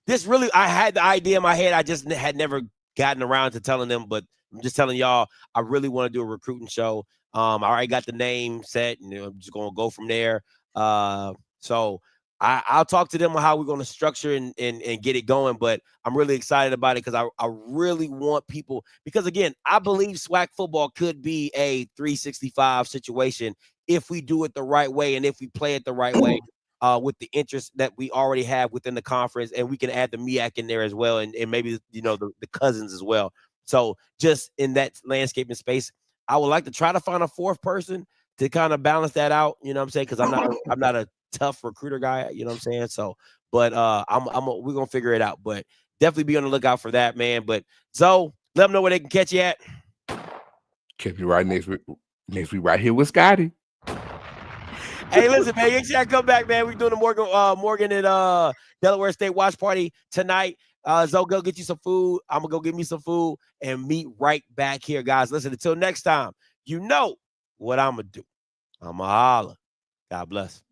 had the idea in my head. I just had never gotten around to telling them, but I'm just telling y'all, I really want to do a recruiting show. I already got the name set, and I'm just going to go from there. So I'll talk to them on how we're going to structure and get it going, but I'm really excited about it because I really want people, because again, I believe SWAC football could be a 365 situation if we do it the right way and if we play it the right way with the interest that we already have within the conference, and we can add the MEAC in there as well, and maybe the cousins as well. So just in that landscape and space, I would like to try to find a fourth person to kind of balance that out. You know what I'm saying? Because I'm not a tough recruiter guy. You know what I'm saying? So, but we're gonna figure it out. But definitely be on the lookout for that, man. But Zo, Let them know where they can catch you at. Catch me right next week right here with Scotty. Hey, listen, man, you gotta come back, man. We're doing the Morgan and Delaware State watch party tonight. Zo, go get you some food. I'm gonna go get me some food and meet right back here, guys. Listen, until next time, you know what I'm gonna do. I'm gonna holler. God bless.